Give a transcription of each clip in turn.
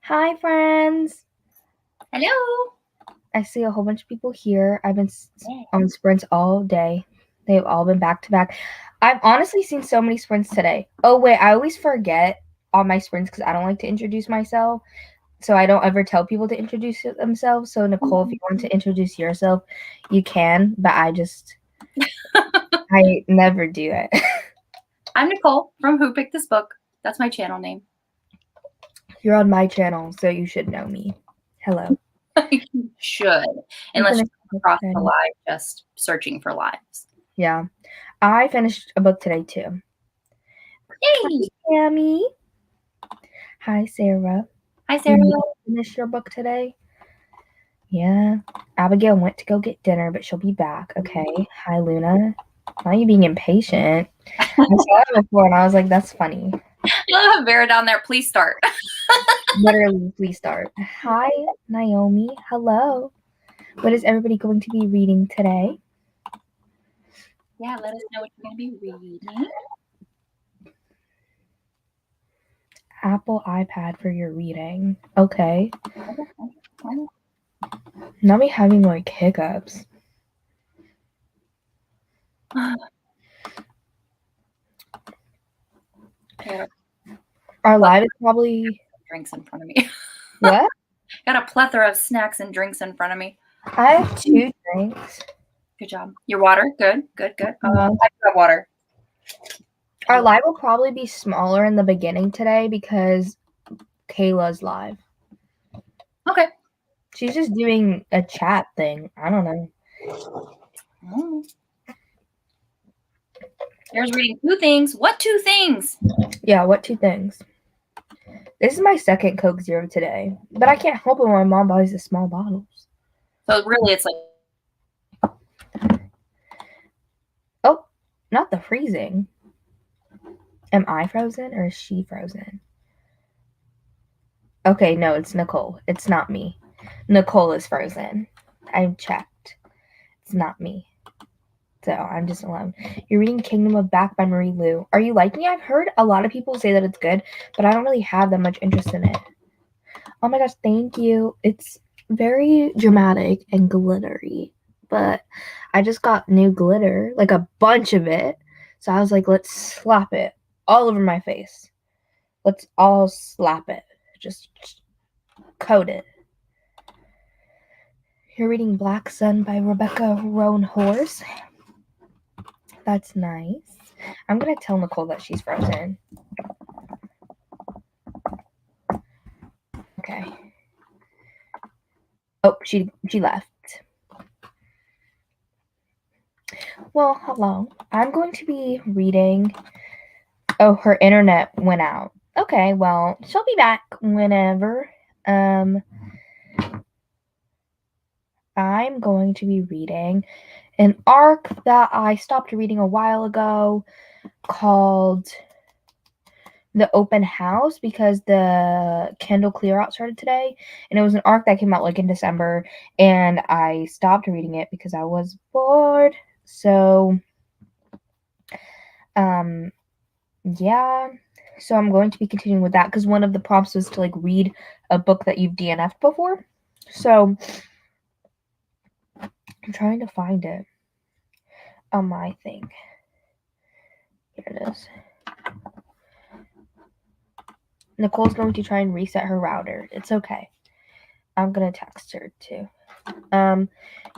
Hi, friends. Hello. I see a whole bunch of people here. I've been on sprints all day. They've all been back to back. I've honestly seen so many sprints today. Oh, wait, I always forget on my sprints because I don't like to introduce myself. So I don't ever tell people to introduce themselves. So, Nicole, if you want to introduce yourself, you can, but I never do it. I'm Nicole from Who Picked This Book. That's my channel name. You're on my channel, so you should know me. Hello. You should. Unless you come across the live just searching for lives. Yeah. I finished a book today, too. Yay! Hi, Tammy. Hi, Sarah. Hi, Sarah. You finished your book today? Yeah. Abigail went to go get dinner, but she'll be back. Okay. Hi, Luna. Why are you being impatient? I saw it before, and I was like, that's funny. Vera down there, please start. Literally, please start. Hi, Naomi. Hello. What is everybody going to be reading today? Yeah, let us know what you're going to be reading. Apple iPad for your reading. Okay. Now me having like hiccups. Our live is probably drinks in front of me. What? Got a plethora of snacks and drinks in front of me. I have 2 drinks. Good job. Your water? Good. I have water. Our live will probably be smaller in the beginning today because Kayla's live. Okay. She's just doing a chat thing. I don't know. There's reading 2 things. What 2 things? Yeah, what 2 things? This is my second Coke Zero today, but I can't help it when my mom buys the small bottles. So really, it's like. Oh, not the freezing. Am I frozen or is she frozen? Okay, no, it's Nicole. It's not me. Nicole is frozen. I've checked. It's not me. So I'm just alone. You're reading Kingdom of Back by Marie Lu. Are you like me? I've heard a lot of people say that it's good, but I don't really have that much interest in it. Oh my gosh, thank you. It's very dramatic and glittery, but I just got new glitter, like a bunch of it. So I was like, let's slap it all over my face. Let's all slap it. Just coat it. You're reading Black Sun by Rebecca Roan Horse. That's nice. I'm gonna tell Nicole that she's frozen. Okay. Oh, she left. Well, hello. I'm going to be reading. Oh, her internet went out. Okay, well, she'll be back whenever. I'm going to be reading an arc that I stopped reading a while ago called The Open House because the Kindle clear out started today, and it was an arc that came out like in December, and I stopped reading it because I was bored. So yeah, so I'm going to be continuing with that because one of the prompts was to like read a book that you've DNF'd before. So I'm trying to find it on my thing. Here it is. Nicole's going to try and reset her router. It's okay. I'm gonna text her too.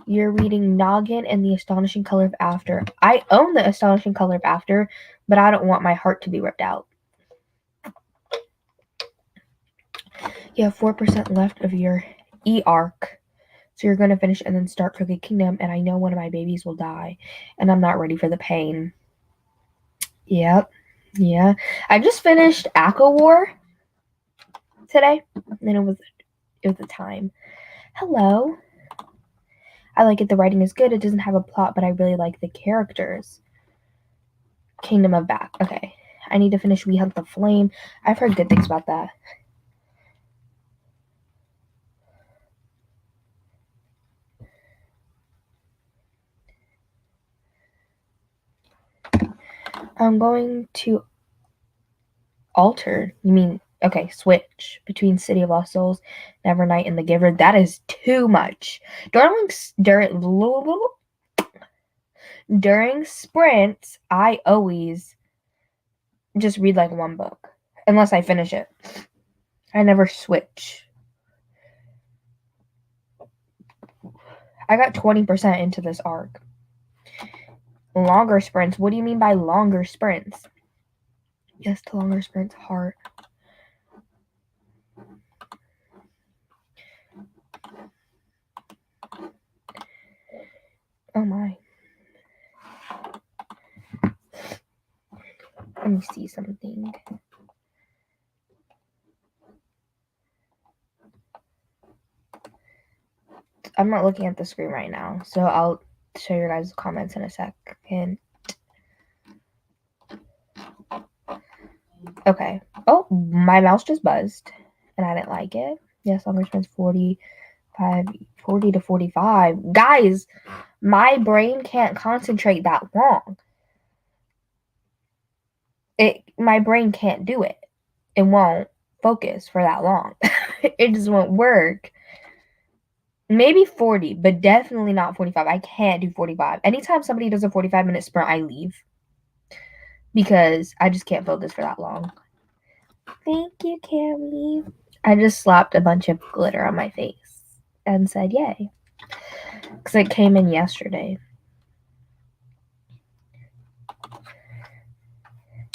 You're reading Noggin and the Astonishing Color of After. I own the Astonishing Color of After, but I don't want my heart to be ripped out. You have 4% left of your E-arc. So you're going to finish and then start Crooked Kingdom, and I know one of my babies will die, and I'm not ready for the pain. Yep. Yeah. I just finished Aqua War today, and it was a time. Hello. I like it. The writing is good. It doesn't have a plot, but I really like the characters. Kingdom of Back. Okay. I need to finish We Hunt the Flame. I've heard good things about that. I'm going to alter. You mean Okay, switch between City of Lost Souls, Nevernight, and The Giver. That is too much. During sprints, I always just read like one book, unless I finish it. I never switch. I got 20% into this arc. Longer sprints. What do you mean by longer sprints? Yes to longer sprints. Heart. Oh my. Let me see something. I'm not looking at the screen right now, so I'll show you guys comments in a second. Okay. Oh, my mouse just buzzed, and I didn't like it. Yes, longer sprints 40 to 45. Guys, my brain can't concentrate that long. My brain can't do it. It won't focus for that long. It just won't work. Maybe 40, but definitely not 45. I can't do 45. Anytime somebody does a 45-minute sprint, I leave. Because I just can't focus for that long. Thank you, Carrie. I just slapped a bunch of glitter on my face and said, yay. Because it came in yesterday.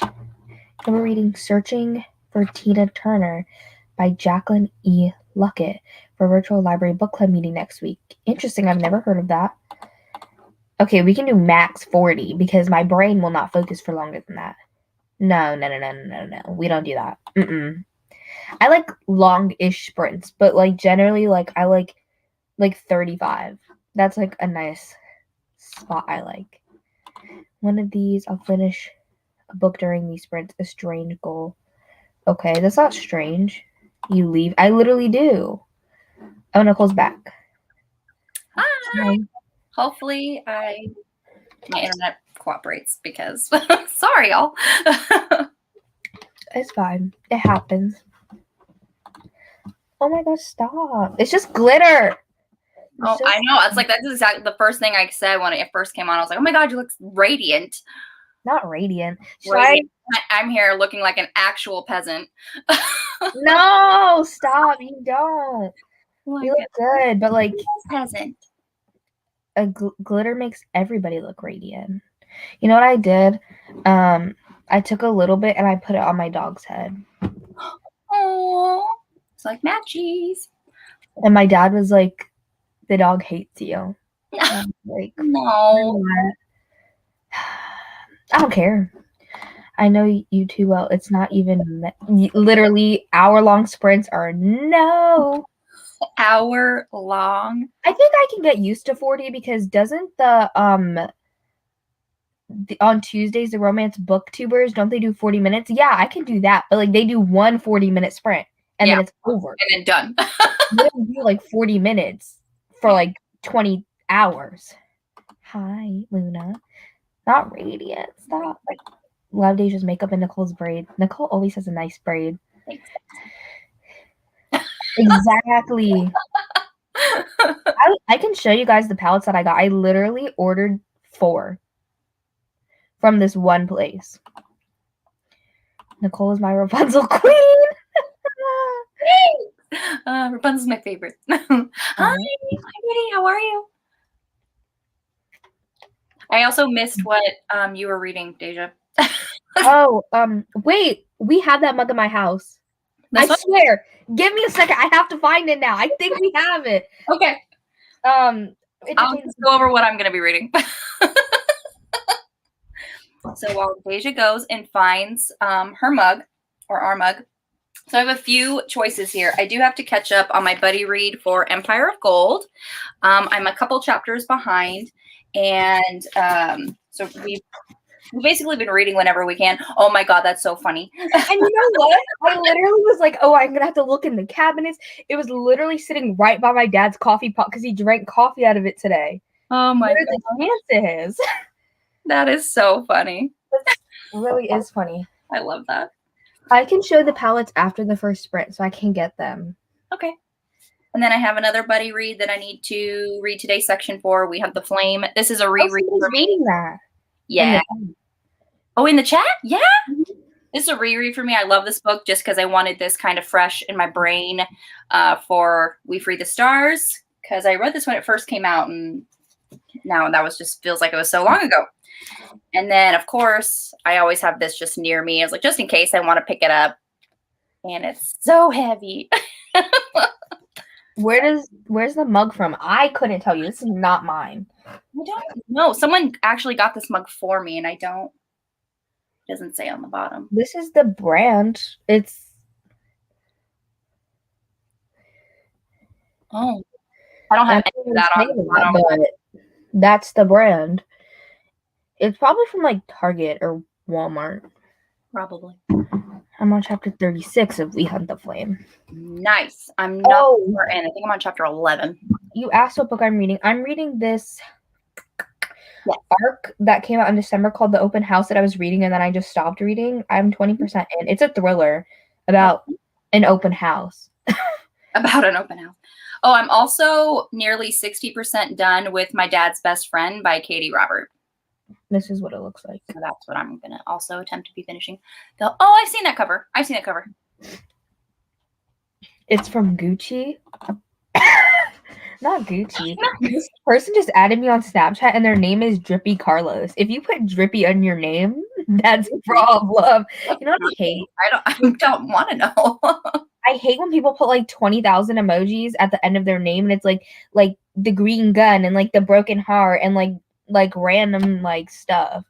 And we're reading Searching for Tina Turner by Jacqueline E. Luckett for virtual library book club meeting next week. Interesting. I've never heard of that. Okay, we can do max 40 because my brain will not focus for longer than that. No. We don't do that. I like long-ish sprints, but like generally I like 35. That's like a nice spot I like. One of these, I'll finish a book during these sprints. A strange goal. Okay, that's not strange. You leave. I literally do. Oh, Nicole's back. Hi. Hopefully my internet cooperates because sorry, y'all. It's fine. It happens. Oh my gosh, stop. It's just glitter. I know. It's like that's exactly the first thing I said when it first came on. I was like, oh my God, you look radiant. Not radiant. I'm here looking like an actual peasant. No, stop. You don't. You look good, but like peasant. Glitter makes everybody look radiant. You know what I did? I took a little bit and I put it on my dog's head. Oh, it's like matchies. And my dad was like, the dog hates you. Like, no. I don't care. I know you too well. It's not even literally hour-long sprints are no. Hour long. I think I can get used to 40 because doesn't on Tuesdays the romance booktubers, don't they do 40 minutes? Yeah, I can do that. But like they do one 40-minute sprint and then it's over. And then done. They don't do like 40 minutes for like 20 hours. Hi, Luna. Not radiant. Stop. Love Deja's makeup and Nicole's braid. Nicole always has a nice braid. Thanks. Exactly. I can show you guys the palettes that I got. I literally ordered 4 from this one place. Nicole is my Rapunzel queen. Rapunzel's my favorite. Hi, Kitty. How are you? I also missed what you were reading, Deja. Wait. We have that mug in my house. I swear. Give me a second. I have to find it now. I think we have it. Okay. I'll just go over what I'm going to be reading. So while Deja goes and finds her mug or our mug, so I have a few choices here. I do have to catch up on my buddy read for Empire of Gold. I'm a couple chapters behind, and so we've basically been reading whenever we can. Oh my God, that's so funny. And you know what? I literally was like, oh, I'm going to have to look in the cabinets. It was literally sitting right by my dad's coffee pot because he drank coffee out of it today. Oh my God. The chance is. That is so funny. It really is funny. I love that. I can show the palettes after the first sprint, so I can get them. Okay. And then I have another buddy read that I need to read today's section for. We have The Flame. This is a reread for me. Reading that. Yeah. In the chat? Yeah. Mm-hmm. This is a reread for me. I love this book just because I wanted this kind of fresh in my brain for We Free the Stars, because I read this when it first came out, and now that was just feels like it was so long ago. And then, of course, I always have this just near me. I was like, just in case I want to pick it up. And it's so heavy. Where's the mug from? I couldn't tell you. This is not mine. I don't know. Someone actually got this mug for me, and it doesn't say on the bottom. This is the brand. It's I don't have any of that on the bottom. But that's the brand. It's probably from like Target or Walmart. Probably. I'm on chapter 36 of We Hunt the Flame. Nice. I'm not sure, and I think I'm on chapter 11. You asked what book I'm reading. I'm reading this arc that came out in December called The Open House that I was reading, and then I just stopped reading. I'm 20% in. It's a thriller about an open house. About an open house. Oh, I'm also nearly 60% done with My Dad's Best Friend by Katie Robert. This is what it looks like. So that's what I'm going to also attempt to be finishing. I've seen that cover. It's from Gucci. Not Gucci. This person just added me on Snapchat and their name is Drippy Carlos. If you put Drippy on your name, that's a problem. You know what I hate? I don't want to know. I hate when people put like 20,000 emojis at the end of their name and it's like the green gun and like the broken heart and like random like stuff.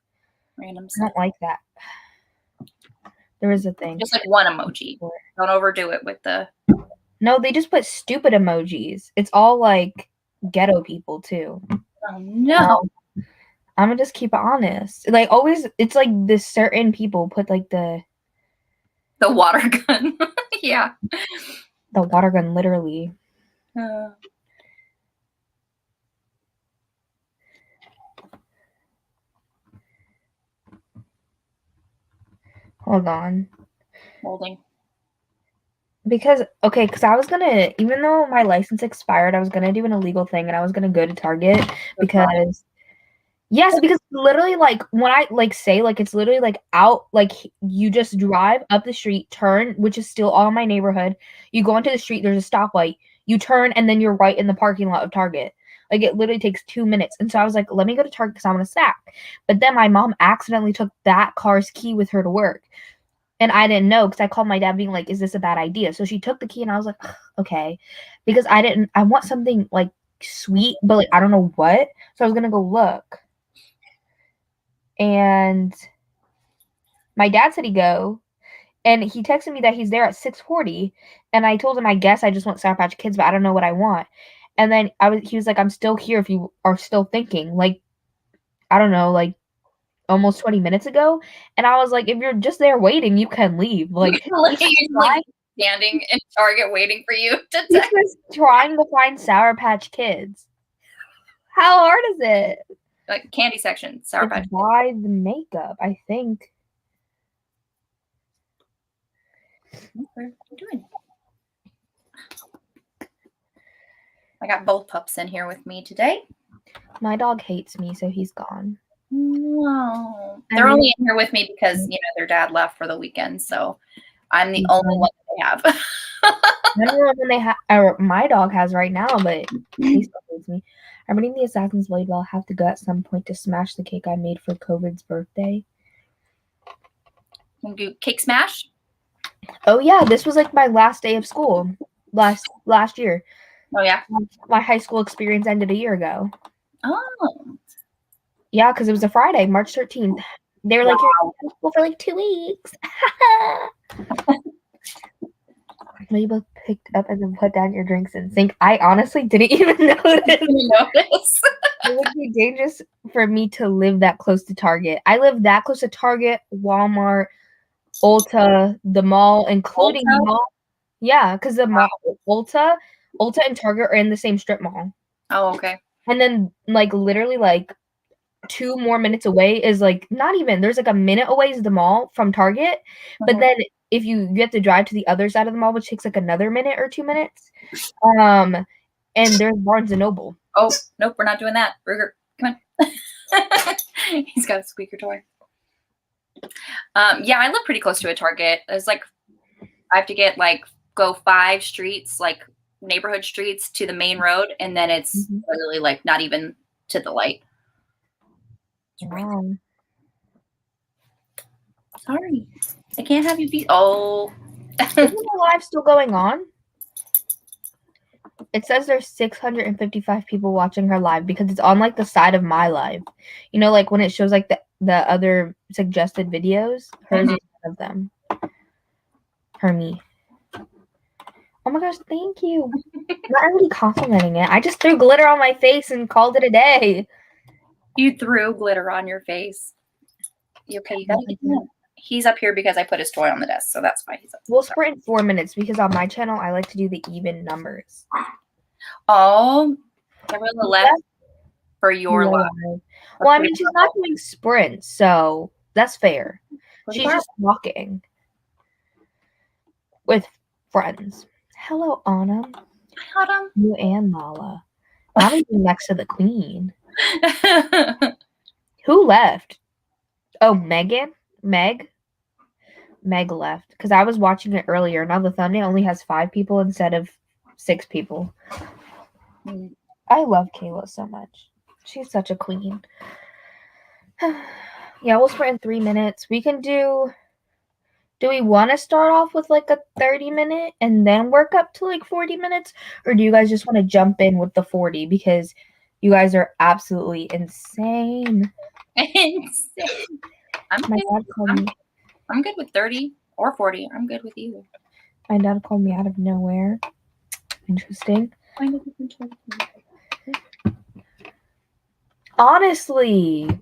Random stuff. I don't like that. There is a thing. Just like one emoji. Don't overdo it with the... No, they just put stupid emojis. It's all like ghetto people too. Oh no. I'm gonna just keep it honest. Like always, it's like this certain people put like the water gun. Yeah. The water gun, literally. Hold on. Holding. Because I was gonna, even though my license expired, I was gonna do an illegal thing and I was gonna go to Target because because literally like when I like say like it's literally like out, like you just drive up the street, turn, which is still all in my neighborhood. You go into the street, there's a stoplight, you turn, and then you're right in the parking lot of Target. Like it literally takes 2 minutes. And so I was like, let me go to Target because I'm gonna snack. But then my mom accidentally took that car's key with her to work. And I didn't know because I called my dad being like, is this a bad idea? So she took the key and I was like, okay. Because I want something like sweet, but like I don't know what. So I was going to go look. And my dad said he'd go. And he texted me that he's there at 6:40. And I told him, I guess I just want Sour Patch Kids, but I don't know what I want. And then he was like, I'm still here if you are still thinking. Like, I don't know, like, almost 20 minutes ago, and I was like, if you're just there waiting, you can leave. Like, like standing in Target waiting for you to just trying to find Sour Patch Kids. How hard is it? Like candy section, Sour Patch. Buy the makeup, I think. What are you doing? I got both pups in here with me today. My dog hates me, so he's gone. No, they're only in here with me because their dad left for the weekend, so I'm the only one that they have. I don't know when they have, or my dog has right now, but he still hates me. I'm reading the Assassin's Blade. I'll have to go at some point to smash the cake I made for COVID's birthday. You do cake smash? Oh yeah, this was like my last day of school last year. Oh yeah, my high school experience ended a year ago. Oh. Yeah, because it was a Friday, March 13th. They were like, you're in school for like 2 weeks. We both picked up and then put down your drinks in sync. I honestly didn't even notice. It would be dangerous for me to live that close to Target. I live that close to Target, Walmart, Ulta, the mall, including the mall. Yeah, because the mall, Ulta and Target are in the same strip mall. Oh, okay. And then, like, literally, like, 2 more minutes away is like not even, there's like a minute away is the mall from Target, but then if you have to drive to the other side of the mall, which takes like another minute or 2 minutes. And there's Barnes and Noble. Oh, nope, we're not doing that. Ruger, come on. He's got a squeaker toy. Yeah, I live pretty close to a Target. It's like I have to get go 5 streets, neighborhood streets to the main road, and then it's literally not even to the light. Wow. Sorry, I can't have you be. Oh, isn't the live still going on? It says there's 655 people watching her live because it's on the side of my live. You know, when it shows the other suggested videos, hers is one of them. Me. Oh my gosh, thank you. I'm not really complimenting it. I just threw glitter on my face and called it a day. You threw glitter on your face. You okay? You gotta get him. He's up here because I put his toy on the desk, so that's why he's up. We'll sprint 4 minutes because on my channel I like to do the even numbers. Oh, over the left for your live. Well, I mean, she's not doing sprints, so that's fair. She's just walking with friends. Hello, Anna. Hi, Autumn. You and Lala. Not even next to the queen. Who left? Oh, Megan? Meg left because I was watching it earlier. Now the thumbnail only has 5 people instead of 6 people. I love Kayla so much. She's such a queen. Yeah, we'll sprint in 3 minutes. We can do we want to start off with a 30-minute and then work up to 40 minutes? Or do you guys just want to jump in with the 40 because you guys are absolutely insane? Insane. I'm good with 30 or 40. I'm good with either. My dad called me out of nowhere. Interesting. Honestly,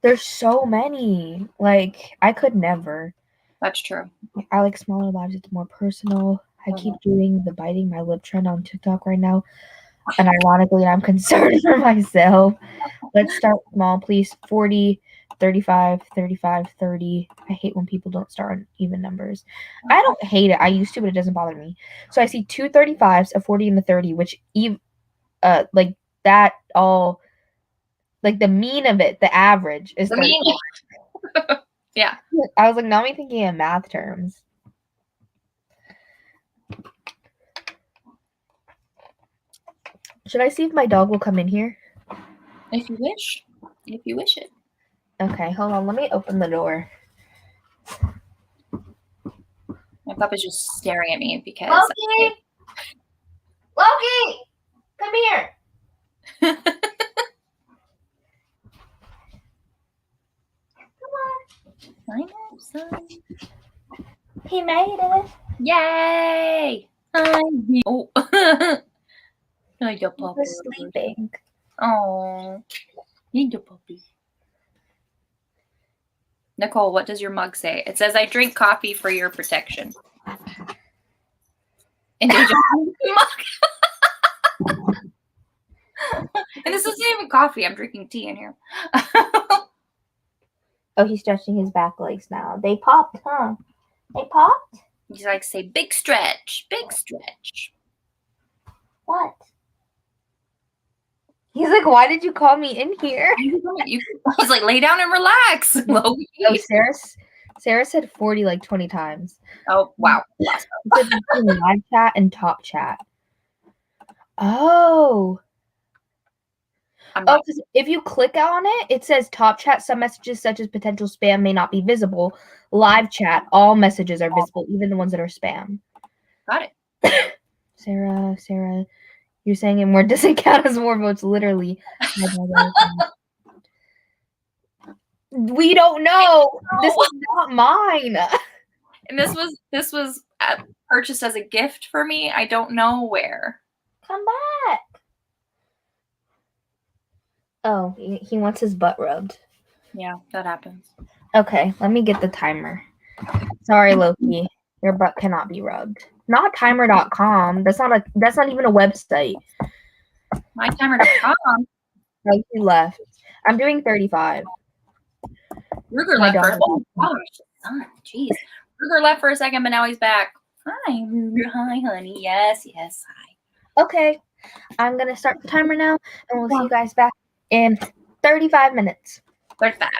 there's so many. I could never. That's true. I like smaller lives. It's more personal. I keep doing the biting my lip trend on TikTok right now. And ironically, I'm concerned for myself. Let's start small, please. 40, 35, 35, 30. I hate when people don't start on even numbers. I don't hate it. I used to, but it doesn't bother me. So I see 2 35s, a 40, and a 30, which that all, the mean of it, the average is 30. Yeah. I was now I'm thinking in math terms. Should I see if my dog will come in here? If you wish. If you wish it. Okay, hold on. Let me open the door. My puppy's just staring at me because... Loki! Loki! Come here! I know, son. He made it. Yay! Oh. Oh, your puppy. He's sleeping. Oh, need your puppy. Nicole, what does your mug say? It says, "I drink coffee for your protection." And there's a mug. And this isn't even coffee. I'm drinking tea in here. Oh, he's stretching his back legs now. They popped, huh? They popped? He's like, say, big stretch, big stretch. What? He's like, why did you call me in here? He's like, lay down and relax. Oh, Sarah said 40 20 times. Oh, wow. It's between live chat and top chat. Oh. Because if you click on it, it says top chat, some messages such as potential spam may not be visible. Live chat, all messages are visible, even the ones that are spam. Got it. Sarah, you're saying it more doesn't count as more votes, literally. We don't know. This is not mine. And this was purchased as a gift for me. I don't know where. Come back. Oh, he wants his butt rubbed. Yeah, that happens. Okay, let me get the timer. Sorry, Loki. Your butt cannot be rubbed. Not timer.com. That's not even a website. MyTimer.com. Like he left. I'm doing 35. Ruger left first. Oh gosh, son, jeez. Ruger left for a second, but now he's back. Hi, Ruger. Hi, honey. Yes, yes. Hi. Okay, I'm gonna start the timer now, and we'll see you guys back in 35 minutes. There's that.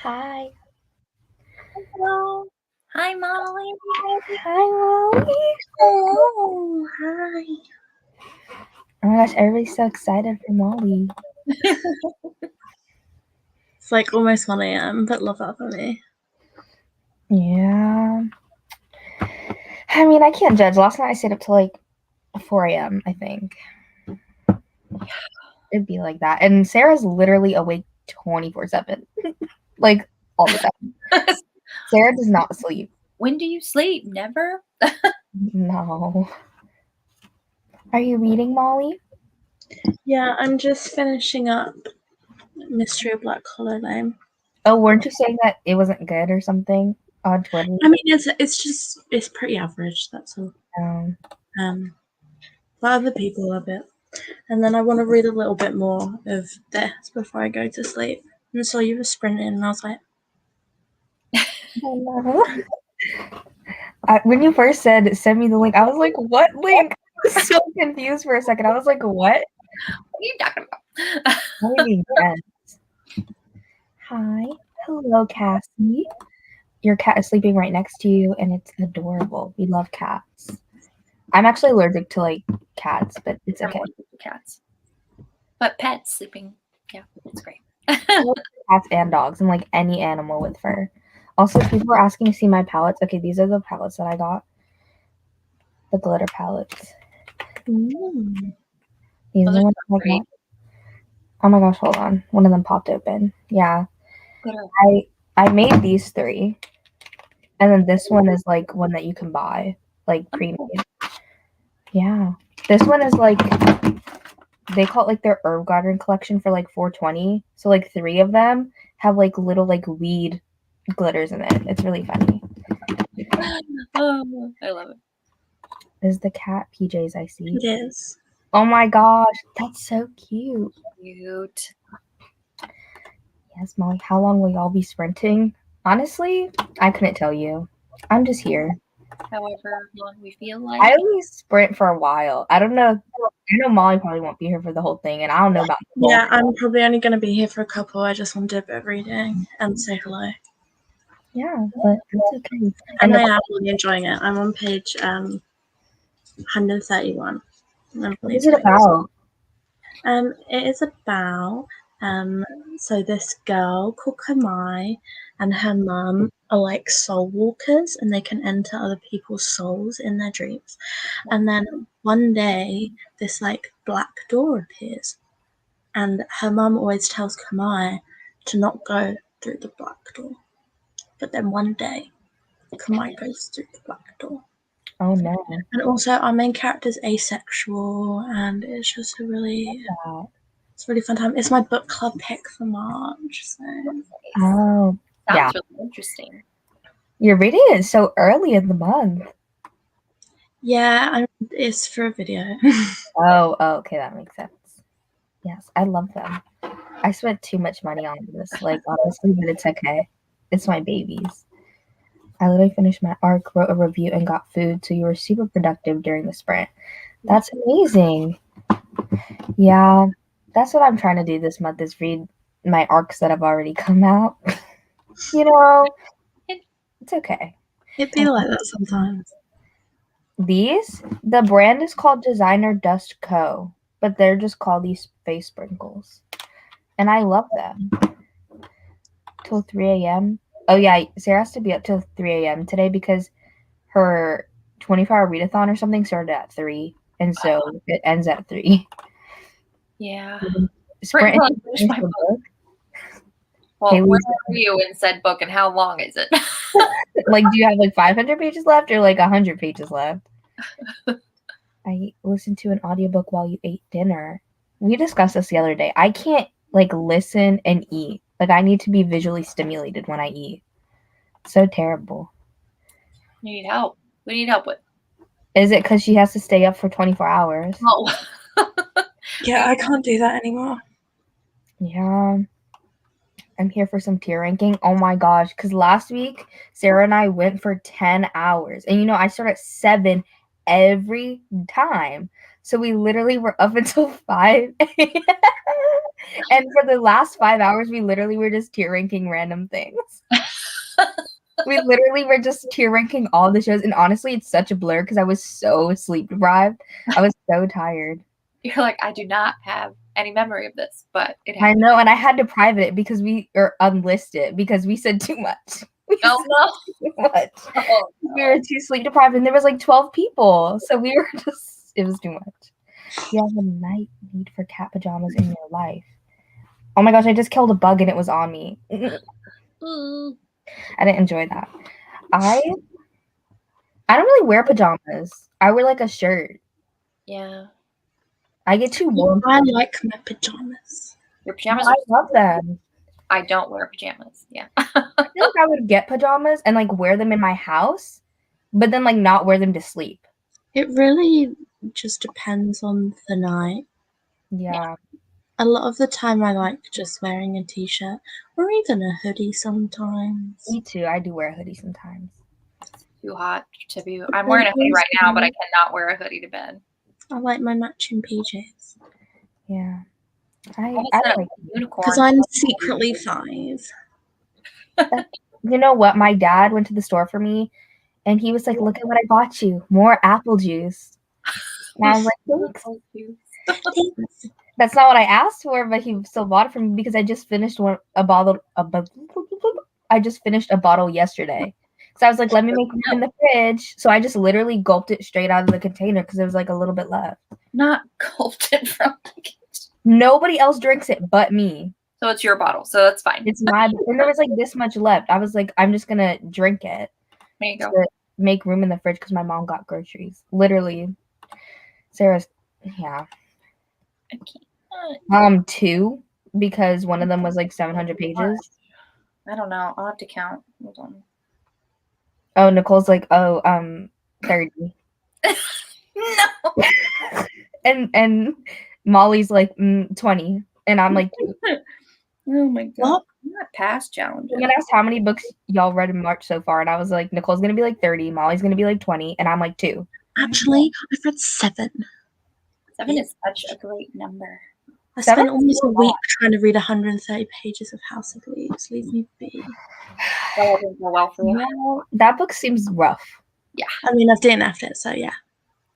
Hi. Hello. Hi, Molly. Hi, Molly. Oh, hi. Oh my gosh, everybody's so excited for Molly. It's like almost 1 a.m., but love that for me. Yeah. I mean, I can't judge. Last night I stayed up till like 4 a.m., I think. It'd be like that. And Sarah's literally awake 24/7. Like, all the time. Sarah does not sleep. When do you sleep? Never? No. Are you reading, Molly? Yeah, I'm just finishing up Mystery of Black Holiday. Oh, weren't you saying that it wasn't good or something on Twitter? I mean, it's pretty average. That's all. But other people love it, and then I want to read a little bit more of this before I go to sleep. And so you were sprinting, and I was like, Oh, no. When you first said send me the link, I was like, what link? I was so confused for a second. I was like, what? What are you talking about? Maybe yes. Hi. Hello, Cassie. Your cat is sleeping right next to you, and it's adorable. We love cats. I'm actually allergic to like cats, but it's okay. Cats. But pets sleeping. Yeah, it's great. Cats and dogs and like any animal with fur. Also, people were asking to see my palettes. Okay, these are the palettes that I got. The glitter palettes. These are the ones I got. Oh my gosh, hold on. One of them popped open. Yeah. I made these 3. And then this one is like one that you can buy. Like pre-made. Yeah. This one is like they call it like their herb garden collection for like $4.20. So like 3 of them have like little like weed glitters in it. It's really funny. Oh, I love it. Is the cat PJs I see? it is. Oh my gosh, that's so cute. Cute. Yes, Molly. How long will y'all be sprinting? Honestly, I couldn't tell you. I'm just here. However long we feel like. I only sprint for a while. I don't know. I know Molly probably won't be here for the whole thing, and I don't know about Nicole. Yeah, I'm probably only going to be here for a couple. I just want to do a bit of reading and say hello. Yeah, but that's okay. And I am really enjoying it. I'm on page 131. What is it about? It is about so this girl called Kamai and her mum are like soul walkers, and they can enter other people's souls in their dreams. And then one day this like black door appears, and her mum always tells Kamai to not go through the black door. But then one day Kamai goes through the black door. Oh no. And also our main character is asexual, and it's just a really it's a really fun time. It's my book club pick for March. So. Oh, Sounds really interesting. You're reading it so early in the month. Yeah, it's for a video. Oh, okay, that makes sense. Yes, I love them. I spent too much money on this, like honestly, but it's okay. It's my babies. I literally finished my arc, wrote a review, and got food, so you were super productive during the sprint. That's amazing. Yeah, that's what I'm trying to do this month is read my arcs that have already come out. You know, it's okay. It'd be like that sometimes. The brand is called Designer Dust Co., but they're just called these face sprinkles. And I love them. Till 3 a.m. Oh yeah, Sarah has to be up till 3 a.m. today because her 24-hour readathon or something started at 3, and so it ends at 3. Yeah. Sprint Well, Haley's where are you in said book, and how long is it? like, do you have like 500 pages left or like 100 pages left? I listened to an audiobook while you ate dinner. We discussed this the other day. I can't like listen and eat. Like I need to be visually stimulated when I eat. So terrible. You need help. We need help with. Is it because she has to stay up for 24 hours? Oh. Yeah, I can't do that anymore. Yeah. I'm here for some tier ranking. Oh my gosh. Because last week, Sarah and I went for 10 hours. And you know, I start at 7 every time. So we literally were up until 5 a.m. And for the last 5 hours, we literally were just tier ranking random things. We literally were just tier ranking all the shows. And honestly, it's such a blur because I was so sleep deprived. I was so tired. You're like, I do not have any memory of this, but it I happened. know. And I had to private it because or unlist it because we said too much. We Oh, said too much. Oh, We were too sleep deprived and there was like 12 people. So we were just, it was too much. You have a night need for cat pajamas in your life. Oh my gosh, I just killed a bug and it was on me. I didn't enjoy that. I don't really wear pajamas. I wear like a shirt. Yeah. I get too warm. I like my pajamas. Your pajamas I are love them. I don't wear pajamas. Yeah. I feel like I would get pajamas and like wear them in my house, but then like not wear them to sleep. It really just depends on the night. Yeah. A lot of the time I like just wearing a t-shirt or even a hoodie sometimes. Me too. I do wear a hoodie sometimes. Too hot to be. I'm wearing a hoodie right now, but I cannot wear a hoodie to bed. I like my matching PJs. Yeah. I I like unicorn. Because I'm secretly 5. You know what? My dad went to the store for me and he was like, look at what I bought you. More apple juice. And I was like, thanks. That's not what I asked for, but he still bought it for me because I just finished a bottle yesterday. So I was like, let me make room in the fridge. So I just literally gulped it straight out of the container because there was like a little bit left. Not gulped it from the kitchen. Nobody else drinks it but me. So it's your bottle, so that's fine. It's my, and there was like this much left. I was like, I'm just gonna drink it. There you go. To make room in the fridge because my mom got groceries. Literally, Sarah's, yeah. I can't. 2 because one of them was like 700 pages. I don't know. I'll have to count. Hold on. Oh, Nicole's like, 30. No. and Molly's like 20, and I'm like 2. Oh my god. What? I'm not past challenges. Someone asked how many books y'all read in March so far, and I was like, Nicole's gonna be like 30, Molly's gonna be like 20, and I'm like 2. Actually, I've read 7. 7 is such a great number. I 7? spent almost a week trying to read 130 pages of House of Leaves. Leave me be. That didn't go well for you. Well, that book seems rough. Yeah. I mean, I've DNF'd it, so yeah.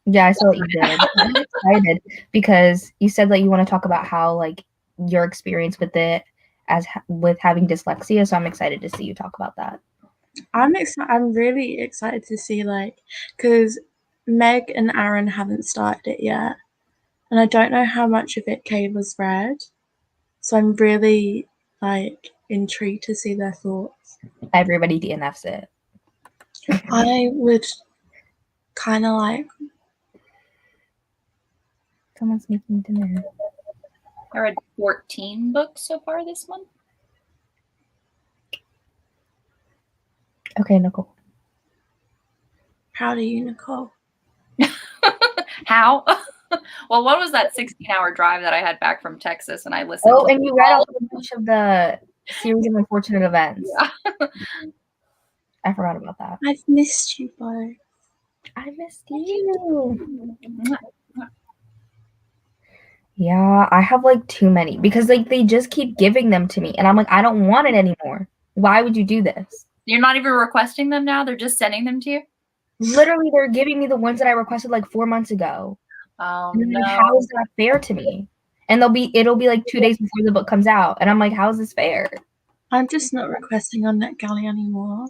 Yeah, I saw what you did. I'm excited because you said that you want to talk about how like your experience with it with having dyslexia. So I'm excited to see you talk about that. I'm really excited to see because Meg and Aaron haven't started it yet, and I don't know how much of it Kayla's read, so I'm really intrigued to see their thoughts. Everybody DNFs it. I would kind of like. Someone's making dinner. I read 14 books so far this month. Okay, Nicole. Proud of you, Nicole. How? Well, what was that 16-hour drive that I had back from Texas and I listened Oh, to and you read a bunch of the series of unfortunate events. Yeah. I forgot about that. I've missed you both. I missed you. Yeah, I have like too many because like they just keep giving them to me and I'm like, I don't want it anymore. Why would you do this? You're not even requesting them now? They're just sending them to you? Literally, they're giving me the ones that I requested like 4 months ago. No. How is that fair to me? And it'll be like 2 days before the book comes out, and I'm like, how is this fair? I'm just not requesting on NetGalley anymore.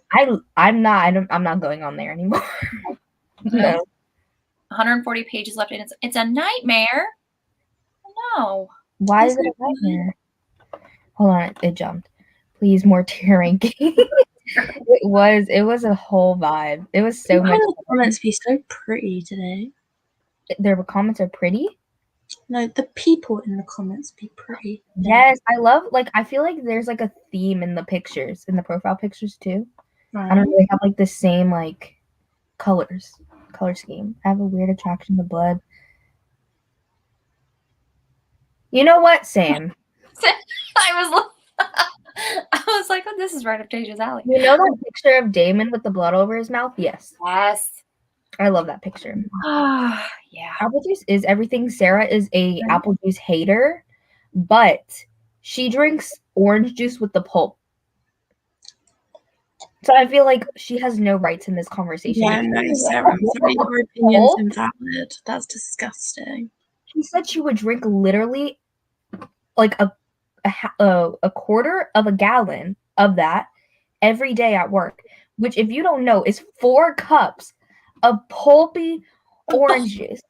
I'm not going on there anymore. No. 140 pages left, and it's a nightmare. No. Why is it a nightmare? Hold on, it jumped. Please, more tier ranking. It was a whole vibe. It was so much. The comments be so pretty today. Their comments are pretty. No, the people in the comments be pretty. Yes, I love I feel like there's like a theme in the pictures, in the profile pictures too. Right. I don't know, they have like the same color scheme. I have a weird attraction to blood. You know what, Sam? I was like, oh, this is right up Tasia's alley. You know that picture of Damon with the blood over his mouth? Yes. Yes. I love that picture. Yeah. Apple juice is everything. Sarah is a apple juice hater, but she drinks orange juice with the pulp. So I feel like she has no rights in this conversation. Yeah, no, Sarah, I'm sorry, your opinion's invalid. That's disgusting. She said she would drink literally like a quarter of a gallon of that every day at work, which, if you don't know, is 4 cups of pulpy orange juice.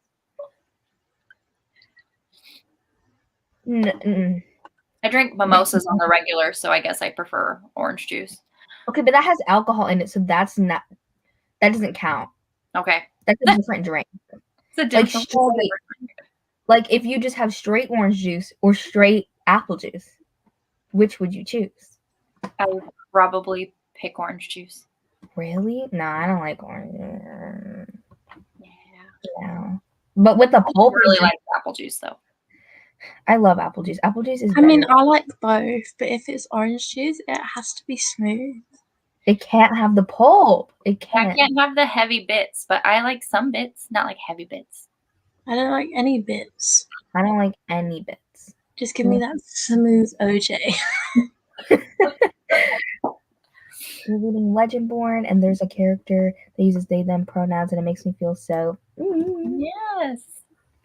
I drink mimosas on the regular, so I guess I prefer orange juice. Okay, but that has alcohol in it, so that doesn't count. Okay. That's a different drink. It's a different like if you just have straight orange juice or straight apple juice, which would you choose? I would probably pick orange juice. Really? No, I don't like orange. Yeah. No. But with the pulp, I really like apple juice though. I love apple juice. Apple juice is I mean, I like both, but if it's orange juice, it has to be smooth. It can't have the pulp. It can't. I can't have the heavy bits, but I like some bits, not like heavy bits. I don't like any bits. I don't like any bits. Just give me that smooth OJ. We're reading Legendborn, and there's a character that uses they them pronouns, and it makes me feel so. Yes.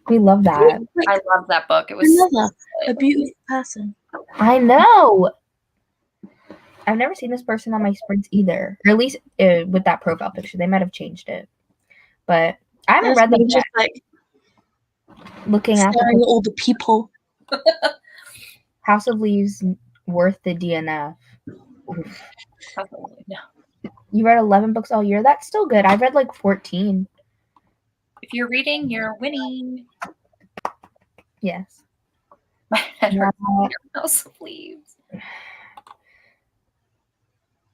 We love that. I love that book. It was a beautiful person. I know. I've never seen this person on my sprints either, or at least with that profile picture. They might have changed it, but I haven't read them just yet. like Looking at all the people. House of Leaves worth the DNF. Probably no. You read 11 books all year? That's still good. I've read like 14. If you're reading, you're winning. Yes. House of Leaves.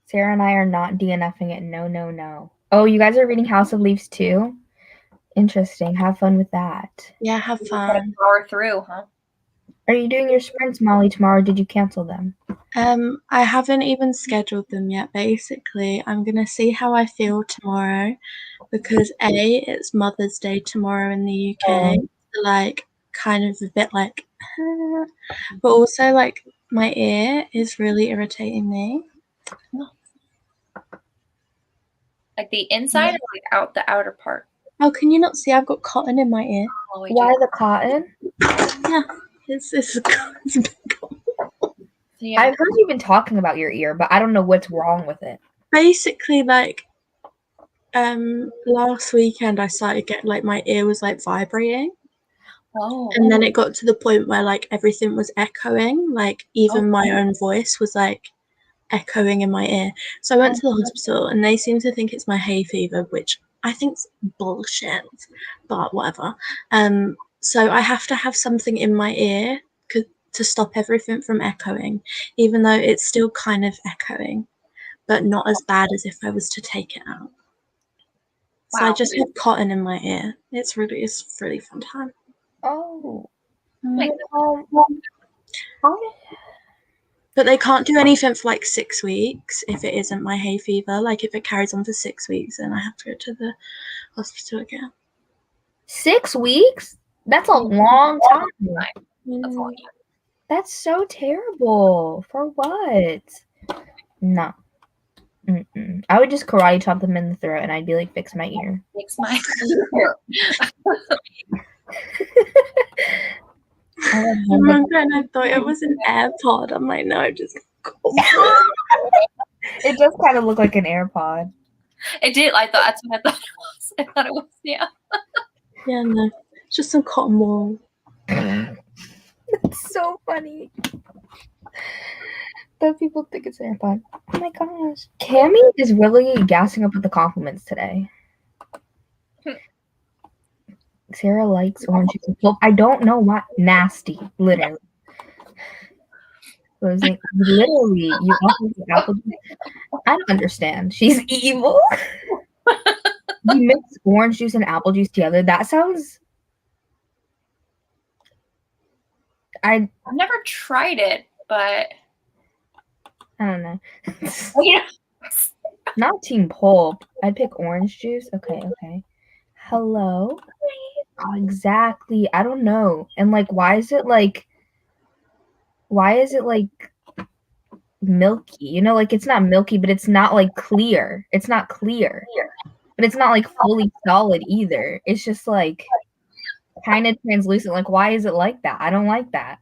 Sarah and I are not DNFing it. No, no, no. Oh, you guys are reading House of Leaves too? Interesting. Have fun with that. Yeah, have fun. Power through, huh? Are you doing your sprints, Molly, tomorrow? Or did you cancel them? I haven't even scheduled them yet. Basically, I'm gonna see how I feel tomorrow because it's Mother's Day tomorrow in the UK. So, like, kind of a bit like, but also like my ear is really irritating me. Like the inside or like out the outer part? Oh, can you not see? I've got cotton in my ear. Oh, why the cotton? Yeah, it's yeah. I've heard you've been talking about your ear, but I don't know what's wrong with it. Basically, like, last weekend I started getting like my ear was like vibrating. Oh. And then it got to the point where like everything was echoing, like even my own voice was like echoing in my ear. So I went to the hospital and they seem to think it's my hay fever, which I think's bullshit, but whatever. So I have to have something in my ear to stop everything from echoing, even though it's still kind of echoing, but not as bad as if I was to take it out. So I just have cotton in my ear. It's really fun time. Oh. But they can't do anything for like 6 weeks if it isn't my hay fever. Like if it carries on for 6 weeks, then I have to go to the hospital again. 6 weeks? That's a long time. That's a long time. That's so terrible. For what? No. I would just karate chop them in the throat and I'd be like, fix my ear. Fix my ear. I remember and I thought it was an AirPod. I'm like, no, just it does kind of look like an AirPod. It did. That's what I thought it was. I thought it was, yeah. Yeah, no. It's just some cotton wool. That's so funny. That people think it's an AirPod. Oh my gosh. Cammy is really gassing up with the compliments today. Sarah likes orange juice. Well, I don't know why. Nasty, literally. Literally, you also do apple juice. I don't understand. She's evil. You mix orange juice and apple juice together. That sounds. I've never tried it, but I don't know. Yeah. Not team pulp. I'd pick orange juice. Okay. Hello? Exactly. I don't know. And like why is it like milky? You know, like it's not milky, but it's not like clear. It's not clear. But it's not like fully solid either. It's just like kind of translucent. Like why is it like that? I don't like that.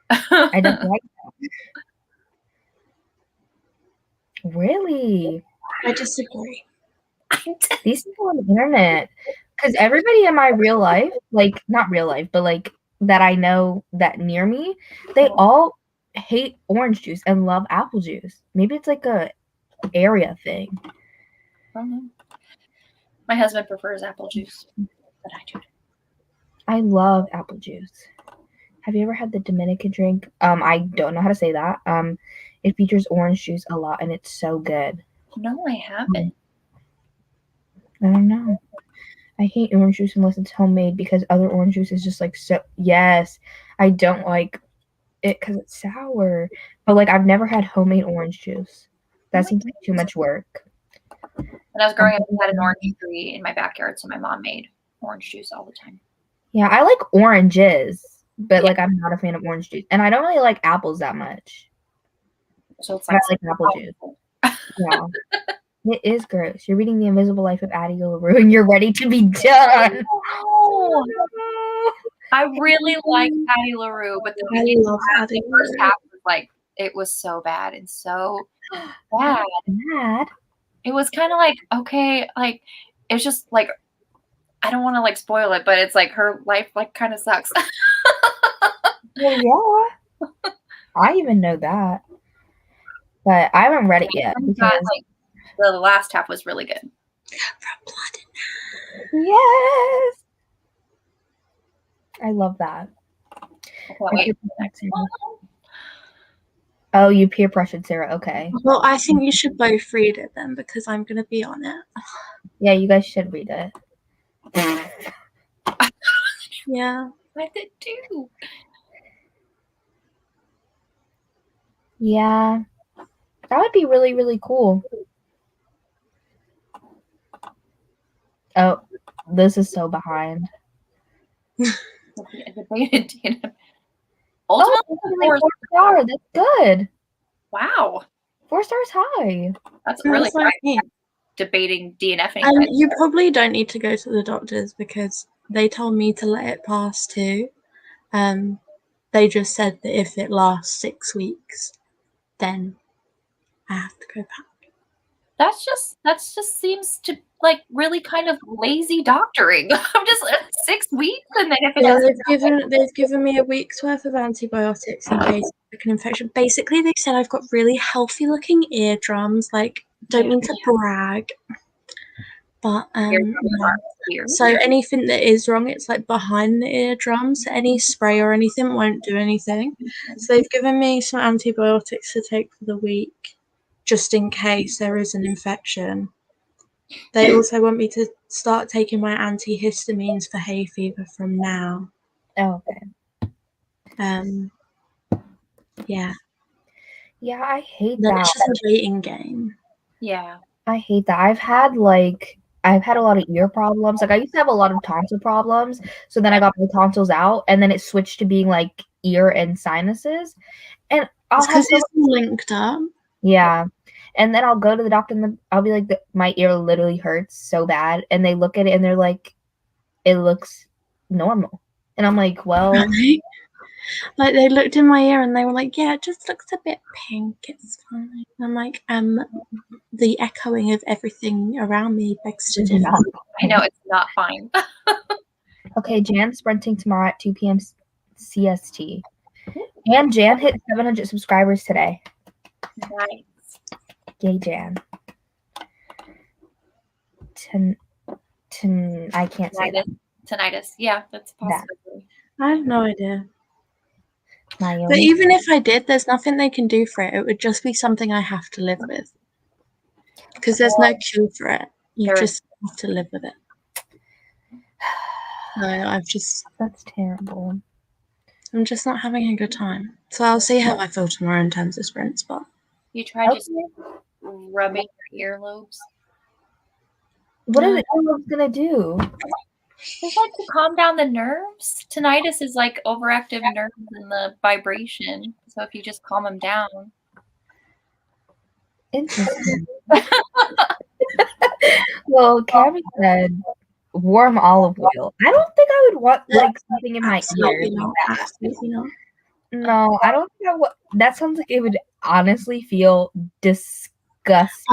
I don't like that. Really? I disagree. These people on the internet. Because everybody in my real life, like not real life, but like that I know that near me, they all hate orange juice and love apple juice. Maybe it's like a area thing. My husband prefers apple juice, but I do. I love apple juice. Have you ever had the Dominican drink? I don't know how to say that. It features orange juice a lot, and it's so good. No, I haven't. I don't know. I hate orange juice unless it's homemade because other orange juice is just like so. Yes, I don't like it because it's sour. But like I've never had homemade orange juice. That seems like too much work. When I was growing up, I had an orange tree in my backyard, so my mom made orange juice all the time. Yeah, I like oranges, but like I'm not a fan of orange juice, and I don't really like apples that much. So it's I like apple juice. Yeah, it is gross. You're reading The Invisible Life of Addie LaRue, and you're ready to be done. I really like Addie LaRue, but the first half was like it was so bad and so bad. It was kind of like okay, like it's just like I don't want to like spoil it, but it's like her life like kind of sucks. Well, yeah, I even know that, but I haven't read it yet because the last half was really good. Yes, I love that. Wait. Oh, you peer pressured Sarah. Okay. Well, I think you should both read it then because I'm going to be on it. Yeah, you guys should read it. Yeah. I did too. Yeah, that would be really, really cool. Oh, this is so behind. Ultimately, 4 star. That's good. Wow. 4 stars high. That's really high. Debating DNF. And you probably don't need to go to the doctors because they told me to let it pass too. They just said that if it lasts 6 weeks, then I have to go back. That just seems to like really kind of lazy doctoring. I'm just 6 weeks and then if they've given me a week's worth of antibiotics in case of an infection. Basically, they said I've got really healthy looking eardrums. Like, don't mean to brag, but so anything that is wrong, it's like behind the eardrums. So any spray or anything won't do anything. So they've given me some antibiotics to take for the week, just in case there is an infection. They also want me to start taking my antihistamines for hay fever from now. Oh, okay. Yeah. Yeah, I hate that. that. It's just a waiting game. Yeah. I hate that. I've had a lot of ear problems. Like I used to have a lot of tonsil problems. So then I got my tonsils out and then it switched to being like ear and sinuses. And because it's linked up. Yeah. And then I'll go to the doctor and I'll be like, my ear literally hurts so bad. And they look at it and they're like, it looks normal. And I'm like, well. Really? Like they looked in my ear and they were like, yeah, it just looks a bit pink. It's fine. And I'm like, the echoing of everything around me begs to differ. I know it's not fine. Okay, Jan's sprinting tomorrow at 2 p.m. CST. And Jan hit 700 subscribers today. Nice. Yay, Jan. I can't say that. Tinnitus. Yeah, that's possible. I have no idea. But even if I did, there's nothing they can do for it. It would just be something I have to live with. Because there's no cure for it. You just have to live with it. No, That's terrible. I'm just not having a good time. So I'll see how I feel tomorrow in terms of sprints, but you tried just rubbing your earlobes? What is it gonna do? It's like to calm down the nerves. Tinnitus is like overactive nerves and the vibration. So if you just calm them down. Interesting. Well, Cammy said warm olive oil. I don't think I would want like something in my ear. Absolutely not. No, I don't think I would. That sounds like it would honestly feel disgusting.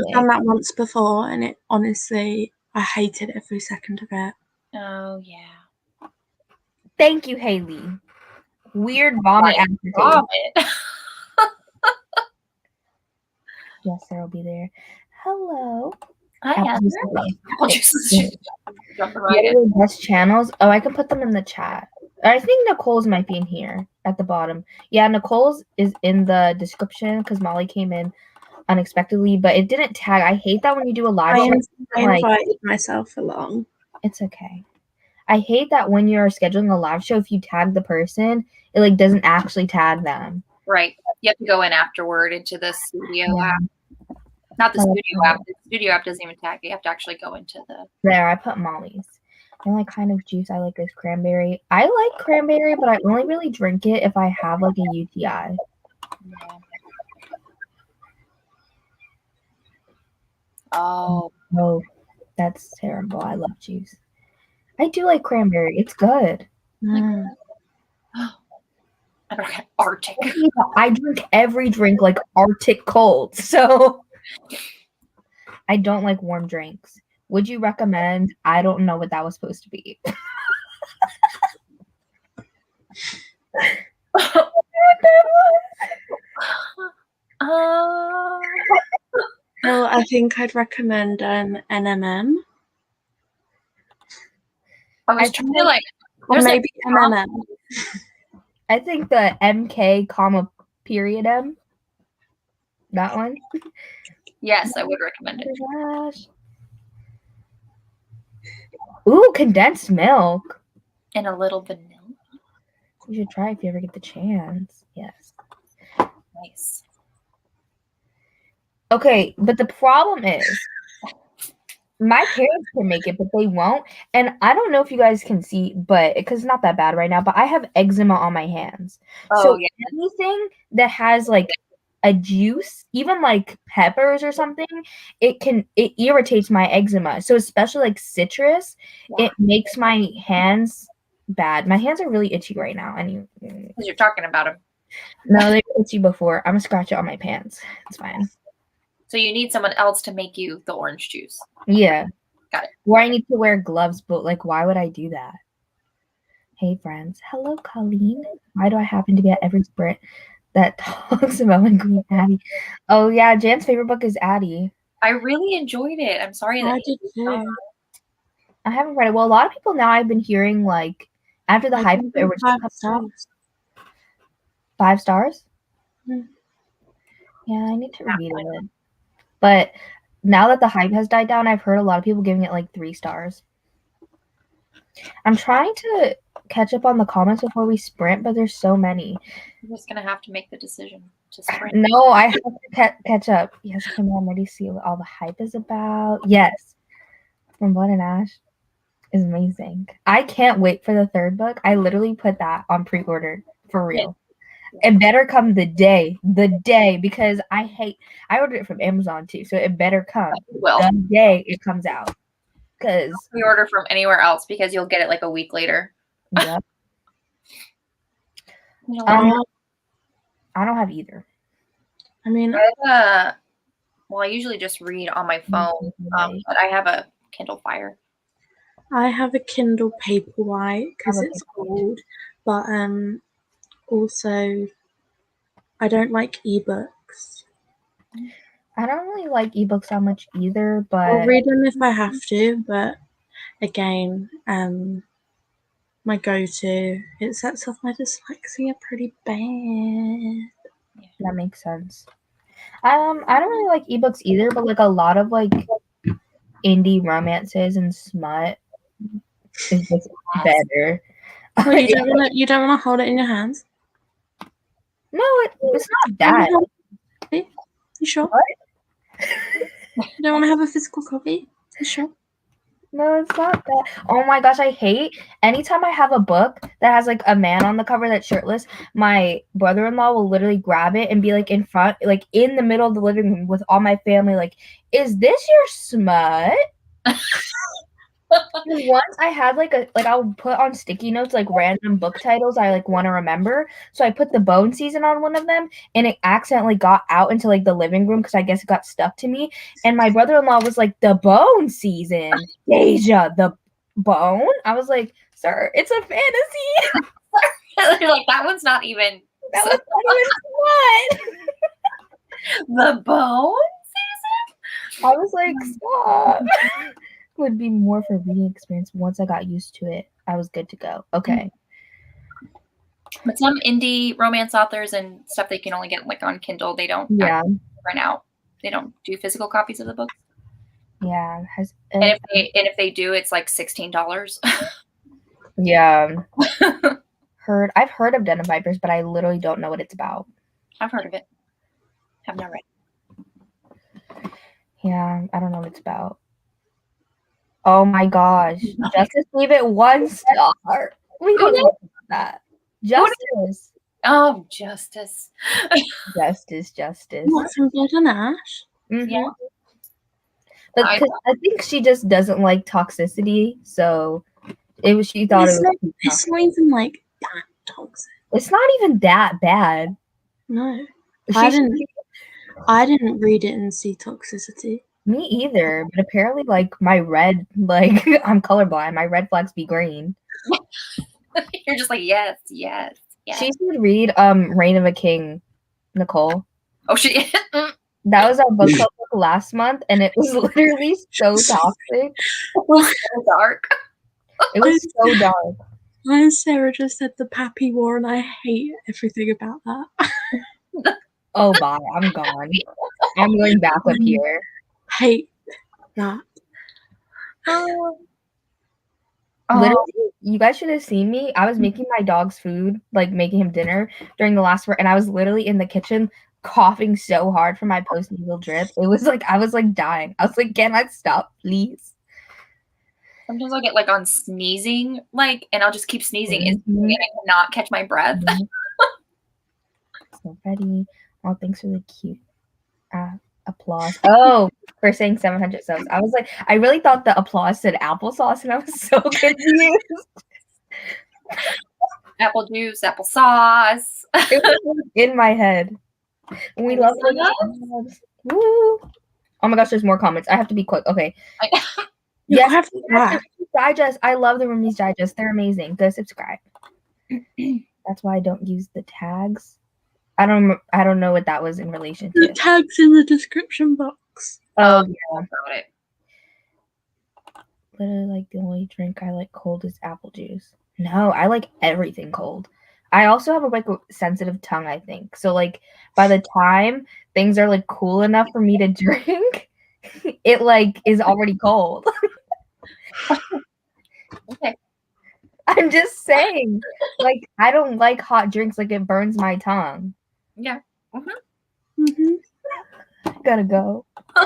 I've done that once before, and it honestly, I hated every second of it. Oh yeah. Thank you, Haley. Weird vomit aftertaste. Vomit. Yes, Sarah will be there. Hello. Hi, Apple Heather. juice is nice. Apple juice is jumping right The in. other best channels. Oh, I can put them in the chat. I think Nicole's might be in here at the bottom. Yeah, Nicole's is in the description because Molly came in unexpectedly, but it didn't tag. I hate that when you do a live show. I invited myself along. It's okay. I hate that when you're scheduling a live show, if you tag the person, it like doesn't actually tag them. Right. You have to go in afterward into the studio app. Not the studio app. The studio app doesn't even tag. You have to actually go into the. There, I put Molly's. The only kind of juice I like is cranberry. I like cranberry, but I only really drink it if I have like a UTI. Yeah. Oh, that's terrible. I love juice. I do like cranberry. It's good. Arctic. I drink every drink like Arctic cold, so I don't like warm drinks. Would you recommend? I don't know what that was supposed to be. Well, I think I'd recommend NMM. I was trying to like, or maybe MMM. I think the MK comma period M. That one. Yes, I would recommend it. Oh gosh. Ooh, condensed milk. And a little vanilla. You should try if you ever get the chance. Yes. Nice. Okay, but the problem is my parents can make it, but they won't. And I don't know if you guys can see, but because it's not that bad right now, but I have eczema on my hands. So anything that has like a juice, even like peppers or something, it irritates my eczema. So especially like citrus, it makes my hands bad. My hands are really itchy right now. Because you're talking about them. No, they were itchy before. I'm gonna scratch it on my pants. It's fine. So you need someone else to make you the orange juice. Yeah. Got it. Or I need to wear gloves, but like, why would I do that? Hey, friends. Hello, Colleen. Why do I happen to be at every sprint that talks about my Queen Addie? Oh, yeah. Jan's favorite book is Addie. I really enjoyed it. I'm sorry that I did too. I haven't read it. Well, a lot of people now I've been hearing like after the hype, it was 5 stars. 5 stars? Mm. Yeah, I need to read it. But now that the hype has died down, I've heard a lot of people giving it like 3 stars. I'm trying to catch up on the comments before we sprint, but there's so many. You're just going to have to make the decision to sprint. No, I have to catch up. Yes, Kim, I'm ready to see what all the hype is about. Yes. From Blood and Ash is amazing. I can't wait for the 3rd book. I literally put that on pre-order for real. It better come the day, because I ordered it from Amazon too, so it better come the day it comes out. Because we order from anywhere else because you'll get it like a week later. Yep. I don't have either. I mean, I usually just read on my phone, but I have a Kindle Fire. I have a Kindle Paperwhite because it's old, but also, I don't like ebooks. I don't really like ebooks that much either, but I'll read them if I have to, but again, my go-to, it sets off my dyslexia pretty bad. That makes sense. I don't really like ebooks either, but like a lot of like indie romances and smut is just better. Well, you don't want to hold it in your hands? No, it's not that. You sure? What? You don't want to have a physical copy? You sure? No, it's not that. Oh my gosh, I hate anytime I have a book that has like a man on the cover that's shirtless, my brother-in-law will literally grab it and be like in front, like in the middle of the living room with all my family, like, is this your smut? Once I had like I'll put on sticky notes like random book titles I like want to remember. So I put the Bone Season on one of them, and it accidentally got out into like the living room because I guess it got stuck to me. And my brother-in-law was like, "The Bone Season, Deja, the bone." I was like, "Sir, it's a fantasy." Like that one's not even. That was not even The Bone Season. I was like, "Stop." Would be more for reading experience. Once I got used to it, I was good to go. Okay. But some indie romance authors and stuff they can only get like on Kindle. They don't run out. They don't do physical copies of the books. Yeah. And if they do, it's like $16. Yeah. I've heard of Den of Vipers, but I literally don't know what it's about. I've heard of it. Have not read it. Yeah, I don't know what it's about. Oh my gosh. Justice gave it 1 star. We don't know that. Justice. Oh, Justice. Justice. What's from Blood and Ash? Mm-hmm. Yeah. I think she just doesn't like toxicity, so she thought it was. It's not even like that toxic. It's not even that bad. No, I didn't read it and see toxicity. Me either, but apparently, like my red, like I'm colorblind. My red flags be green. You're just like yes. She should read Reign of a King, Nicole. Oh, she. That was our book club last month, and it was literally so toxic. It was so dark. It was so dark. And Sarah just said the Pappy War, and I hate everything about that. Oh, bye. I'm gone. I'm going back up here. Hate that. Literally, you guys should have seen me. I was making my dog's food, like making him dinner during the last work, and I was literally in the kitchen coughing so hard from my postnasal drip. It was like I was like dying. I was like, "Can I stop, please?" Sometimes I'll get like on sneezing, like, and I'll just keep sneezing and I cannot catch my breath. So ready. Oh, thanks for the cute applause. Oh, for saying 700 subs. I was like, I really thought the applause said applesauce, and I was so confused. Apple juice, applesauce. It was in my head. We love it. Woo! Oh my gosh, there's more comments. I have to be quick. Okay. Yes, Digest. I love the Roomies Digest. They're amazing. Go subscribe. That's why I don't use the tags. I don't know what that was in relation to. The tags in the description box. Oh yeah. About it. Literally, like the only drink I like cold is apple juice. No, I like everything cold. I also have a sensitive tongue, I think. So like by the time things are like cool enough for me to drink, it like is already cold. Okay. I'm just saying, like I don't like hot drinks. Like it burns my tongue. Yeah. Gotta go. I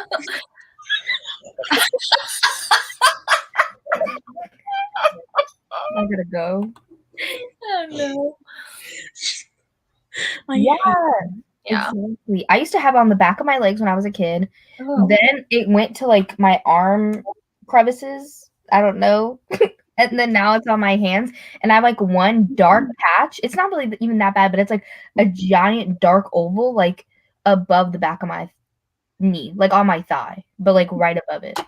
gotta go. Oh no. Yeah. Exactly. I used to have it on the back of my legs when I was a kid. Oh. Then it went to like my arm crevices. I don't know. And then now it's on my hands. And I have like one dark patch. It's not really even that bad, but it's like a giant dark oval like above the back of my knee, like on my thigh, but like right above it.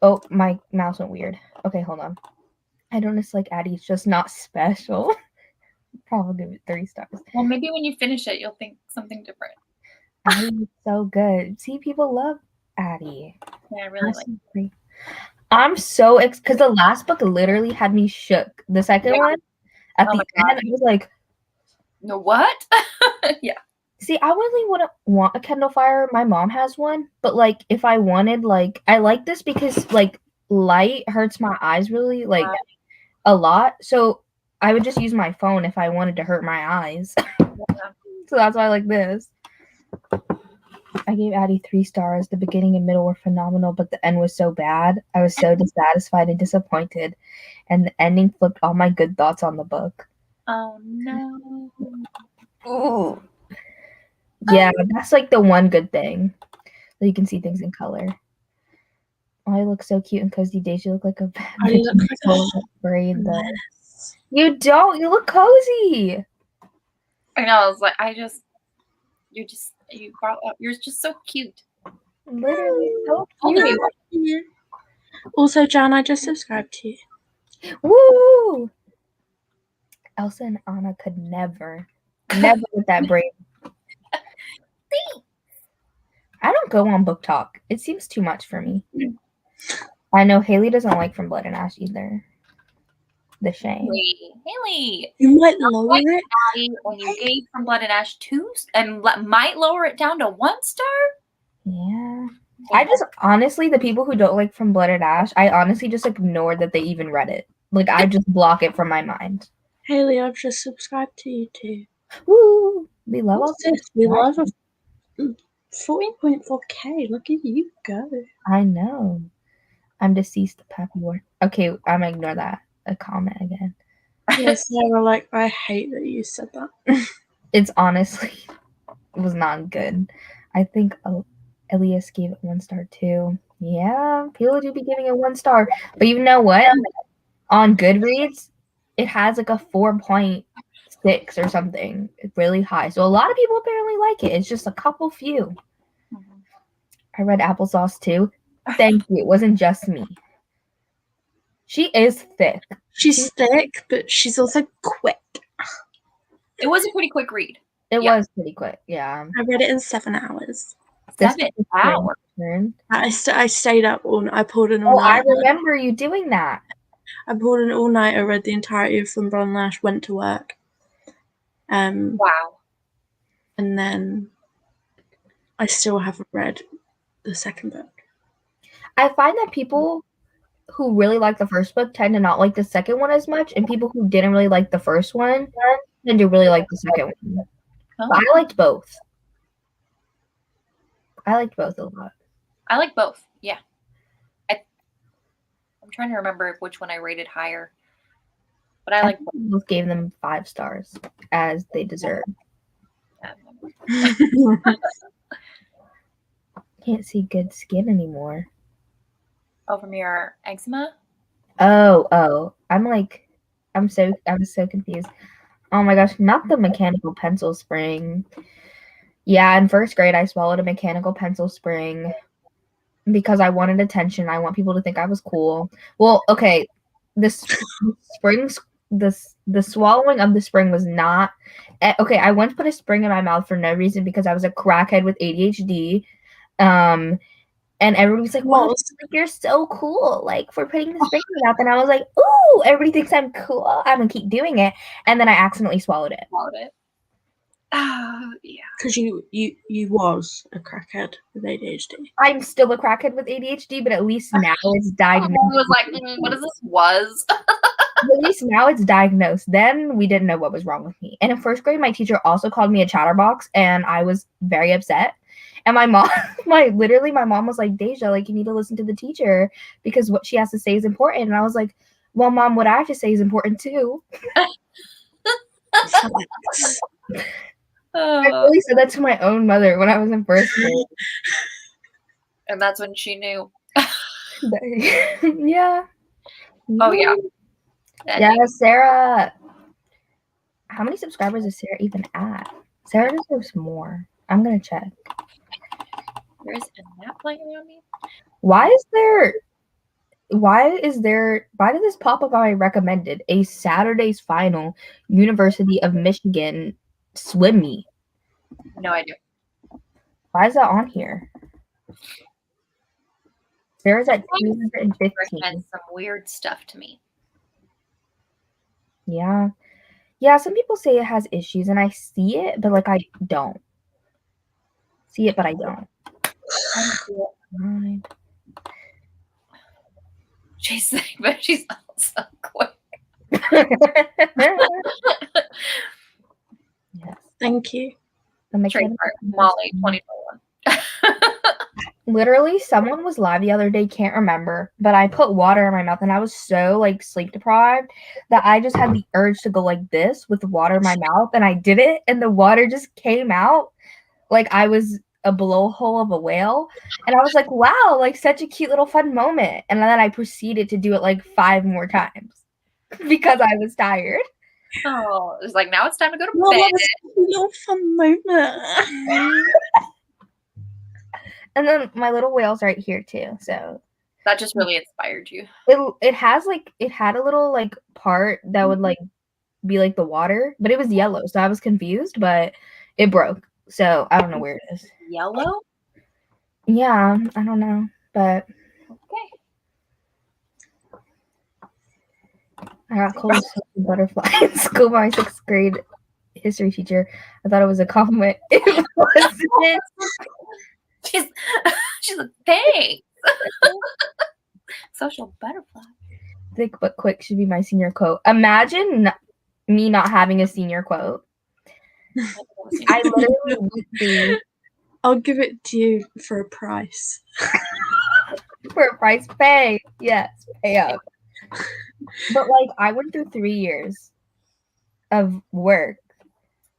Oh, my mouse went weird. Okay, hold on. I don't dislike Addie. It's just not special. Probably give it 3 stars. Well, maybe when you finish it, you'll think something different. Addie's so good. See, people love Addie. Yeah, I really like. I'm so because the last book literally had me shook. The second one, at the end, I was like, "No, what?" Yeah. See, I really wouldn't want a Kindle Fire. My mom has one, but like, if I wanted, like, I like this because like light hurts my eyes really like a lot. So I would just use my phone if I wanted to hurt my eyes. So that's why I like this. I gave Addie 3 stars. The beginning and middle were phenomenal, but the end was so bad. I was so dissatisfied and disappointed, and the ending flipped all my good thoughts on the book. Oh no. Ooh. Yeah, that's like the one good thing. You can see things in color. Oh, I look so cute and cozy. Deja look like a I look like a braid though. mess. You don't. You look cozy. I know. I was like, you brought up. You're just so cute. Literally so How old are cute. you? Also, Jan, I just subscribed to you. Woo! Elsa and Anna could never with that braid. I don't go on book talk. It seems too much for me. I know Haley doesn't like From Blood and Ash either. The shame. Haley. You might lower it. When you gave From Blood and Ash 2 and might lower it down to 1 star. Yeah. I just honestly, the people who don't like From Blood and Ash, I honestly just ignore that they even read it. Like I just block it from my mind. Haley, I've just subscribed to you too. Woo! We love all this. We love 14.4K. Look at you go. I know. I'm deceased, Pappy Ward. Okay, I'm gonna ignore that. A comment again. Yes, Sarah, like I hate that you said that. It's honestly, it was not good. I think Elias gave it 1 star too. Yeah, people do be giving it 1 star. But you know what? On Goodreads, it has like a 4.6 or something. It's really high. So a lot of people apparently like it. It's just a couple few. I read Applesauce too. Thank you. It wasn't just me. She is thick. She's thick, but she's also quick. It was a pretty quick read. It was pretty quick. Yeah. I read it in 7 hours. 7 hours. I stayed up all night. I pulled an all night. I remember you doing that. I pulled an all night. I read the entirety of From Blood and Ash. Went to work. Wow. And then I still haven't read the second book. I find that people who really like the first book tend to not like the second one as much, and people who didn't really like the first one tend to really like the second one. But I liked both. I liked both a lot. I like both. Yeah. I'm trying to remember which one I rated higher. But I like both. Gave them 5 stars as they deserve. Can't see good skin anymore. Oh, from your eczema? Oh. I'm so confused. Oh my gosh, not the mechanical pencil spring. Yeah, in 1st grade I swallowed a mechanical pencil spring because I wanted attention. I want people to think I was cool. Well, okay, the swallowing of the spring was not okay. I once put a spring in my mouth for no reason because I was a crackhead with ADHD. And everybody's like, "Wow, you're so cool! Like for putting the spring in your mouth." And I was like, "Ooh, everybody thinks I'm cool. I'm gonna keep doing it." And then I accidentally swallowed it. Oh, yeah. Because you was a crackhead with ADHD. I'm still a crackhead with ADHD, but at least now it's diagnosed. I was like, what is this? Was? At least now it's diagnosed. Then we didn't know what was wrong with me. And in 1st grade, my teacher also called me a chatterbox, and I was very upset. And my mom, my mom was like, "Deja, like you need to listen to the teacher because what she has to say is important." And I was like, "Well, Mom, what I have to say is important too." I really said that to my own mother when I was in 1st grade. And that's when she knew. Yeah. Oh, yeah. Yeah, Sarah. How many subscribers is Sarah even at? Sarah deserves more. I'm going to check. There is a nap playing around me. Why did this pop up on my recommended? A Saturday's Final, University of Michigan swim meet. No idea. Why is that on here? Sarah's at 215. Some weird stuff to me. Yeah. Yeah, some people say it has issues, and I see it, but like I don't. See it, but I don't. She's like, but she's also quick. Yes. Thank you. Trademark Molly 2021. Literally, someone was live the other day, can't remember, but I put water in my mouth and I was so like sleep deprived that I just had the urge to go like this with the water in my mouth, and I did it, and the water just came out like I was a blowhole of a whale. And I was like, wow, like such a cute little fun moment. And then I proceeded to do it like 5 more times because I was tired. Oh, it's like now it's time to go to Well, bed. that was a little fun moment. And then my little whale's right here too. So That just really inspired you. it has like it had a little like part that would like be like the water, but it was yellow, so I was confused, but it broke. So I don't know where it is. Yellow? Yeah, I don't know. But Okay. I got called a social butterfly in school by my 6th grade history teacher. I thought it was a compliment. It wasn't. She's like, thanks. Social butterfly. Thick but quick should be my senior quote. Imagine me not having a senior quote. I literally went through I'll give it to you for a price. for a price pay. Yes, pay up. But like I went through 3 years of work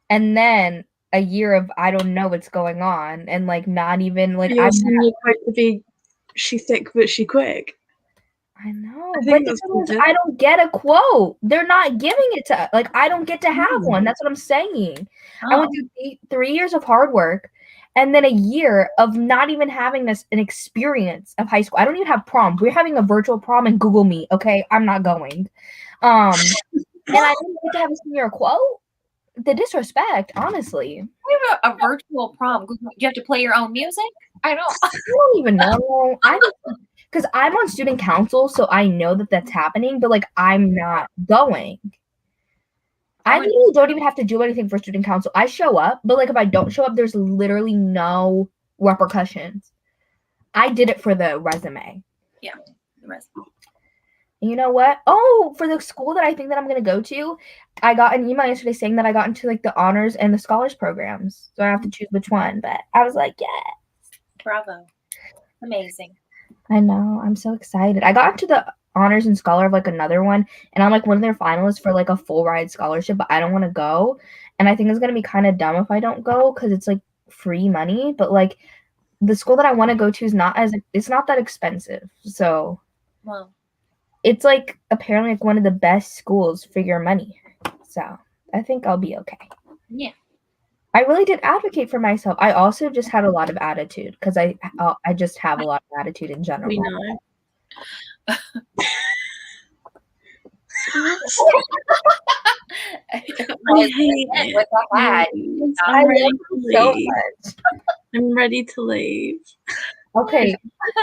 and then a year of I don't know what's going on, and like not even like Your senior quote to be she thick but she quick. I know, I but think the that's thing is, good. I don't get a quote. They're not giving it to like I don't get to have one. That's what I'm saying. I went through 3 years of hard work, and then a year of not even having an experience of high school. I don't even have prom. We're having a virtual prom and Google Meet. Okay, I'm not going. And I didn't get to have a senior quote. The disrespect, honestly. We have a virtual prom. Do you have to play your own music? I don't. I don't even know. Because I'm on student council, so I know that that's happening, but like I'm not going. I literally don't even have to do anything for student council. I show up, but like if I don't show up, there's literally no repercussions. I did it for the resume. Yeah, the resume. You know what? Oh, for the school that I think that I'm gonna go to, I got an email yesterday saying that I got into like the honors and the scholars programs. So I have to choose which one. But I was like, yeah. Bravo. Amazing. I know. I'm so excited. I got into the honors and scholar of like another one, and I'm like one of their finalists for like a full ride scholarship, but I don't want to go. And I think it's gonna be kind of dumb if I don't go because it's like free money. But like the school that I want to go to is it's not that expensive. So Well, it's like apparently like one of the best schools for your money. So I think I'll be okay. yeah. I really did advocate for myself. I also just had a lot of attitude because I just have a lot of attitude in general. We know. I hate it. With the hat. I'm ready to So leave. much. I'm ready to leave. Okay,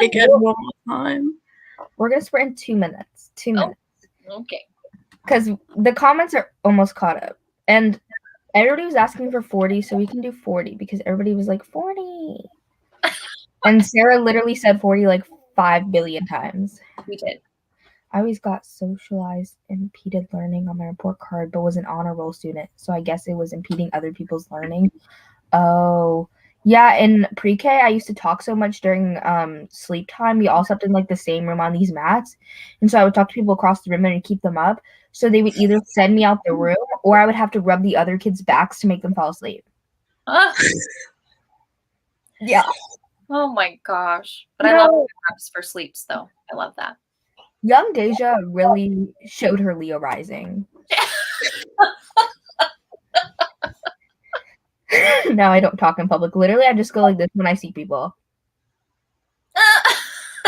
Again, one more time. we're gonna sprint in 2 minutes. 2 minutes. Okay. Because the comments are almost caught up. And everybody was asking for 40, so we can do 40 because everybody was like 40. And Sarah literally said 40 like 5 billion times. We did. I always got socialized impeded learning on my report card, but was an honor roll student. So I guess it was impeding other people's learning. Oh, yeah. In pre-K, I used to talk so much during sleep time. We all slept in like the same room on these mats. And so I would talk to people across the room and keep them up. So they would either send me out the room or I would have to rub the other kids' backs to make them fall asleep. Yeah. Oh my gosh. But I love apps for sleeps though. I love that. Young Deja really showed her Leo rising. Now I don't talk in public. Literally, I just go like this when I see people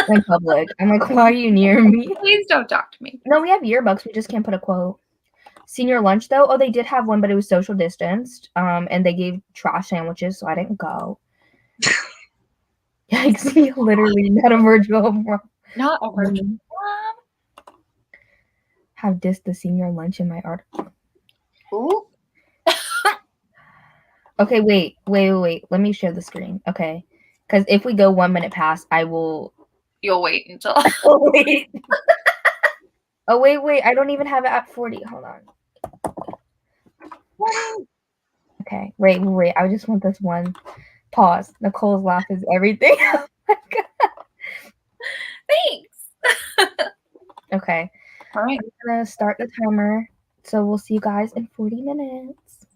in public. I'm like, why are you near me? Please don't talk to me. No, we have yearbooks. We just can't put a quote. Senior lunch, though. Oh, they did have one, but it was social distanced. And they gave trash sandwiches, so I didn't go. Yikes, literally not a virtual prom. Not a virtual prom. Have dissed the senior lunch in my article. Ooh. Okay, wait. Let me share the screen. Okay. Because if we go 1 minute past, I will. You'll wait until. Oh, wait. Oh, wait. I don't even have it at 40. Hold on. Okay. Wait. I just want this one. Pause. Nicole's laugh is everything. Thanks. Okay. All right. I'm going to start the timer. So we'll see you guys in 40 minutes.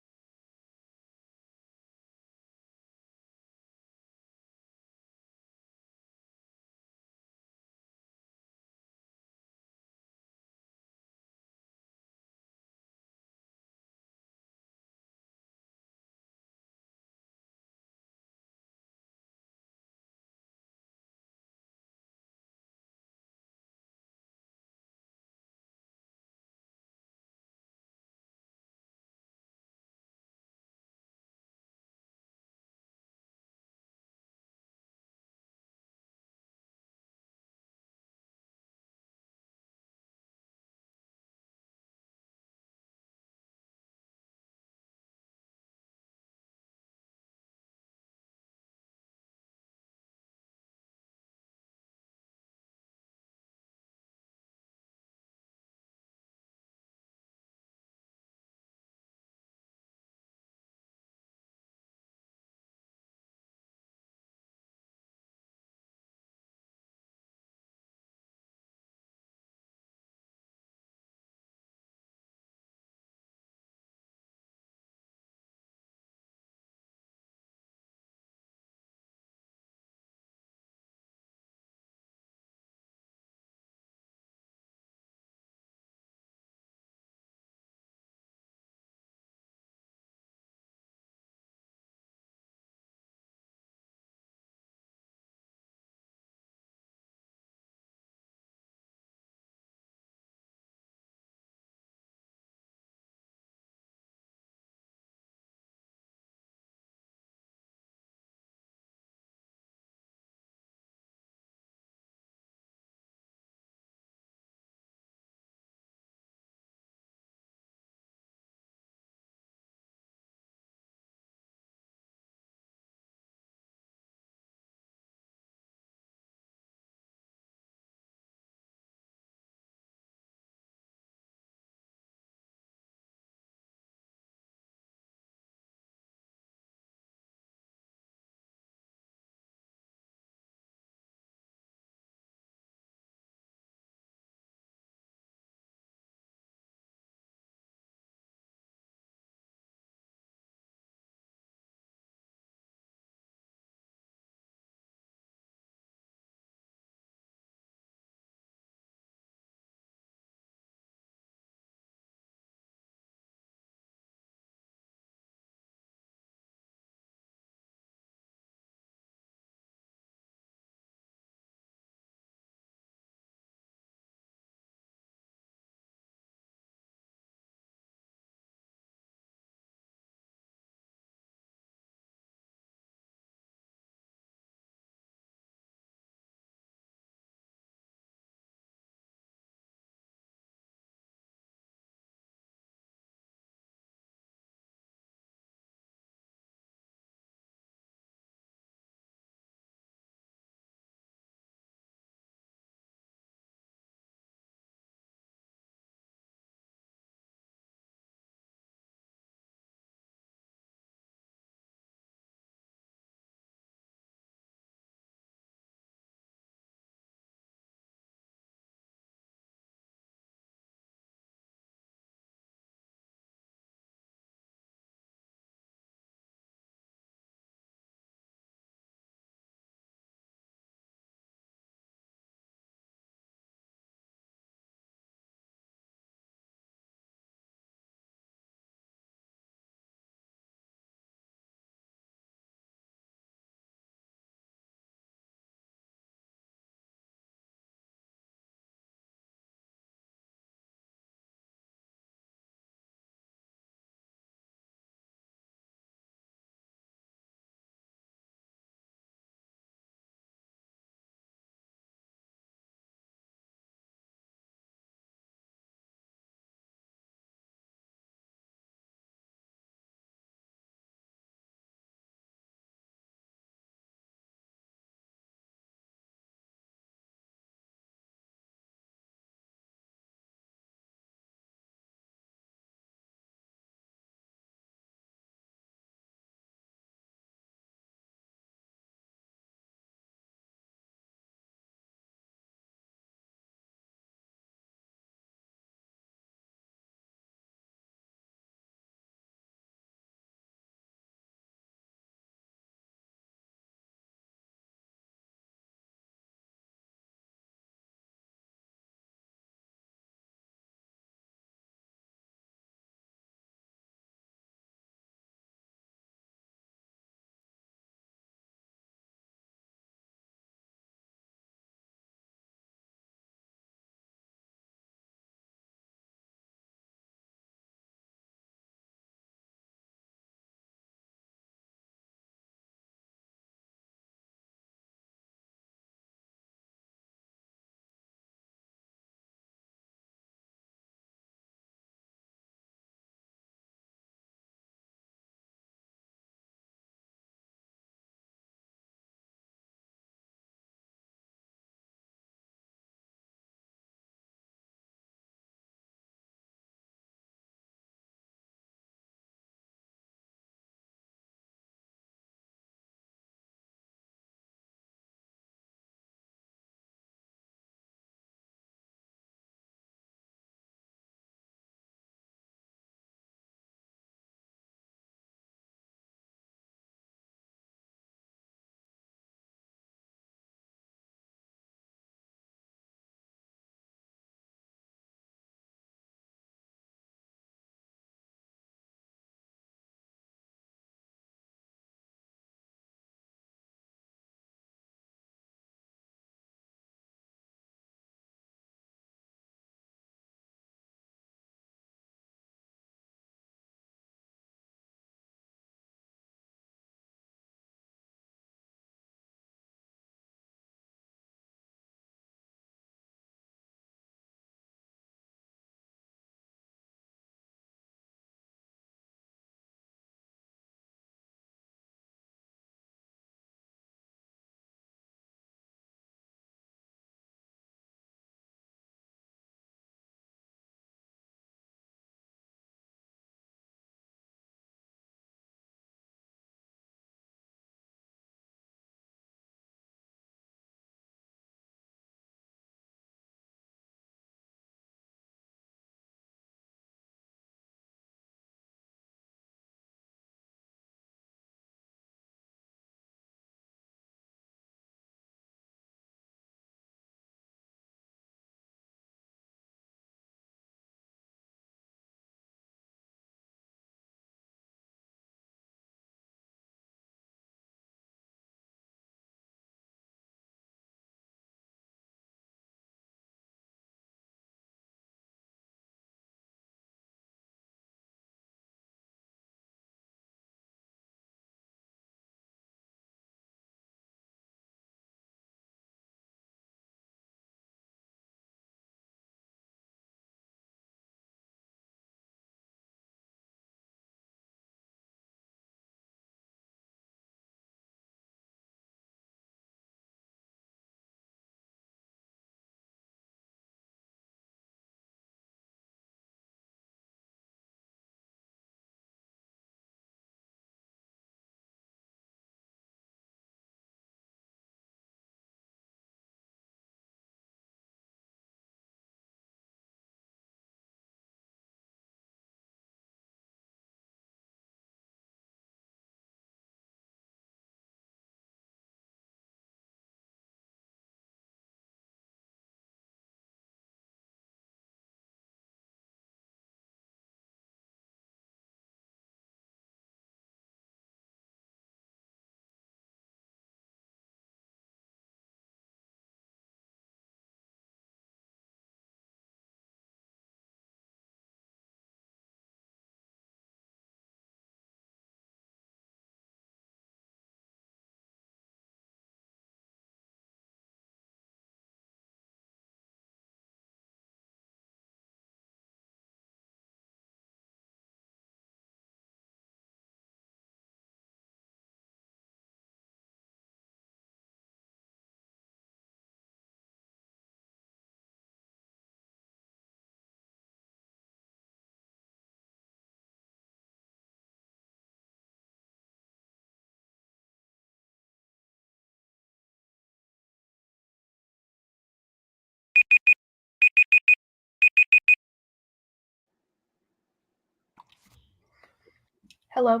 Hello.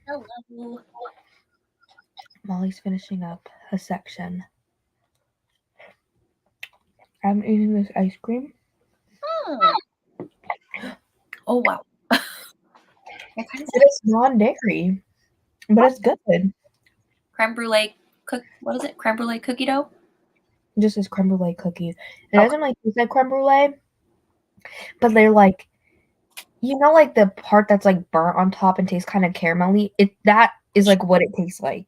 Hello. Molly's finishing up a section. I'm eating this ice cream. Hmm. Oh wow. It kind of It is non-dairy, but it's good. creme brulee what is it? Creme brulee cookie dough? Just as creme brulee cookies. It Okay. doesn't like taste like creme brulee, but they're like, like the part that's like burnt on top and tastes kind of caramelly. That is like what it tastes like.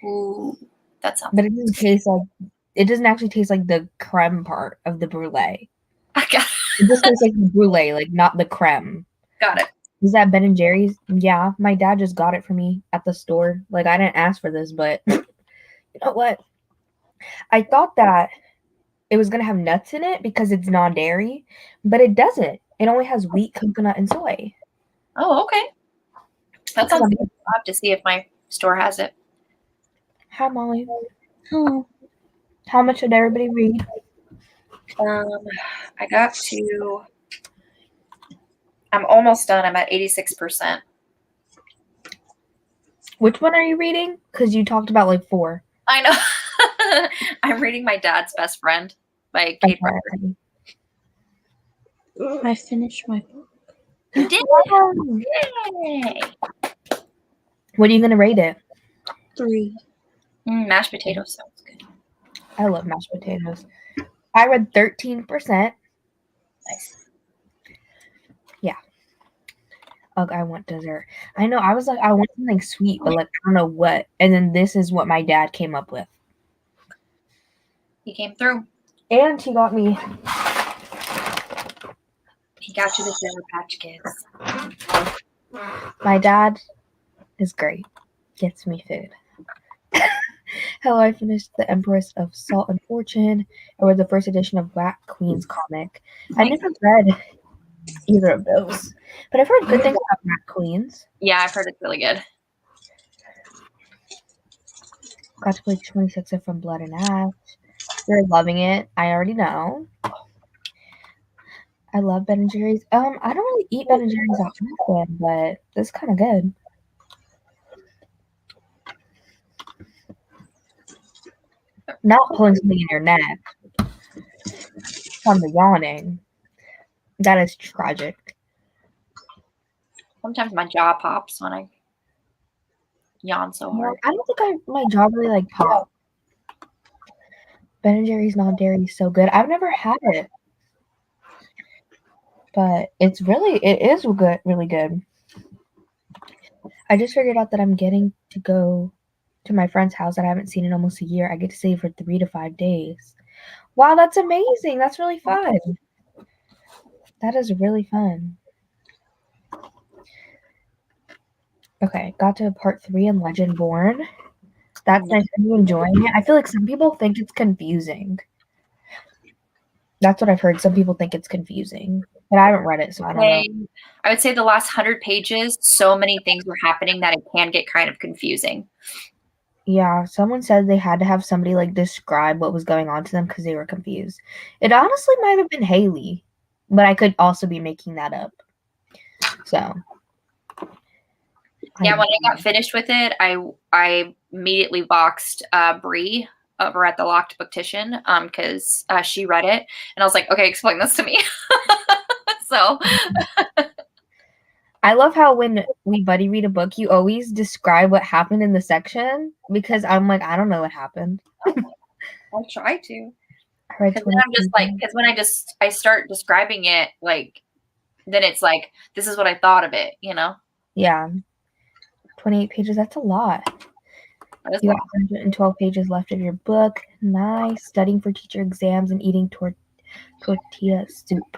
Ooh, that sounds. But it doesn't taste like. It doesn't actually taste like the creme part of the brulee. I got It just tastes like the brulee, like not the creme. it. Is that Ben and Jerry's? Yeah, my dad just got it for me at the store. Like I didn't ask for this, but you know what? I thought that it was gonna have nuts in it because it's non-dairy, but it doesn't. It only has wheat, coconut, and soy. Oh, okay. That sounds good. I'll have to see if my store has it. Hi, Molly. Oh, How much did everybody read? I got to. I'm almost done. I'm at 86%. Which one are you reading? Because you talked about like 4. I know. I'm reading My Dad's Best Friend by Kate Barker. I finished my book. You did? Wow. Yay! What are you gonna rate it? 3. Mashed potatoes sounds good. I love mashed potatoes. I read 13%. Nice. Yeah. Ugh, I want dessert. I know. I was like, I want something sweet, but like I don't know what. And then this is what my dad came up with. He came through. And he got me. He got you the Sour Patch Kids. My dad is great. Gets me food. Hello, I finished The Empress of Salt and Fortune. I read the first edition of Black Queen's comic. I never read either of those, but I've heard good things about Black Queens. Yeah, I've heard it's really good. Got to play 26er from Blood and Ash. You're loving it. I already know. I love Ben and Jerry's. I don't really eat Ben and Jerry's often, but this is kind of good. Not pulling something in your neck from the yawning. That is tragic. Sometimes my jaw pops when I yawn so hard. I don't think my jaw really like popped. Ben and Jerry's non-dairy is so good. I've never had it, but it is good, really good. I just figured out that I'm getting to go to my friend's house that I haven't seen in almost a year. I get to stay for 3 to 5 days. Wow, that's amazing. That's really fun. That is really fun. Okay, got to part 3 in Legend Born. That's nice. Are you enjoying it? I feel like some people think it's confusing. That's what I've heard. Some people think it's confusing, but I haven't read it, so I don't know. I would say the last 100 pages, so many things were happening that it can get kind of confusing. Yeah, someone said they had to have somebody like describe what was going on to them because they were confused. It honestly might have been Haley, but I could also be making that up. So. Yeah, when I got finished with it, I immediately boxed Bree over at the Locked Booktition because she read it, and I was like, okay, explain this to me. So I love how when we buddy read a book, you always describe what happened in the section because I'm like, I don't know what happened. I'll try to. I read 20 I'm just like, because when I start describing it, like, then it's like, this is what I thought of it, you know? Yeah. 28 pages, that's a lot. You got 112 pages left of your book. Nice. Studying for teacher exams and eating tortilla soup.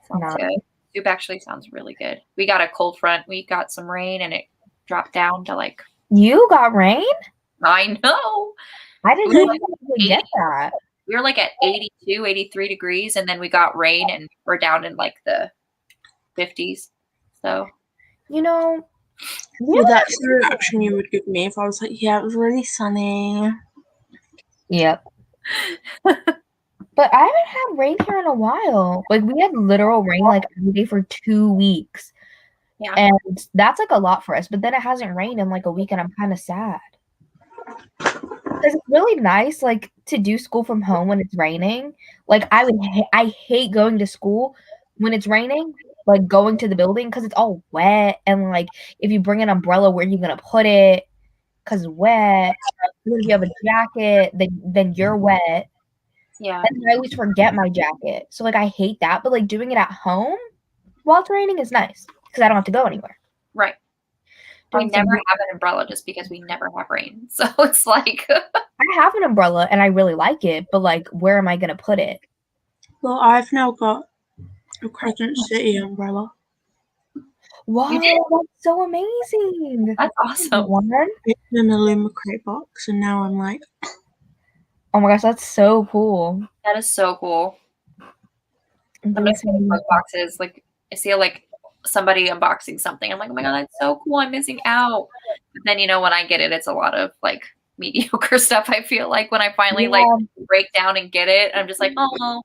Sounds good. Soup actually sounds really good. We got a cold front. We got some rain and it dropped down to like. You got rain? I know. I didn't even get that. We were like at 82, 83 degrees, and then we got rain and we're down in like the 50s. So. Yeah, that's the reaction you would give me if I was like, yeah, it was really sunny. Yep. But I haven't had rain here in a while. Like, we had literal rain like every day for 2 weeks. Yeah. And that's like a lot for us. But then it hasn't rained in like a week, and I'm kind of sad. Because it's really nice, like, to do school from home when it's raining. Like, I hate going to school when it's raining, like, going to the building because it's all wet. And, like, if you bring an umbrella, where are you going to put it? Because it's wet. Even if you have a jacket, then you're wet. Yeah. And I always forget my jacket. So, like, I hate that. But, like, doing it at home while it's raining is nice because I don't have to go anywhere. Right. I Doing some never have an umbrella just because we never have rain. So it's like I have an umbrella and I really like it, but, like, where am I going to put it? Well, I've now got a Crescent City umbrella. Wow, You did? that's so amazing. That's awesome. One. It's in a Lumicrate box, and now I'm like, Oh my gosh, that's so cool. That is so cool. I'm I'm doing missing some book boxes. Like I see like somebody unboxing something. I'm like, oh my god, that's so cool. I'm missing out. But then when I get it, it's a lot of like mediocre stuff. I feel like when I finally like break down and get it, I'm just like, oh,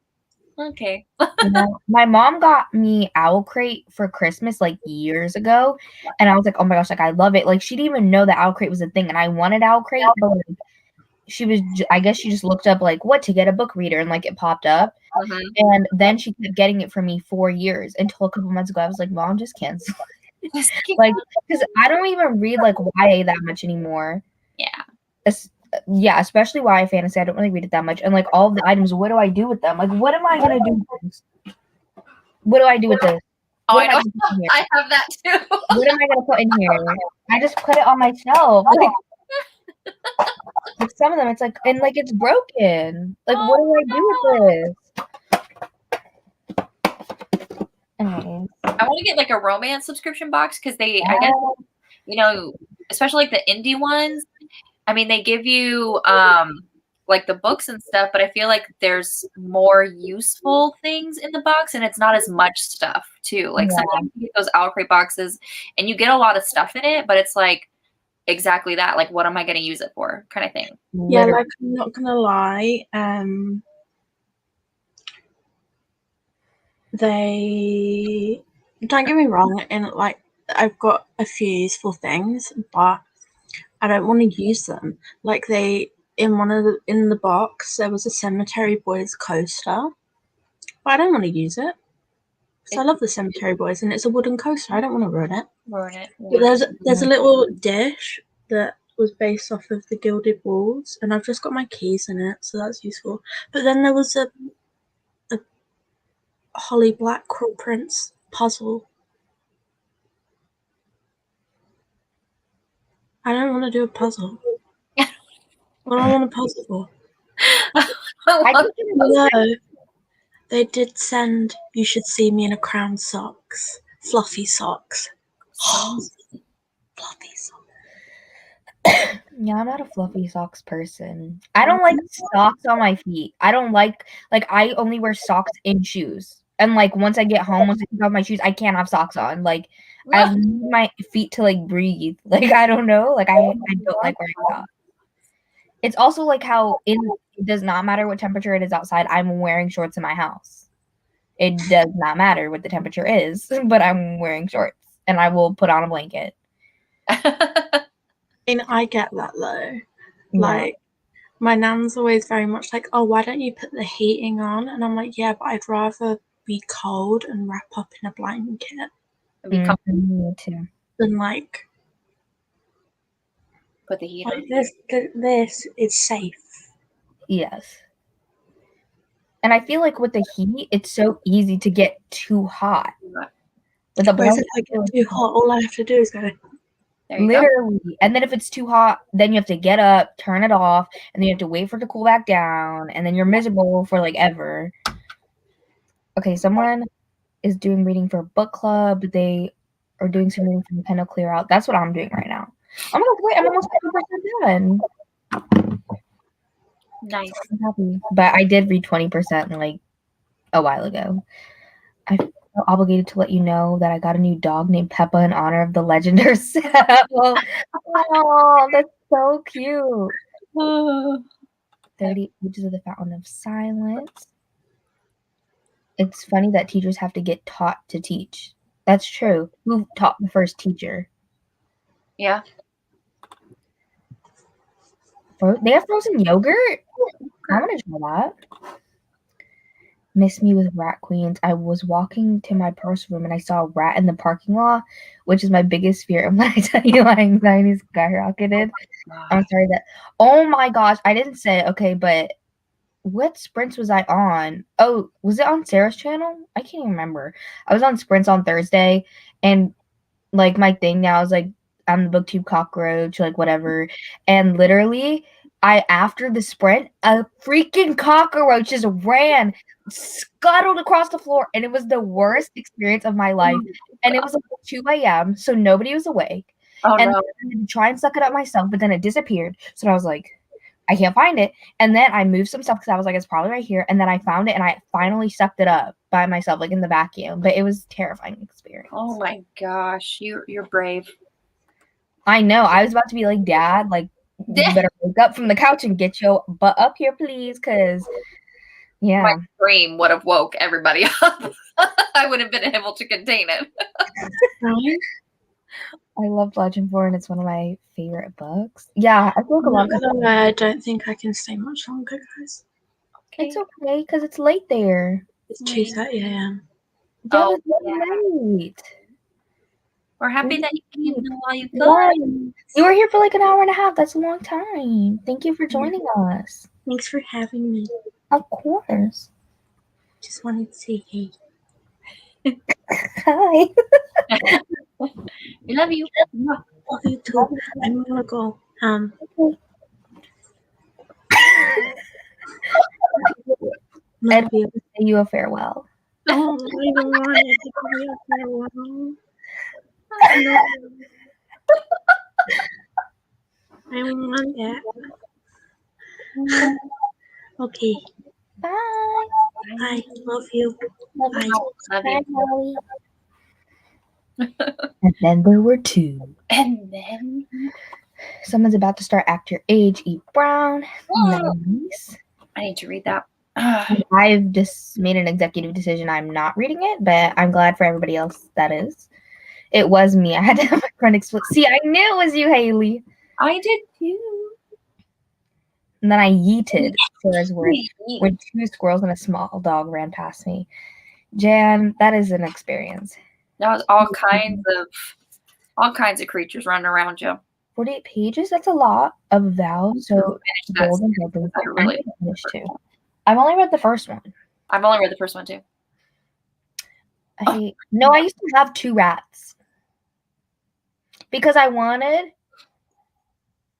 okay. yeah. My mom got me Owl Crate for Christmas like years ago, and I was like, oh my gosh, like I love it. Like she didn't even know that Owl Crate was a thing, and I wanted Owl Crate, but like, she was, I guess she just looked up like what to get a book reader, and like it popped up, and then she kept getting it for me 4 years until a couple months ago. I was like, Mom, just cancel. Like, because I don't even read like YA that much anymore. Yeah. Yeah, especially YA fantasy. I don't really read it that much. And like all of the items, what do I do with them? Like, what am I gonna do with this? What do I do with this? Oh, What I am know. gonna put in here? I have that too. What am I gonna put in here? I just put it on my shelf. Like some of them, it's like, and like it's broken. Like, what do I do with this? Anyways. I want to get like a romance subscription box because I guess, especially like the indie ones. I mean, they give you like the books and stuff, but I feel like there's more useful things in the box, and it's not as much stuff too. Like sometimes you get those Owl Crate boxes, and you get a lot of stuff in it, but it's like exactly that. Like, what am I going to use it for, kind of thing. Yeah, like I'm not gonna lie. They don't get me wrong, and like I've got a few useful things, but I don't want to use them. Like in the box there was a Cemetery Boys coaster, but I don't want to use it. So I love the Cemetery Boys, and it's a wooden coaster. I don't want to ruin it. Yeah. But there's a little dish that was based off of the Gilded Walls, and I've just got my keys in it, so that's useful. But then there was a Holly Black Crawl Prince puzzle. I don't want to do a puzzle. What do I want a puzzle for? Although they did send You Should See Me in a Crown socks. Fluffy socks. Fluffy socks. Yeah, I'm not a fluffy socks person. I don't like socks on my feet. I don't like I only wear socks in shoes. And like once I get home, once I take off my shoes, I can't have socks on. Like I need my feet to like breathe. Like I don't know. Like I don't like wearing socks. It's also like how it does not matter what temperature it is outside. I'm wearing shorts in my house. It does not matter what the temperature is, but I'm wearing shorts and I will put on a blanket. And I get that though. Like my nan's always very much like, oh, why don't you put the heating on? And I'm like, yeah, but I'd rather be cold and wrap up in a blanket. Me too. Than like put the heat like on. This is safe. Yes. And I feel like with the heat, it's so easy to get too hot. With the blanket, if I get too hot, all I have to do is go. Literally. And then if it's too hot, then you have to get up, turn it off, and then you have to wait for it to cool back down, and then you're miserable for like ever. Okay, someone is doing reading for a book club, but they are doing some reading from the Kindle Clear Out. That's what I'm doing right now. Oh my god, wait, I'm almost 50% done. Nice. I'm happy. But I did read 20% like a while ago. I feel obligated to let you know that I got a new dog named Peppa in honor of the legend herself. Oh, that's so cute. 30 Pages of the Fountain of Silence. It's funny that teachers have to get taught to teach. That's true. Who taught the first teacher? Yeah. They have frozen yogurt? I want to try that. Miss me with rat queens. I was walking to my parcel room and I saw a rat in the parking lot, which is my biggest fear. And when I tell you my anxiety skyrocketed, I'm sorry that. Oh my gosh, I didn't say it. Okay, but what sprints was I on? Oh, was it on Sarah's channel? I can't even remember. I was on sprints on Thursday, and like my thing now is like I'm the booktube cockroach, like whatever. And literally, after the sprint, a freaking cockroach just ran, scuttled across the floor, and it was the worst experience of my life. And it was like 2 a.m., so nobody was awake. Oh And no. I had to try and suck it up myself, but then it disappeared. So I was like, I can't find it. And then I moved some stuff because I was like, it's probably right here. And then I found it and I finally sucked it up by myself, like in the vacuum. But it was a terrifying experience. Oh my gosh, you're brave. I know. I was about to be like, Dad, like, you better wake up from the couch and get your butt up here, please. Because, yeah. My scream would have woke everybody up. I would have been able to contain it. Right? I love Legend 4 and it's one of my favorite books. Yeah, I feel like a lot of way, I don't think I can stay much longer, guys. Okay. It's okay because it's late there. It's 2:30 a.m. Yeah, Oh, it's really late. We're happy that you came in while you could. Yeah. You were here for like an hour and a half. That's a long time. Thank you for joining us. Thanks for having me. Of course. Just wanted to say hey. Hi. We love you. Love you too. I'm gonna go. Ed will say you a farewell. Oh, I don't want it to be a farewell. No. I want that. Okay. Bye. Bye. Love you. Love Bye. you. Love Bye, you. Holly. And then there were two. And then Someone's about to start Act Your Age, Eat Brown. Nice. I need to read that. I've just made an executive decision. I'm not reading it, but I'm glad for everybody else that is. It was me. I had to have my friend explain. See, I knew it was you, Haley. I did too. And then I yeeted Sarah's word when two squirrels and a small dog ran past me. Jan, that is an experience. That was all kinds of creatures running around you. 48 pages? That's a lot of vows. So golden purple. I really finished too. I've only read the first one. I've only read the first one too. I used to have 2 rats. Because I wanted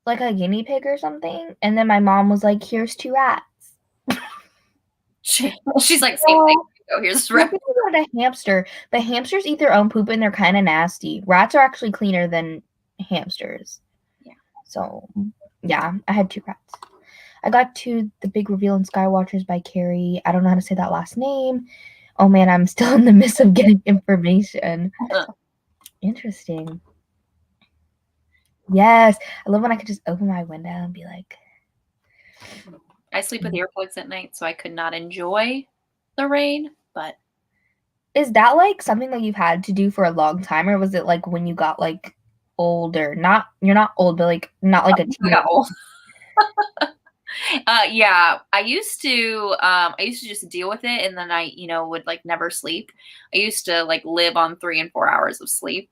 like a guinea pig or something. And then my mom was like, here's 2 rats. She's like, same thing. Oh, here's this rat. A hamster. The hamsters eat their own poop and they're kind of nasty. Rats are actually cleaner than hamsters. Yeah. So, yeah, I had 2 rats. I got to The Big Reveal in Skywatchers by Carrie. I don't know how to say that last name. Oh, man, I'm still in the midst of getting information. Interesting. Yes. I love when I could just open my window and be like... I sleep with earplugs at night, so I could not enjoy the rain, but... Is that like something that you've had to do for a long time, or was it like when you got like older? You're not old, but like not like a teenager. Yeah, I used to just deal with it, and then I, would like never sleep. I used to like live on 3 and 4 hours of sleep.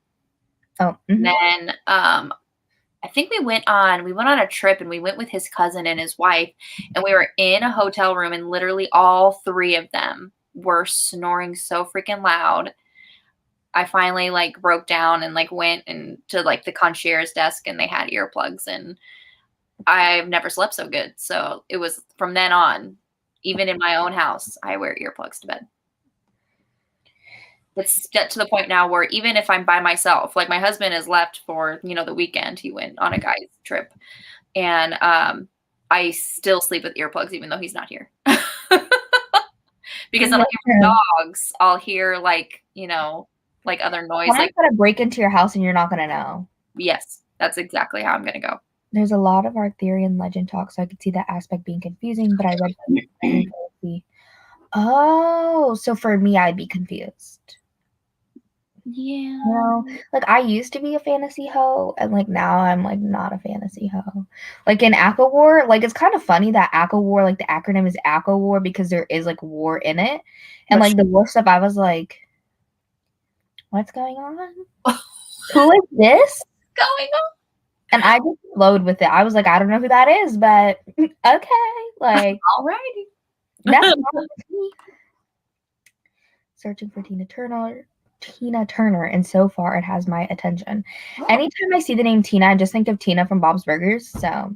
Oh, and then I think we went on a trip, and we went with his cousin and his wife, and we were in a hotel room, and literally all 3 of them were snoring so freaking loud. I finally like broke down and like went to like the concierge desk, and they had earplugs, and I've never slept so good. So it was from then on, even in my own house, I wear earplugs to bed. It's get to the point now where even if I'm by myself, like my husband has left for, the weekend, he went on a guy's trip, and I still sleep with earplugs even though he's not here. Because I'll hear dogs, I'll hear like, like other noise. I'm gonna break into your house and you're not gonna know. Yes, that's exactly how I'm gonna go. There's a lot of Arthurian legend talk, so I could see that aspect being confusing, but I read Oh, so for me I'd be confused. Yeah. You know, like I used to be a fantasy hoe, and like now I'm like not a fantasy hoe. Like in Aqua War, like it's kind of funny that Aqua War, like the acronym is Aqua War because there is like war in it, and like the war stuff, I was like, what's going on? Who is this? Going on? And I just flowed with it. I was like, I don't know who that is, but okay, like Alrighty. that's fine with me. Searching for Tina Turner, and so far it has my attention. Anytime I see the name Tina, I just think of Tina from Bob's Burgers. So,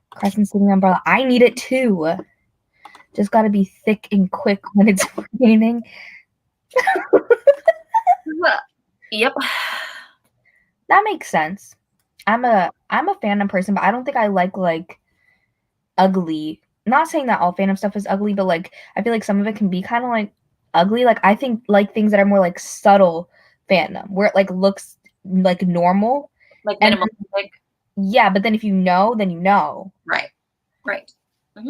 Crescent City Umbrella, I need it too. Just got to be thick and quick when it's raining. Yep. That makes sense. I'm a fandom person, but I don't think I like ugly. Not saying that all fandom stuff is ugly, but like I feel like some of it can be kind of like ugly. Like I think like things that are more like subtle fandom, where it like looks like normal, like and minimal. then, yeah, but then if you know, then you know. Right. Right. Mm-hmm.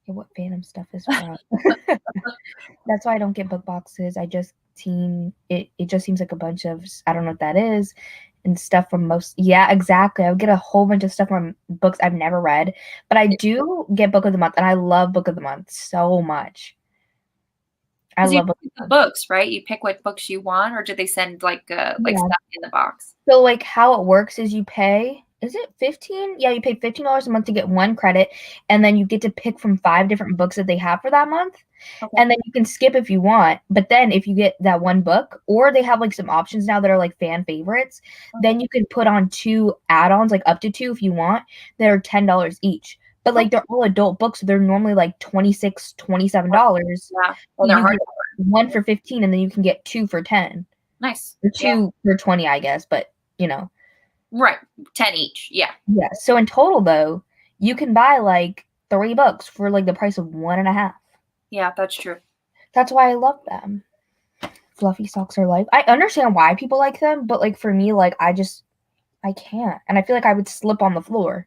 Yeah, what fandom stuff is from? That's why I don't get book boxes. I just seen it. It just seems like a bunch of I don't know what that is. And stuff from most, yeah, exactly. I would get a whole bunch of stuff from books I've never read, but I do get book of the month, and I love book of the month so much. I love books, right? You pick what books you want, or do they send like stuff in the box? So like how it works is you pay, is it 15? Yeah, you pay $15 a month to get one credit, and then you get to pick from 5 different books that they have for that month. Okay. And then you can skip if you want. But then if you get that one book, or they have like some options now that are like fan favorites, then you can put on 2 add-ons, like up to 2 if you want, that are $10 each. But like they're all adult books, so they're normally like $26, $27. Yeah. Well, you get one for 15, and then you can get 2 for 10. Nice. Or 2 for 20, I guess, but you know. Right. 10 each. Yeah. Yeah. So in total though, you can buy like 3 books for like the price of 1.5. Yeah, that's true. That's why I love them. Fluffy socks are life. I understand why people like them, but like for me, like I can't. And I feel like I would slip on the floor.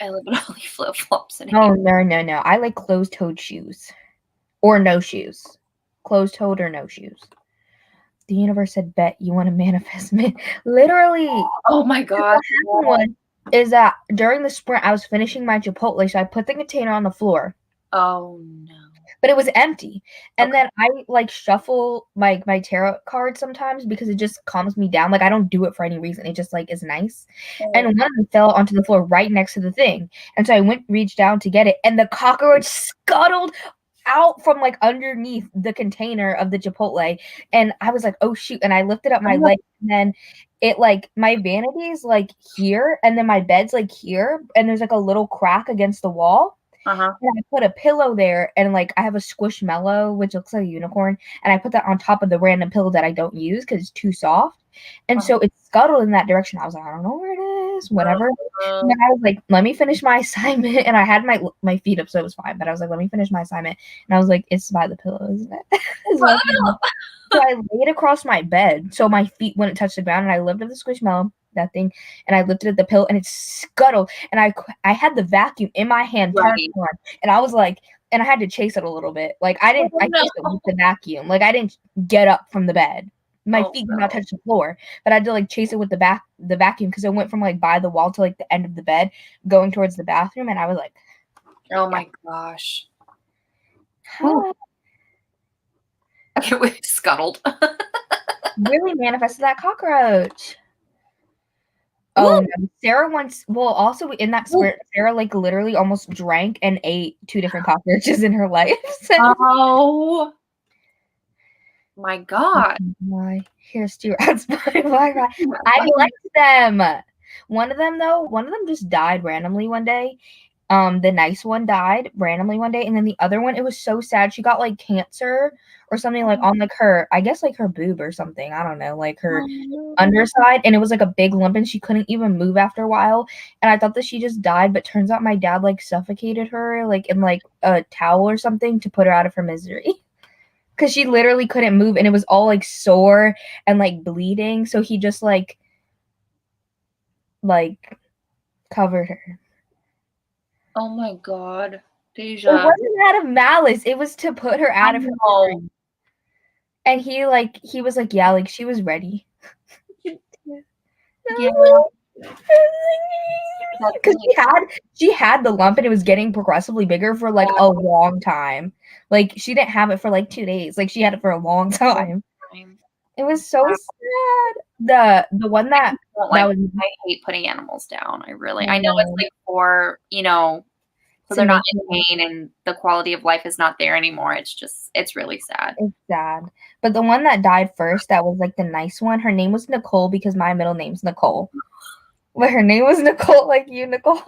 I live in only flip flops. Oh no. I like closed-toed shoes. Or no shoes. Closed-toed or no shoes. The universe said, bet you want to manifest me. Literally. Oh my God. What happened is that during the sprint, I was finishing my Chipotle, so I put the container on the floor. Oh no. But it was empty. And then I like shuffle my tarot cards sometimes because it just calms me down. Like I don't do it for any reason. It just like is nice. And one of them fell onto the floor right next to the thing. And so I reached down to get it, and the cockroach scuttled out from like underneath the container of the Chipotle, and I was like, oh shoot. And I lifted up my leg, and then it like my vanity's like here, and then my bed's like here, and there's like a little crack against the wall. And I put a pillow there, and like I have a Squishmallow, which looks like a unicorn, and I put that on top of the random pillow that I don't use because it's too soft. And so it scuttled in that direction. I was like, I don't know where it is, whatever. And then I was like, let me finish my assignment. And I had my feet up, so it was fine. But I was like, let me finish my assignment. And I was like, it's by the pillow, isn't it? So I laid across my bed so my feet wouldn't touch the ground. And I lifted the Squishmallow, that thing, and I lifted at the pillow, and it scuttled. And I had the vacuum in my hand, and I was like, and I had to chase it a little bit. Like I chased it with the vacuum. Like I didn't get up from the bed. My feet did not touch the floor, but I had to like chase it with the vacuum because it went from like by the wall to like the end of the bed, going towards the bathroom, and I was like, oh my gosh. Okay, we scuttled. Really manifested that cockroach. Oh no. Sarah once, well, also in that sprint, Sarah like literally almost drank and ate 2 different cockroaches in her life. Oh my God. Here's 2 rats. I liked them. One of them just died randomly one day. The nice one died randomly one day, and then the other one, it was so sad. She got like cancer or something like on like her, I guess like her boob or something. I don't know, like her underside, and it was like a big lump, and she couldn't even move after a while. And I thought that she just died, but turns out my dad like suffocated her like in like a towel or something to put her out of her misery. Because she literally couldn't move, and it was all like sore and like bleeding. So he just like covered her. Oh my God, Deja. It wasn't out of malice. It was to put her out of her misery. And he was like, yeah, like she was ready. Yeah. Because she had the lump and it was getting progressively bigger for like a long time. Like she didn't have it for like 2 days. Like she had it for a long time. It was so sad. The one that Like, was I hate putting animals down. I know know. it's like for, so To they're not make in pain and the quality of life is not there anymore. It's really sad. It's sad. But the one that died first, that was like the nice one, her name was Nicole because my middle name's Nicole. But her name was Nicole, like you, Nicole.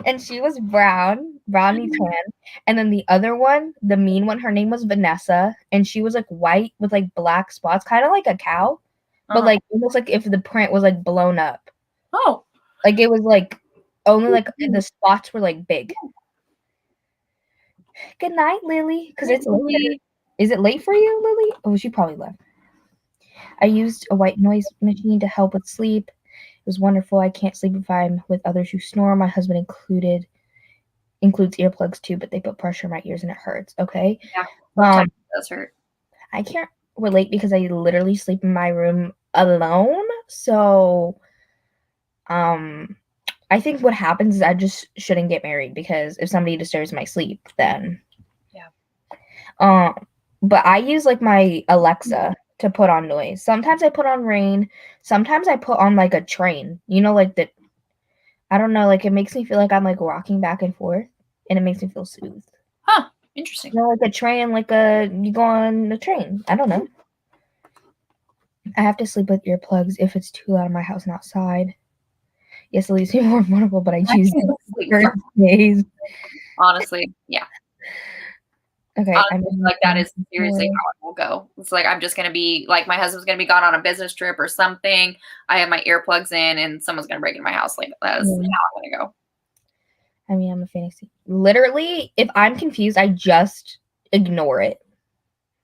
And she was brownie tan. And then the other one, the mean one, her name was Vanessa. And she was like white with like black spots, kind of like a cow. But like almost like if the print was like blown up. Oh. Like it was like only like the spots were like big. Good night, Lily. Because it's late. Is it late for you, Lily? Oh, she probably left. I used a white noise machine to help with sleep. It was wonderful. I can't sleep if I'm with others who snore. My husband includes earplugs too, but they put pressure on my ears and it hurts. Okay. Yeah. It does hurt. I can't relate because I literally sleep in my room alone. So I think what happens is I just shouldn't get married because if somebody disturbs my sleep, then but I use like my Alexa to put on noise. Sometimes I put on rain. Sometimes I put on like a train. Like the I don't know, like it makes me feel like I'm like rocking back and forth and it makes me feel soothed. Huh. Interesting. Like a train, you go on a train. I don't know. I have to sleep with earplugs if it's too loud in my house and outside. Yes, it leaves me more vulnerable, but I choose certain days. Honestly, yeah. Okay. Honestly, like that is seriously how it will go. It's like I'm just gonna be like my husband's gonna be gone on a business trip or something. I have my earplugs in and someone's gonna break into my house. Like that's how I'm gonna go. I mean, I'm a fantasy. Literally, if I'm confused, I just ignore it.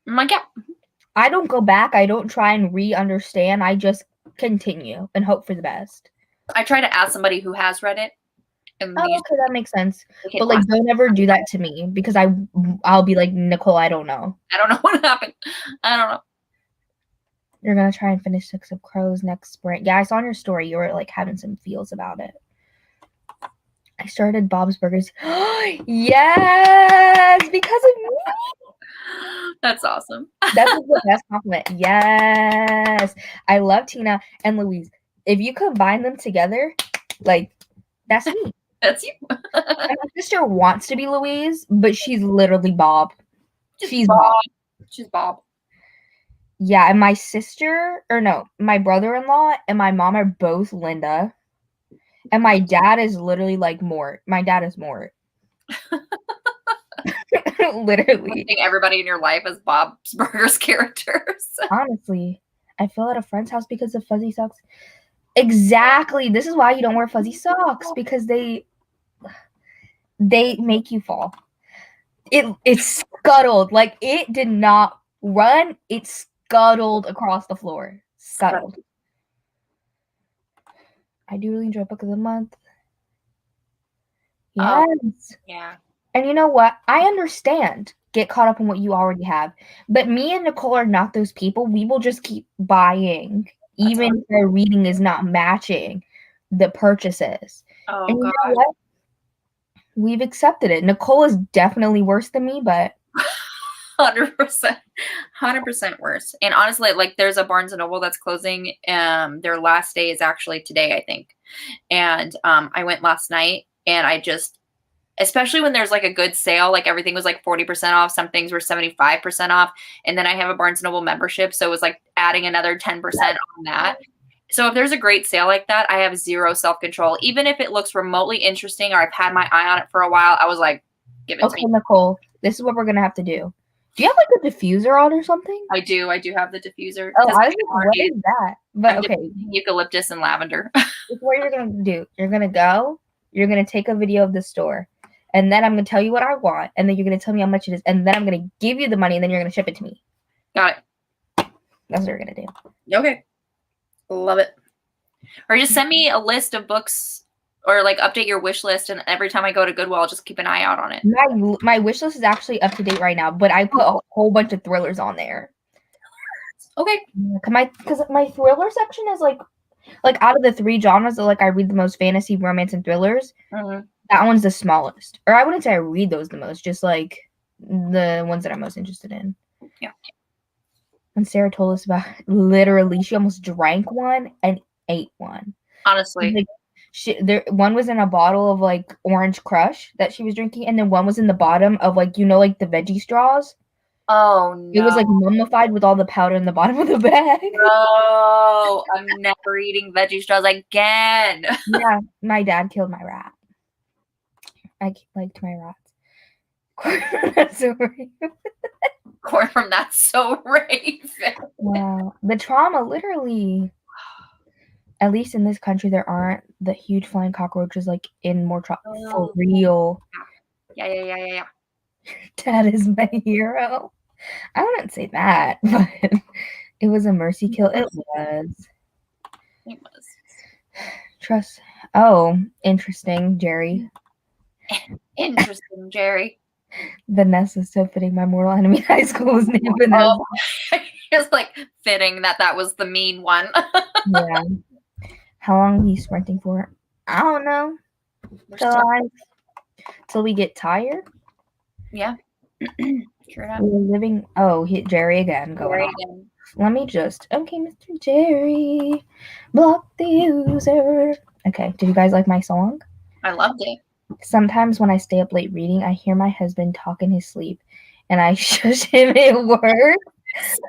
I'm like, yeah. I don't go back. I don't try and re-understand. I just continue and hope for the best. I try to ask somebody who has read it. And okay, that makes sense. But like, don't ever do that to me because I'll be like, Nicole, I don't know. I don't know what happened. I don't know. You're gonna try and finish Six of Crows next spring. Yeah, I saw on your story you were like having some feels about it. I started Bob's Burgers. Yes, because of me. That's awesome. That's the best compliment. Yes, I love Tina and Louise. If you combine them together, like that's me. That's you. My sister wants to be Louise, but she's literally Bob. She's Bob. Bob. She's Bob. Yeah, and my brother-in-law and my mom are both Linda. And my dad is literally like Mort. My dad is Mort. Literally. I think everybody in your life is Bob's Burgers characters. Honestly, I fell at a friend's house because of fuzzy socks. Exactly. This is why you don't wear fuzzy socks because they make you fall. It scuttled. Like it did not run. It scuttled across the floor. Scuttled. I do really enjoy Book of the Month. Yes. Yeah. And you know what? I understand. Get caught up in what you already have. But me and Nicole are not those people. We will just keep buying, even if our reading is not matching the purchases. Oh, and you God. know what? We've accepted it. Nicole is definitely worse than me, but 100% worse. And honestly, like there's a Barnes and Noble that's closing. Their last day is actually today, I think. And I went last night and I just, especially when there's like a good sale, like everything was like 40% off. Some things were 75% off. And then I have a Barnes and Noble membership. So it was like adding another 10% on that. So if there's a great sale like that, I have zero self-control. Even if it looks remotely interesting or I've had my eye on it for a while, I was like, give it to me. Okay, Nicole, this is what we're going to have to do. Do you have like a diffuser on or something? I do. I do have the diffuser. Oh, I was like, what is that? But okay. Eucalyptus and lavender. This is what you're going to do. You're going to take a video of the store. And then I'm going to tell you what I want. And then you're going to tell me how much it is. And then I'm going to give you the money. And then you're going to ship it to me. Got it. That's what we're going to do. Okay. Love it. Or just send me a list of books or like update your wish list. And every time I go to Goodwill, I'll just keep an eye out on it. My wish list is actually up to date right now. But I put a whole bunch of thrillers on there. Okay. Because my thriller section is like out of the 3 genres that like I read the most, fantasy, romance, and thrillers. That one's the smallest. Or I wouldn't say I read those the most, just like the ones that I'm most interested in. Yeah. And Sarah told us about literally, she almost drank one and ate one. Honestly. Like, one was in a bottle of like Orange Crush that she was drinking, and then one was in the bottom of like like the veggie straws. Oh no. It was like mummified with all the powder in the bottom of the bag. No, I'm never eating veggie straws again. Yeah, my dad killed my rat. I liked my rats. Sorry. Corn from That's So Raven. Wow. The trauma, literally. At least in this country, there aren't the huge flying cockroaches like in more for real. Yeah. Dad is my hero. I wouldn't say that, but it was a mercy kill. It was. It was. Trust. Oh, interesting, Jerry. Interesting, Jerry. Vanessa is so fitting. My mortal enemy in high school was named Vanessa. Oh, it's like fitting that was the mean one. Yeah. How long are you sprinting for? I don't know. Till we get tired. Yeah. Sure enough. We're living. Oh, hit Jerry again. Going on. Again. Let me just. Okay, Mr. Jerry, block the user. Okay. Did you guys like my song? I loved it. Sometimes when I stay up late reading, I hear my husband talk in his sleep, and I shush him. It works.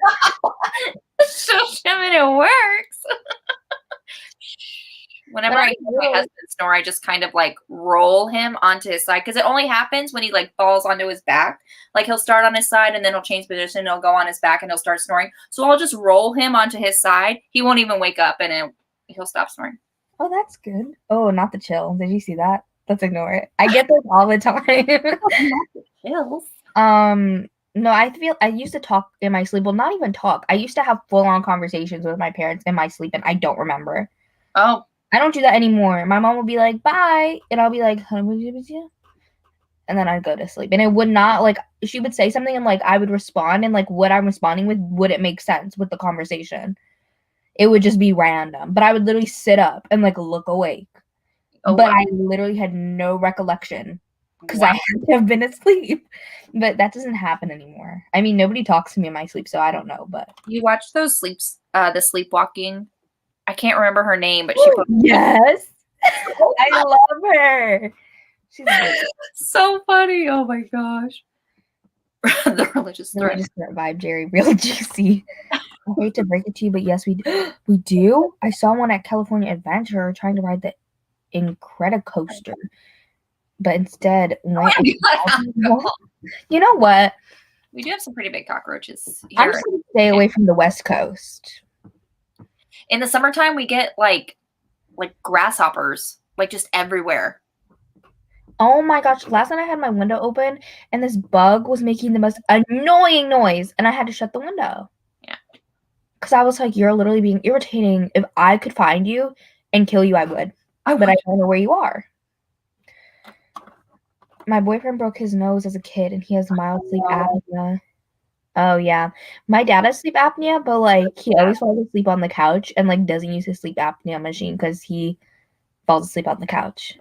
Shush him and it works. Whenever I hear my husband snore, I just kind of like roll him onto his side because it only happens when he like falls onto his back. Like he'll start on his side and then he'll change position. He'll go on his back and he'll start snoring. So I'll just roll him onto his side. He won't even wake up and he'll stop snoring. Oh, that's good. Oh, not the chill. Did you see that? Let's ignore it. I get those all the time. Chills. No, I used to talk in my sleep. Well, not even talk. I used to have full-on conversations with my parents in my sleep, and I don't remember. Oh. I don't do that anymore. My mom would be like, bye, and I'll be like, and then I'd go to sleep. And it would not, like, she would say something, and, like, I would respond, and, like, what I'm responding with, would it make sense with the conversation? It would just be random. But I would literally sit up and, like, look awake. Oh, but wow. I literally had no recollection because I had to have been asleep. But that doesn't happen anymore. I mean, nobody talks to me in my sleep, so I don't know. But you watch those the sleepwalking. I can't remember her name, but she. Yes, I love her. She's so funny. Oh my gosh. The religious threat vibe, Jerry, real juicy. I hate to break it to you, but yes, we do. I saw one at California Adventure trying to ride the Incredicoaster, but instead went. You know what? We do have some pretty big cockroaches here. I'm just gonna stay away from the West Coast. In the summertime, we get like grasshoppers, like just everywhere. Oh my gosh! Last night I had my window open, and this bug was making the most annoying noise, and I had to shut the window. Yeah. Because I was like, "You're literally being irritating. If I could find you and kill you, I would. But I don't know where you are." My boyfriend broke his nose as a kid, and he has mild sleep apnea. Oh yeah, my dad has sleep apnea, but like he always falls asleep on the couch and like doesn't use his sleep apnea machine because he falls asleep on the couch.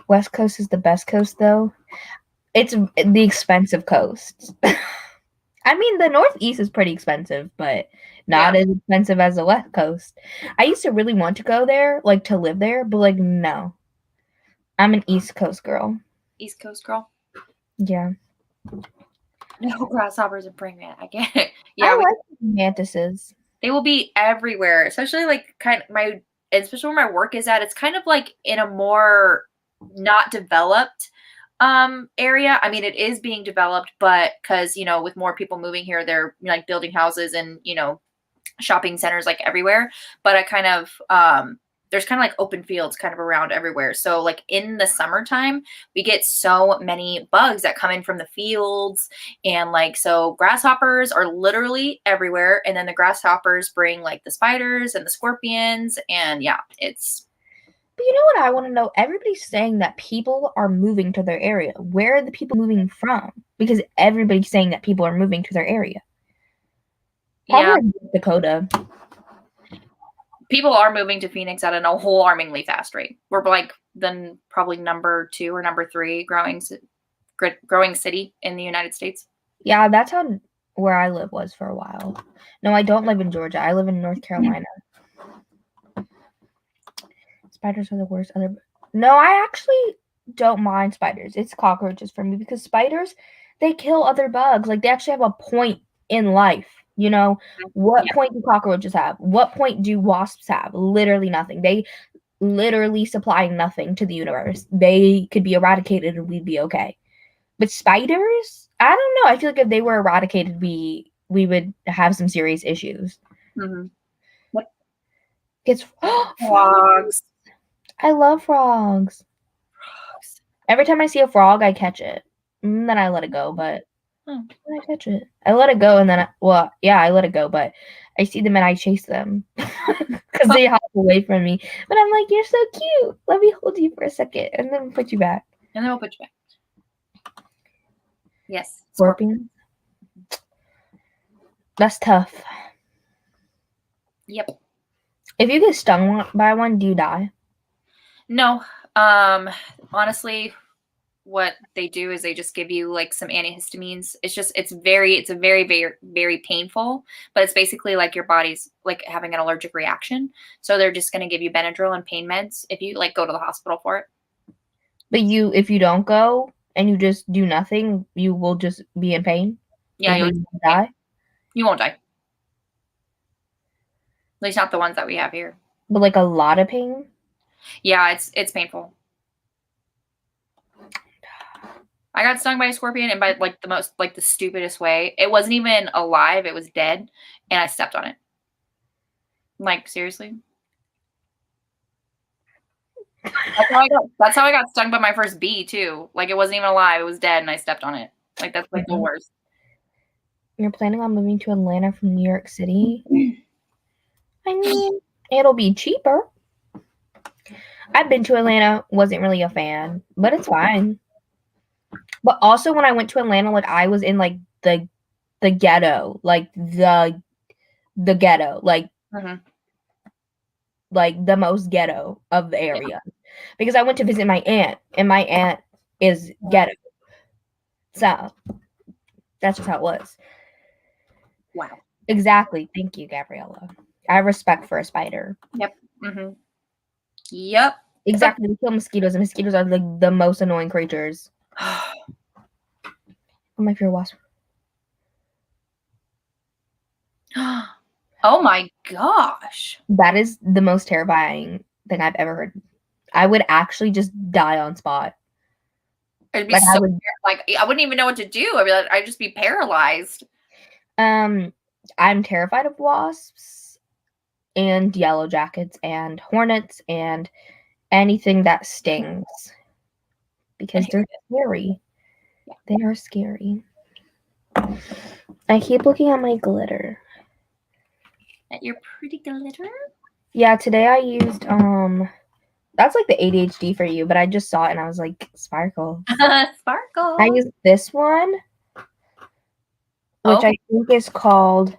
West Coast is the best coast, though. It's the expensive coast. I mean, the Northeast is pretty expensive, but not as expensive as the West Coast. I used to really want to go there, like to live there, but like no. I'm an East Coast girl. East Coast girl? Yeah. No grasshoppers and praying mantis. I get it. Yeah, I like mantises. They will be everywhere, especially like especially where my work is at. It's kind of like in a more not developed area. I mean, it is being developed, but because with more people moving here, they're like building houses and shopping centers like everywhere. But I kind of there's kind of like open fields kind of around everywhere. So like in the summertime, we get so many bugs that come in from the fields. And like, so grasshoppers are literally everywhere. And then the grasshoppers bring like the spiders and the scorpions. And yeah, it's. But you know what I want to know? Everybody's saying that people are moving to their area. Where are the people moving from? Because everybody's saying that people are moving to their area. Yeah. Probably North Dakota. People are moving to Phoenix at an alarmingly fast rate. We're like then probably number 2 or number 3 growing city in the United States. Yeah, that's how where I live was for a while. No, I don't live in Georgia. I live in North Carolina. Spiders are the worst. No, I actually don't mind spiders. It's cockroaches for me because spiders, they kill other bugs. Like they actually have a point in life. You know, what point do cockroaches have? What point do wasps have? Literally nothing. They literally supply nothing to the universe. They could be eradicated and we'd be okay. But spiders, I don't know. I feel like if they were eradicated, we would have some serious issues. Mm-hmm. What? It's frogs. I love frogs. Every time I see a frog, I catch it. And then I let it go, but I catch it. I let it go, and then I let it go, but I see them and I chase them because they hop away from me. But I'm like, you're so cute. Let me hold you for a second, and then put you back. And then we'll put you back. Yes. Scorpion. That's tough. Yep. If you get stung by one, do you die? No. Honestly, what they do is they just give you like some antihistamines. It's very, very, very painful, but it's basically like your body's like having an allergic reaction. So they're just going to give you Benadryl and pain meds if you like go to the hospital for it. But if you don't go and you just do nothing, you will just be in pain. Yeah, you won't die. You won't die. At least not the ones that we have here. But like a lot of pain. Yeah, it's painful. I got stung by a scorpion, and by like the stupidest way. It wasn't even alive; it was dead, and I stepped on it. Like seriously. That's how I got stung by my first bee too. Like it wasn't even alive; it was dead, and I stepped on it. Like that's like the worst. You're planning on moving to Atlanta from New York City? I mean, it'll be cheaper. I've been to Atlanta, wasn't really a fan, but it's fine. But also when I went to Atlanta, like I was in like the ghetto, like the ghetto, like like the most ghetto of the area. Because I went to visit my aunt, and my aunt is ghetto. So that's just how it was. Wow. Exactly. Thank you, Gabriella. I have respect for a spider. Yep. Yep. Exactly. They kill mosquitoes, and mosquitoes are like the most annoying creatures. I'm my favorite wasp. Oh my gosh. That is the most terrifying thing I've ever heard. I would actually just die on spot. It'd be I wouldn't even know what to do. I'd just be paralyzed. I'm terrified of wasps and yellow jackets and hornets and anything that stings because they're scary. Yeah. They are scary. I keep looking at my glitter. At your pretty glitter? Yeah, today I used that's like the ADHD for you, but I just saw it and I was like, sparkle. Sparkle. I used this one, which I think is called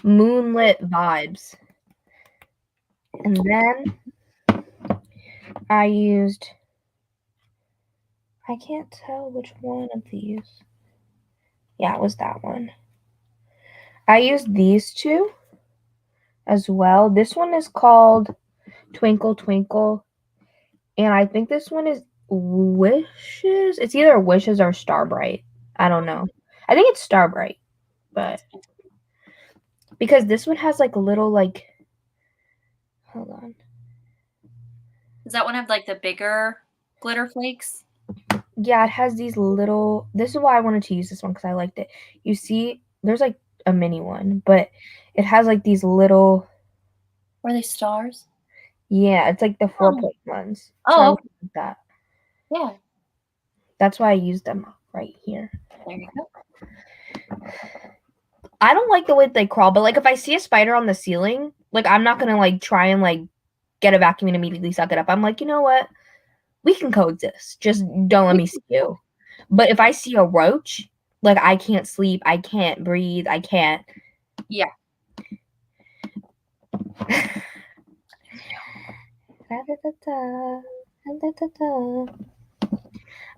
Moonlit Vibes. And then I used, I can't tell which one of these. Yeah, it was that one. I used these two as well. This one is called Twinkle Twinkle. And I think this one is Wishes. It's either Wishes or Starbright. I don't know. I think it's Starbright. But because this one has like a little like, hold on. Does that one have like the bigger glitter flakes? Yeah, it has these little, this is why I wanted to use this one because I liked it. You see, there's like a mini one, but it has like these little. Were they stars? Yeah, it's like the 4-point ones. Oh, so like that. Yeah. That's why I used them right here. There you go. I don't like the way they crawl, but like if I see a spider on the ceiling, like I'm not gonna like try and like get a vacuum and immediately suck it up. I'm like, you know what? We can coexist. Just don't let me see you. But if I see a roach, Like, I can't sleep. I can't breathe. I can't. Yeah.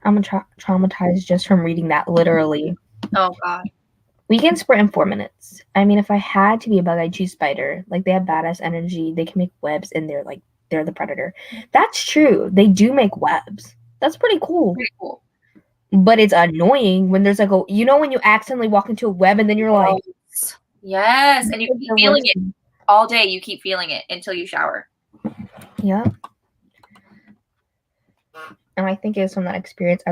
I'm traumatized just from reading that, literally. Oh, God. We can sprint in 4 minutes. I mean, if I had to be a bug, I'd choose spider. Like, they have badass energy. They can make webs, and they're the predator. That's true. They do make webs. That's pretty cool. Pretty cool. But it's annoying when there's like when you accidentally walk into a web and then you're like, yes, and you keep feeling it all day. You keep feeling it until you shower. Yeah. And I think it was from that experience. I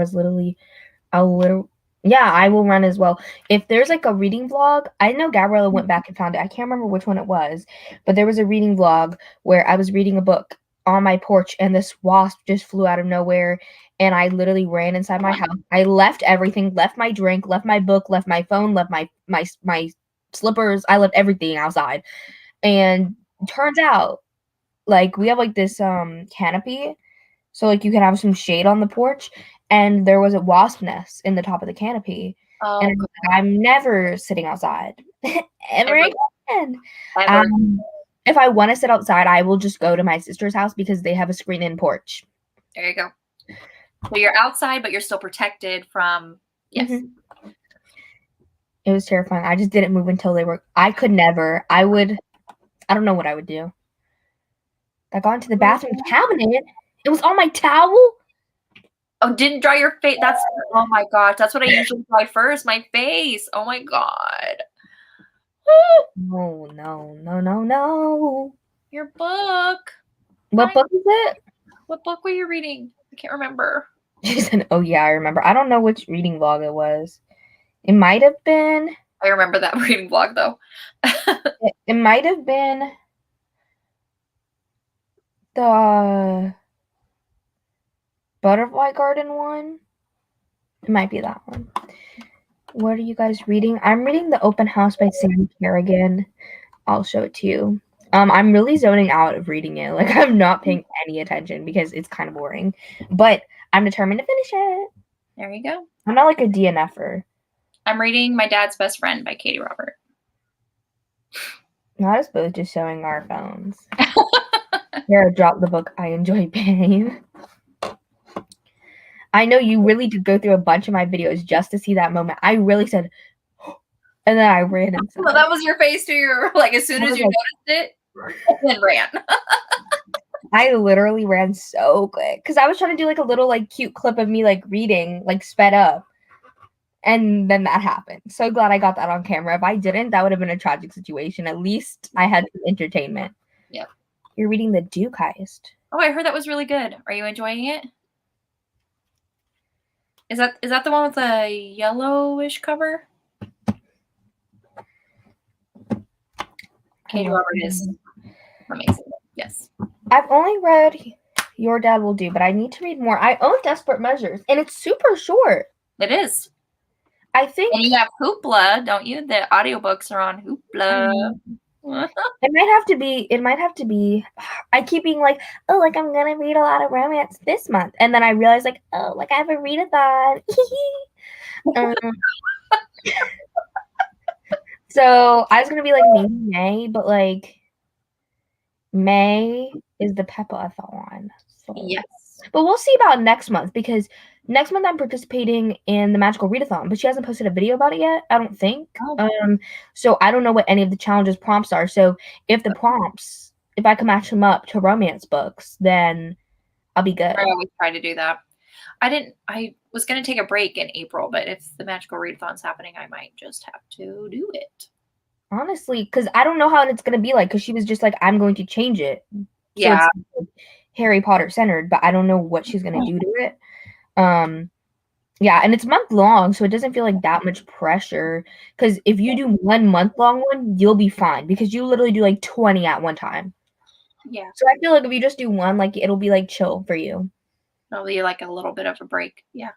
will run as well. If there's like a reading vlog, I know Gabriella went back and found it. I can't remember which one it was, but there was a reading vlog where I was reading a book on my porch and this wasp just flew out of nowhere and I literally ran inside my house. I left everything, left my drink, left my book, left my phone, left my slippers. I left everything outside. And turns out like we have like this canopy, so like you can have some shade on the porch, and there was a wasp nest in the top of the canopy. Oh, and I'm never sitting outside ever again. Ever. If I want to sit outside, I will just go to my sister's house because they have a screen-in porch. There you go. So you're outside, but you're still protected from, yes. Mm-hmm. It was terrifying. I just didn't move until they were, I could never, I don't know what I would do. I got into the bathroom cabinet. It was on my towel. Oh, didn't dry your face. That's, oh my gosh. That's what I usually dry first. My face. Oh my God. No. Your book. What book is it? What book were you reading? I can't remember. She said, oh yeah, I remember. I don't know which reading vlog it was. It might have been. I remember that reading vlog though. It might have been the Butterfly Garden one. It might be that one. What are you guys reading? I'm reading The Open House by Sam Kerrigan. I'll show it to you. I'm really zoning out of reading it. Like, I'm not paying any attention because it's kind of boring. But I'm determined to finish it. There you go. I'm not like a DNFer. I'm reading My Dad's Best Friend by Katie Robert. Not us both just showing our phones. Here, drop the book I enjoy paying. I know you really did go through a bunch of my videos just to see that moment. I really said, and then I ran inside. Well, that was your face to your, like, as soon as you noticed it, and then ran. I literally ran so quick because I was trying to do like a little like cute clip of me like reading, like sped up. And then that happened. So glad I got that on camera. If I didn't, that would have been a tragic situation. At least I had some entertainment. Yep. You're reading The Duke Heist. Oh, I heard that was really good. Are you enjoying it? Is that the one with the yellowish cover? Katie Robert is amazing. Yes. I've only read Your Dad Will Do, but I need to read more. I own Desperate Measures, and it's super short. It is. I think. And you have Hoopla, don't you? The audiobooks are on Hoopla. It might have to be. I keep being like, oh, like I'm gonna read a lot of romance this month, and then I realize like, oh, like I have a readathon. So I was gonna be like maybe May, but like May is the Peppa-a-thon one. So. Yes. But we'll see about next month because next month I'm participating in the Magical Readathon, but she hasn't posted a video about it yet, I don't think. Oh. So I don't know what any of the challenges prompts are. So if I can match them up to romance books, then I'll be good. I always try to do that. I was going to take a break in April, but if the Magical Readathon's happening, I might just have to do it. Honestly, because I don't know how it's going to be like, because she was just like, I'm going to change it. Yeah. So it's Harry Potter centered, but I don't know what she's going to do to it. Yeah, and it's month long, so it doesn't feel like that much pressure. Because if you do 1 month long one, you'll be fine because you literally do like 20 at one time. Yeah. So I feel like if you just do one, like it'll be like chill for you. It'll be like a little bit of a break. Yeah.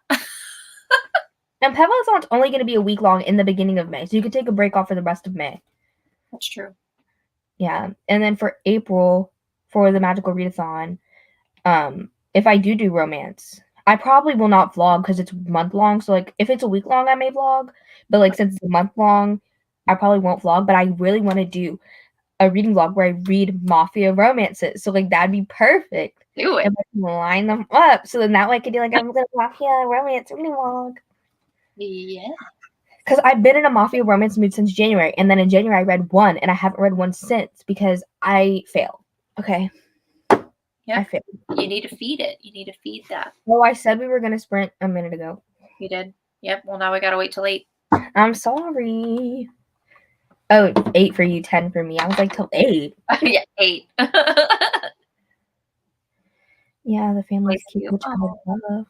And Peppa-a-thon's only going to be a week long in the beginning of May, so you could take a break off for the rest of May. That's true. Yeah, and then for April, for the Magical Readathon, if I do romance, I probably will not vlog because it's month long. So like if it's a week long, I may vlog. But like since it's a month long, I probably won't vlog. But I really want to do a reading vlog where I read mafia romances. So like that'd be perfect. Do it. And I can line them up. So then that way I could do like a little mafia romance reading vlog. Yeah. Because I've been in a mafia romance mood since January. And then in January I read one and I haven't read one since because I failed. Okay. Yeah. I failed. You need to feed it. You need to feed that. Well, I said we were gonna sprint a minute ago. You did. Yep. Well, now we gotta wait till 8. I'm sorry. Oh, 8 for you, 10 for me. I was like till 8. Yeah, 8. Yeah, the family's Nice cute, you. which I love.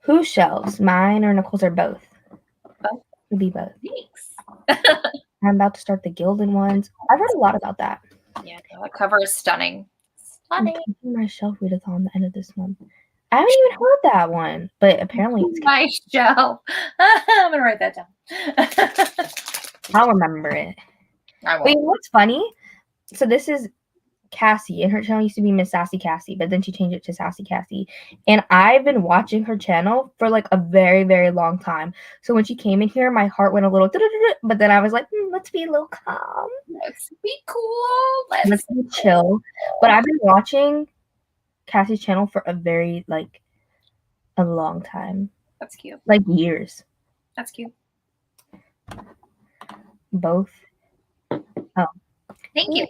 Whose shelves? Mine or Nicole's or both? Both. It'd be both. Thanks. I'm about to start the Gilded ones. I read a lot about that. Yeah, the cover is stunning. I'm Stunning. taking my shelf readathon the end of this month. I haven't even heard that one, but apparently it's Nice shelf. I'm gonna write that down. I'll remember it. I But you won't. know what's funny? So this is Cassie, and her channel used to be Miss Sassy Cassie, but then she changed it to Sassy Cassie. And I've been watching her channel for like a very, very long time. So when she came in here, my heart went a little, but then I was like, let's be a little calm. Let's be cool. Let's be chill. But I've been watching Cassie's channel for a long time. That's cute. Like years. That's cute. Both. Thank you.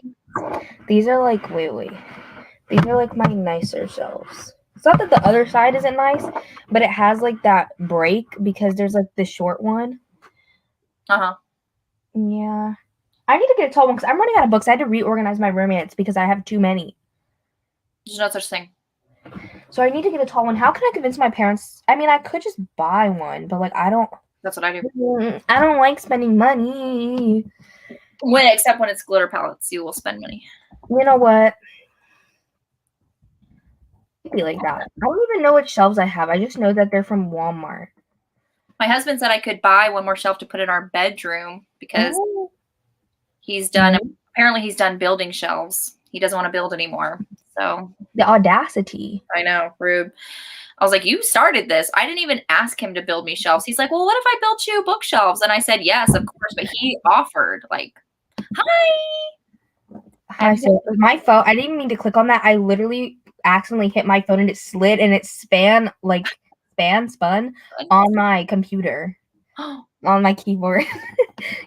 These are like, wait. These are like my nicer shelves. It's not that the other side isn't nice, but it has like that break because there's like the short one. Uh-huh. Yeah. I need to get a tall one because I'm running out of books. I had to reorganize my romance because I have too many. There's no such thing. So I need to get a tall one. How can I convince my parents? I mean, I could just buy one, but like I don't That's what I do. I don't like spending money. Except when it's glitter palettes, you will spend money. You know what? Be like that. I don't even know what shelves I have. I just know that they're from Walmart. My husband said I could buy one more shelf to put in our bedroom because he's done. Apparently, he's done building shelves. He doesn't want to build anymore. So the audacity. I know, rude. I was like, you started this. I didn't even ask him to build me shelves. He's like, well, what if I built you bookshelves? And I said, yes, of course. But he offered, like, hi. So my phone, I didn't mean to click on that. I literally accidentally hit my phone and it slid and it spun on my computer, on my keyboard.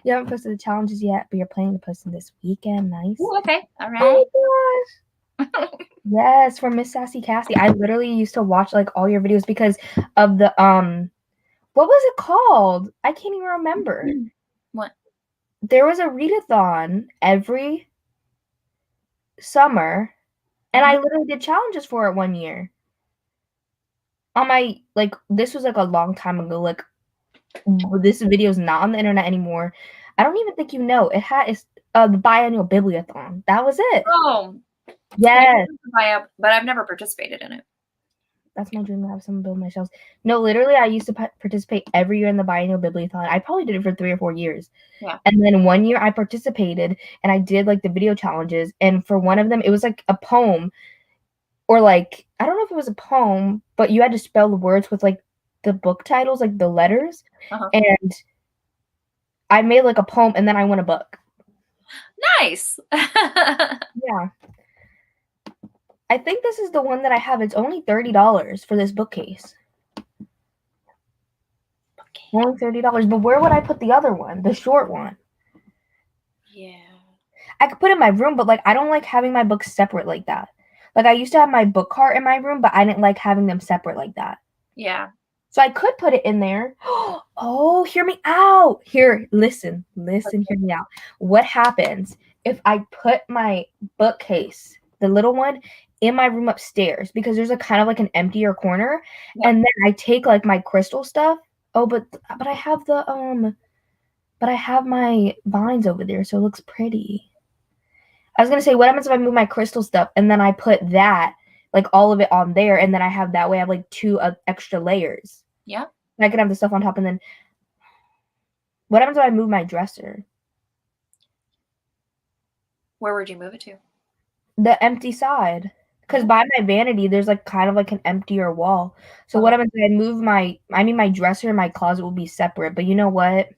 You haven't posted the challenges yet, but you're planning to post them this weekend. Nice. Ooh, okay. All right. Oh my gosh. Yes, from Miss Sassy Cassie. I literally used to watch like all your videos because of the what was it called? I can't even remember. What? There was a readathon every summer, and I literally did challenges for it one year. On my this was like a long time ago. Like this video is not on the internet anymore. I don't even think you know. It had the biannual bibliothon. That was it. Oh. Yes. But I've never participated in it. That's my dream to have someone build my shelves. No, literally, I used to participate every year in the biennial bibliothon. I probably did it for 3 or 4 years. Yeah. And then one year I participated and I did like the video challenges. And for one of them, it was like a poem or like, I don't know if it was a poem, but you had to spell the words with like the book titles, like the letters. Uh-huh. And I made like a poem and then I won a book. Nice. Yeah. I think this is the one that I have. It's only $30 for this bookcase. Only $30. But where would I put the other one? The short one. Yeah. I could put it in my room, but like I don't like having my books separate like that. Like I used to have my book cart in my room, but I didn't like having them separate like that. Yeah. So I could put it in there. Oh, hear me out. Here, listen, hear me out. What happens if I put my bookcase, the little one, in my room upstairs because there's a kind of like an emptier corner, and then I take like my crystal stuff. Oh, but I have but I have my vines over there, so it looks pretty. I was gonna say, what happens if I move my crystal stuff and then I put that, like all of it on there, and then I have that way I have like 2 extra layers. Yeah. And I can have the stuff on top, and then what happens if I move my dresser? Where would you move it to? The empty side. Because by my vanity, there's like kind of like an emptier wall. So what I'm gonna do, I move my dresser and my closet will be separate. But you know what?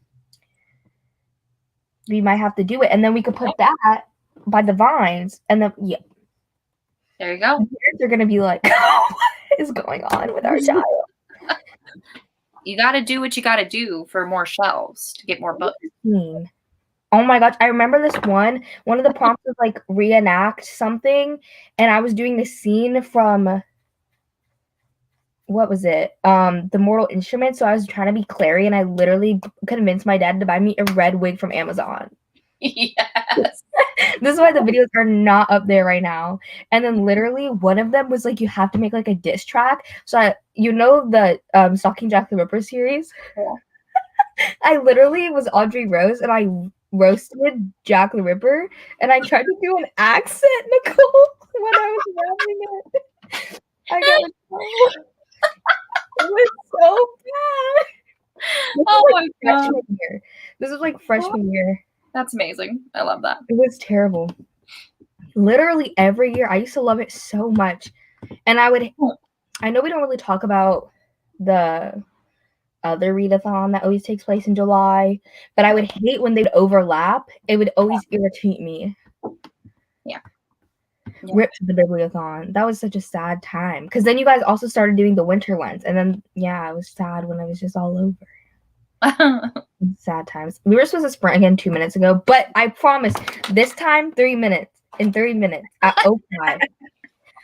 We might have to do it, and then we could put that by the vines, and then There you go. They're gonna be like, what is going on with our child? You got to do what you got to do for more shelves to get more books. Oh my gosh, I remember this one. One of the prompts was like reenact something, and I was doing the scene from what was it? The Mortal Instruments. So I was trying to be Clary, and I literally convinced my dad to buy me a red wig from Amazon. Yes. This is why the videos are not up there right now. And then literally one of them was like, you have to make like a diss track. So the Stalking Jack the Ripper series. Yeah. I literally was Audrey Rose, and I roasted Jack the Ripper, and I tried to do an accent, Nicole, when I was rapping it. I got it. It was so bad. Oh my God. This was like freshman year. That's amazing. I love that. It was terrible. Literally every year. I used to love it so much. And I know we don't really talk about the other readathon that always takes place in July, but I would hate when they'd overlap. It would always irritate me. Yeah. Rip to the bibliothon. That was such a sad time. Because then you guys also started doing the winter ones. And then, I was sad when it was just all over. Sad times. We were supposed to sprint again 2 minutes ago, but I promise this time 3 minutes. In 3 minutes at 05.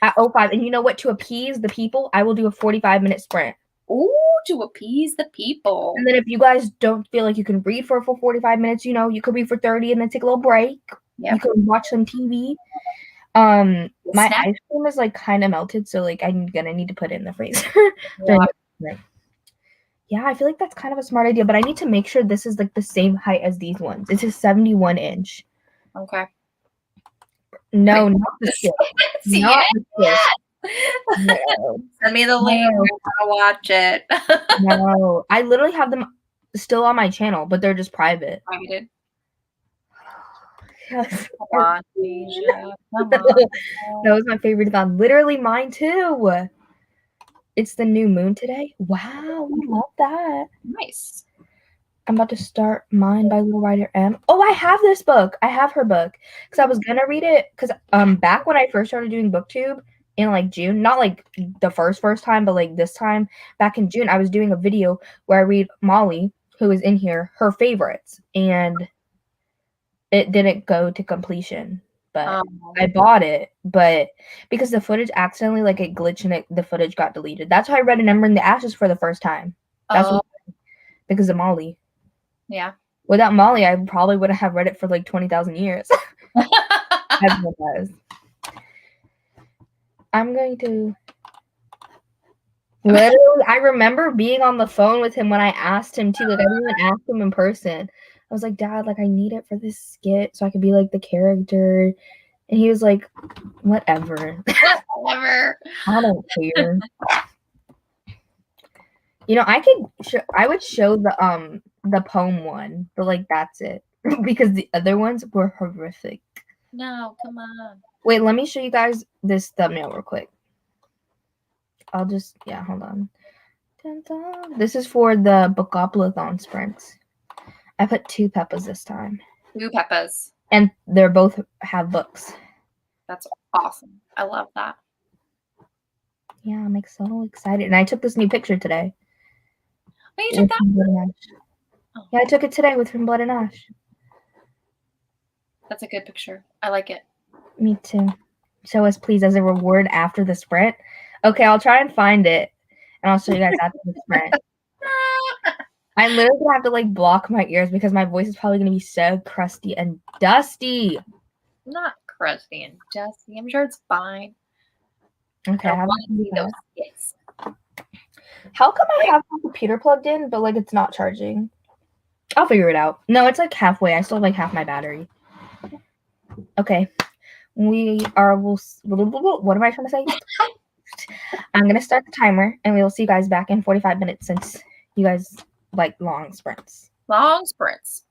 At 05. And you know what? To appease the people, I will do a 45-minute sprint. Ooh, to appease the people. And then if you guys don't feel like you can read for a full 45 minutes, you could read for 30 and then take a little break. Yep. You can watch some TV. My ice cream is like kind of melted, so like I'm gonna need to put it in the freezer. Yeah, I feel like that's kind of a smart idea, but I need to make sure this is like the same height as these ones. It's a 71 inch. Okay. No, not the stick. Not the stick. No. Send me the link. I gotta watch it. No, I literally have them still on my channel, but they're just private. Privated. Yes. Come on, Deja. Come on. That was my favorite thon. Literally mine too. It's the new moon today. Wow, we love that. Nice. I'm about to start Mine by Little Writer M. Oh, I have this book. I have her book. Because I was going to read it. Because back when I first started doing BookTube in like June, not like the first time, but like this time, back in June, I was doing a video where I read Molly, who is in here, her favorites. And it didn't go to completion. But I bought it, but because the footage accidentally, like it glitched and the footage got deleted. That's how I read An Ember in the Ashes for the first time. That's because of Molly. Yeah. Without Molly, I probably wouldn't have read it for like 20,000 years. Everyone does. I'm going to. Literally, I remember being on the phone with him when I asked him to. Like, I didn't even ask him in person. I was like, Dad, like, I need it for this skit so I could be like the character. And he was like, whatever. Whatever. I don't care. I would show the poem one, but like that's it. Because the other ones were horrific. No, come on. Wait, let me show you guys this thumbnail real quick. I'll just hold on. Dun, dun. This is for the Bookopoly-thon sprints. I put 2 Peppas this time. 2 Peppas. And they're both have books. That's awesome. I love that. Yeah, I'm like so excited. And I took this new picture today. Oh, you took that? Oh. Yeah, I took it today with From Blood and Ash. That's a good picture. I like it. Me too. Show us, please, as a reward after the sprint. Okay, I'll try and find it. And I'll show you guys after the sprint. I'm literally going to have to, like, block my ears because my voice is probably going to be so crusty and dusty. Not crusty and dusty. I'm sure it's fine. Okay, I want to see those skits. How come I have my computer plugged in, but, like, it's not charging? I'll figure it out. No, it's, like, halfway. I still have, like, half my battery. Okay. What am I trying to say? I'm going to start the timer, and we will see you guys back in 45 minutes since you guys like long sprints. Long sprints.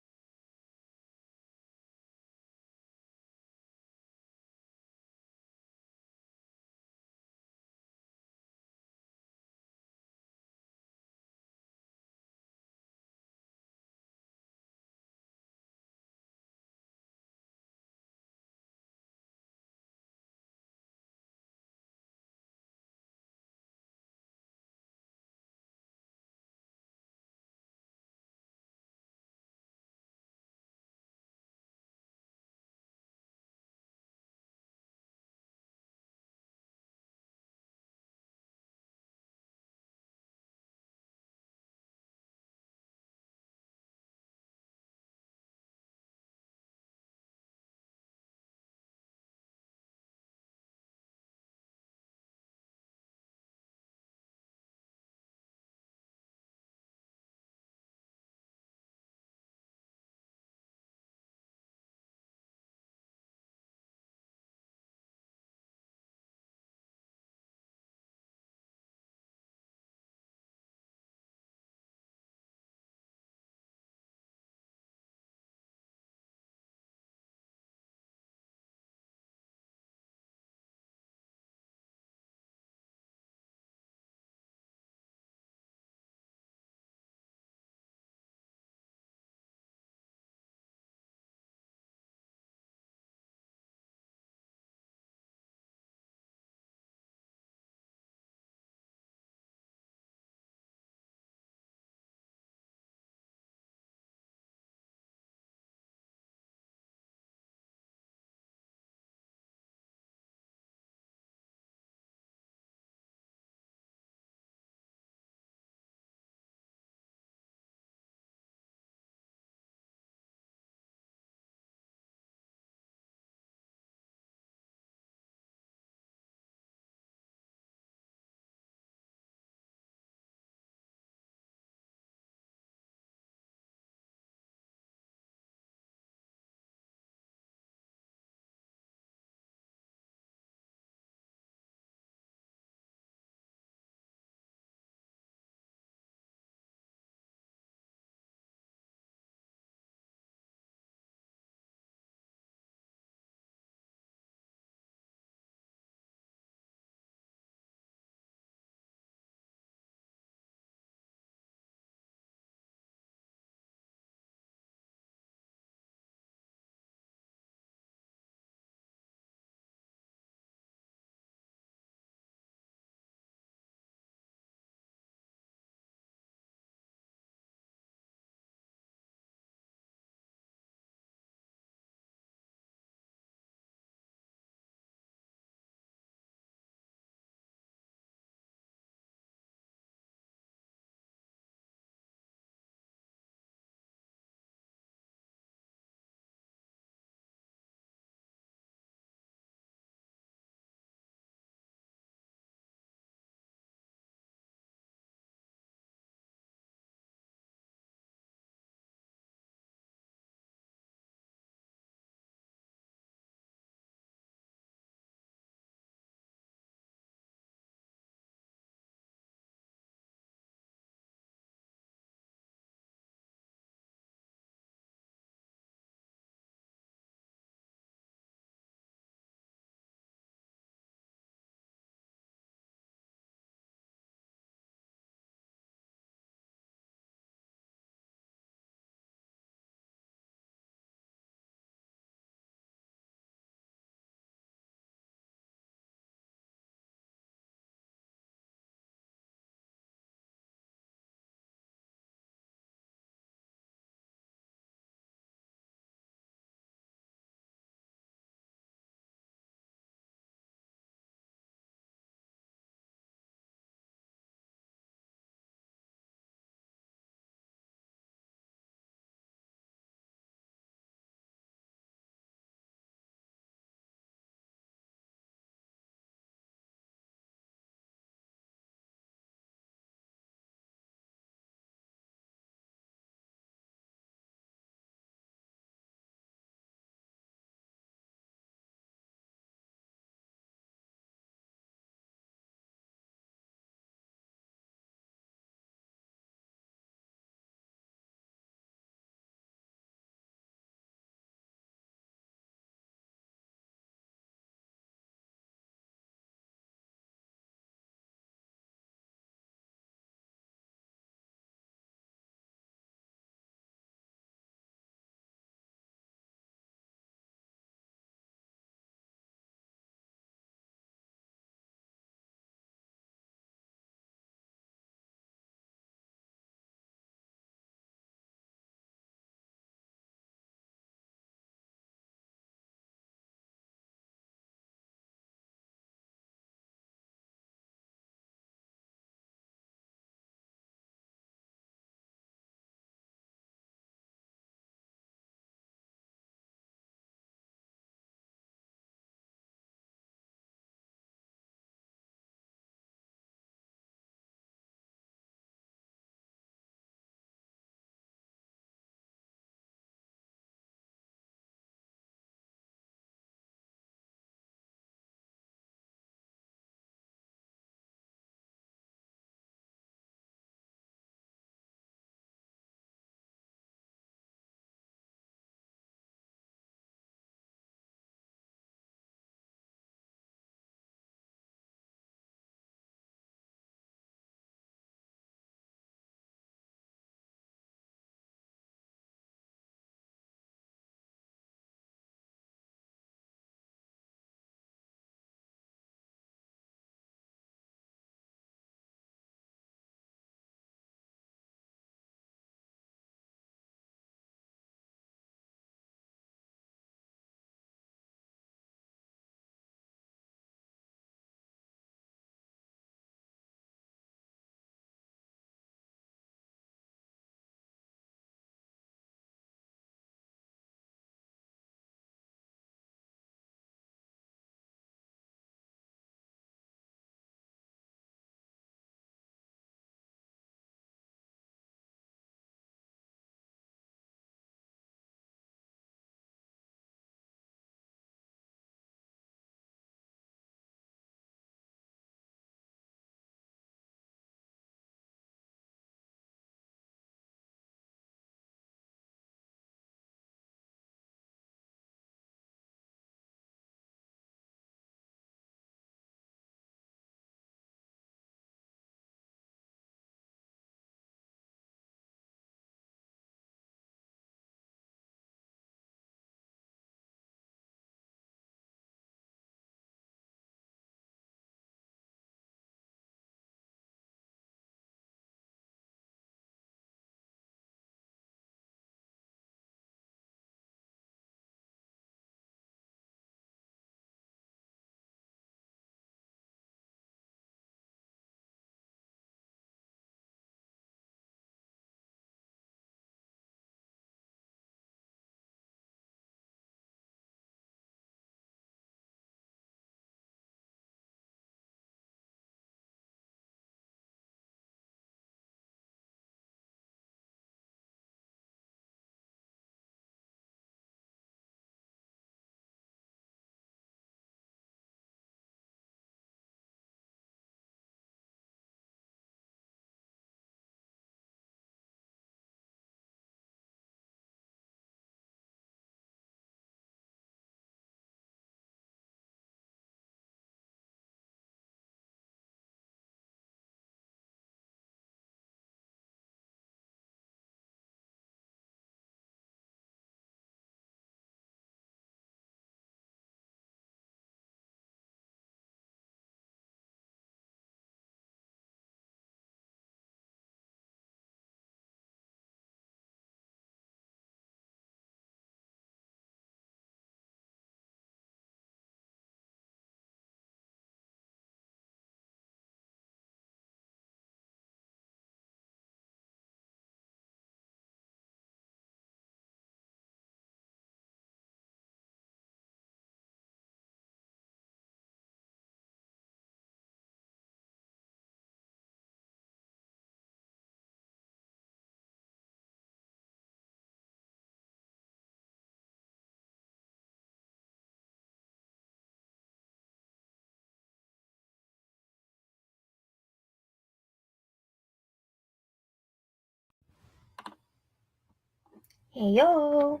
Hey yo.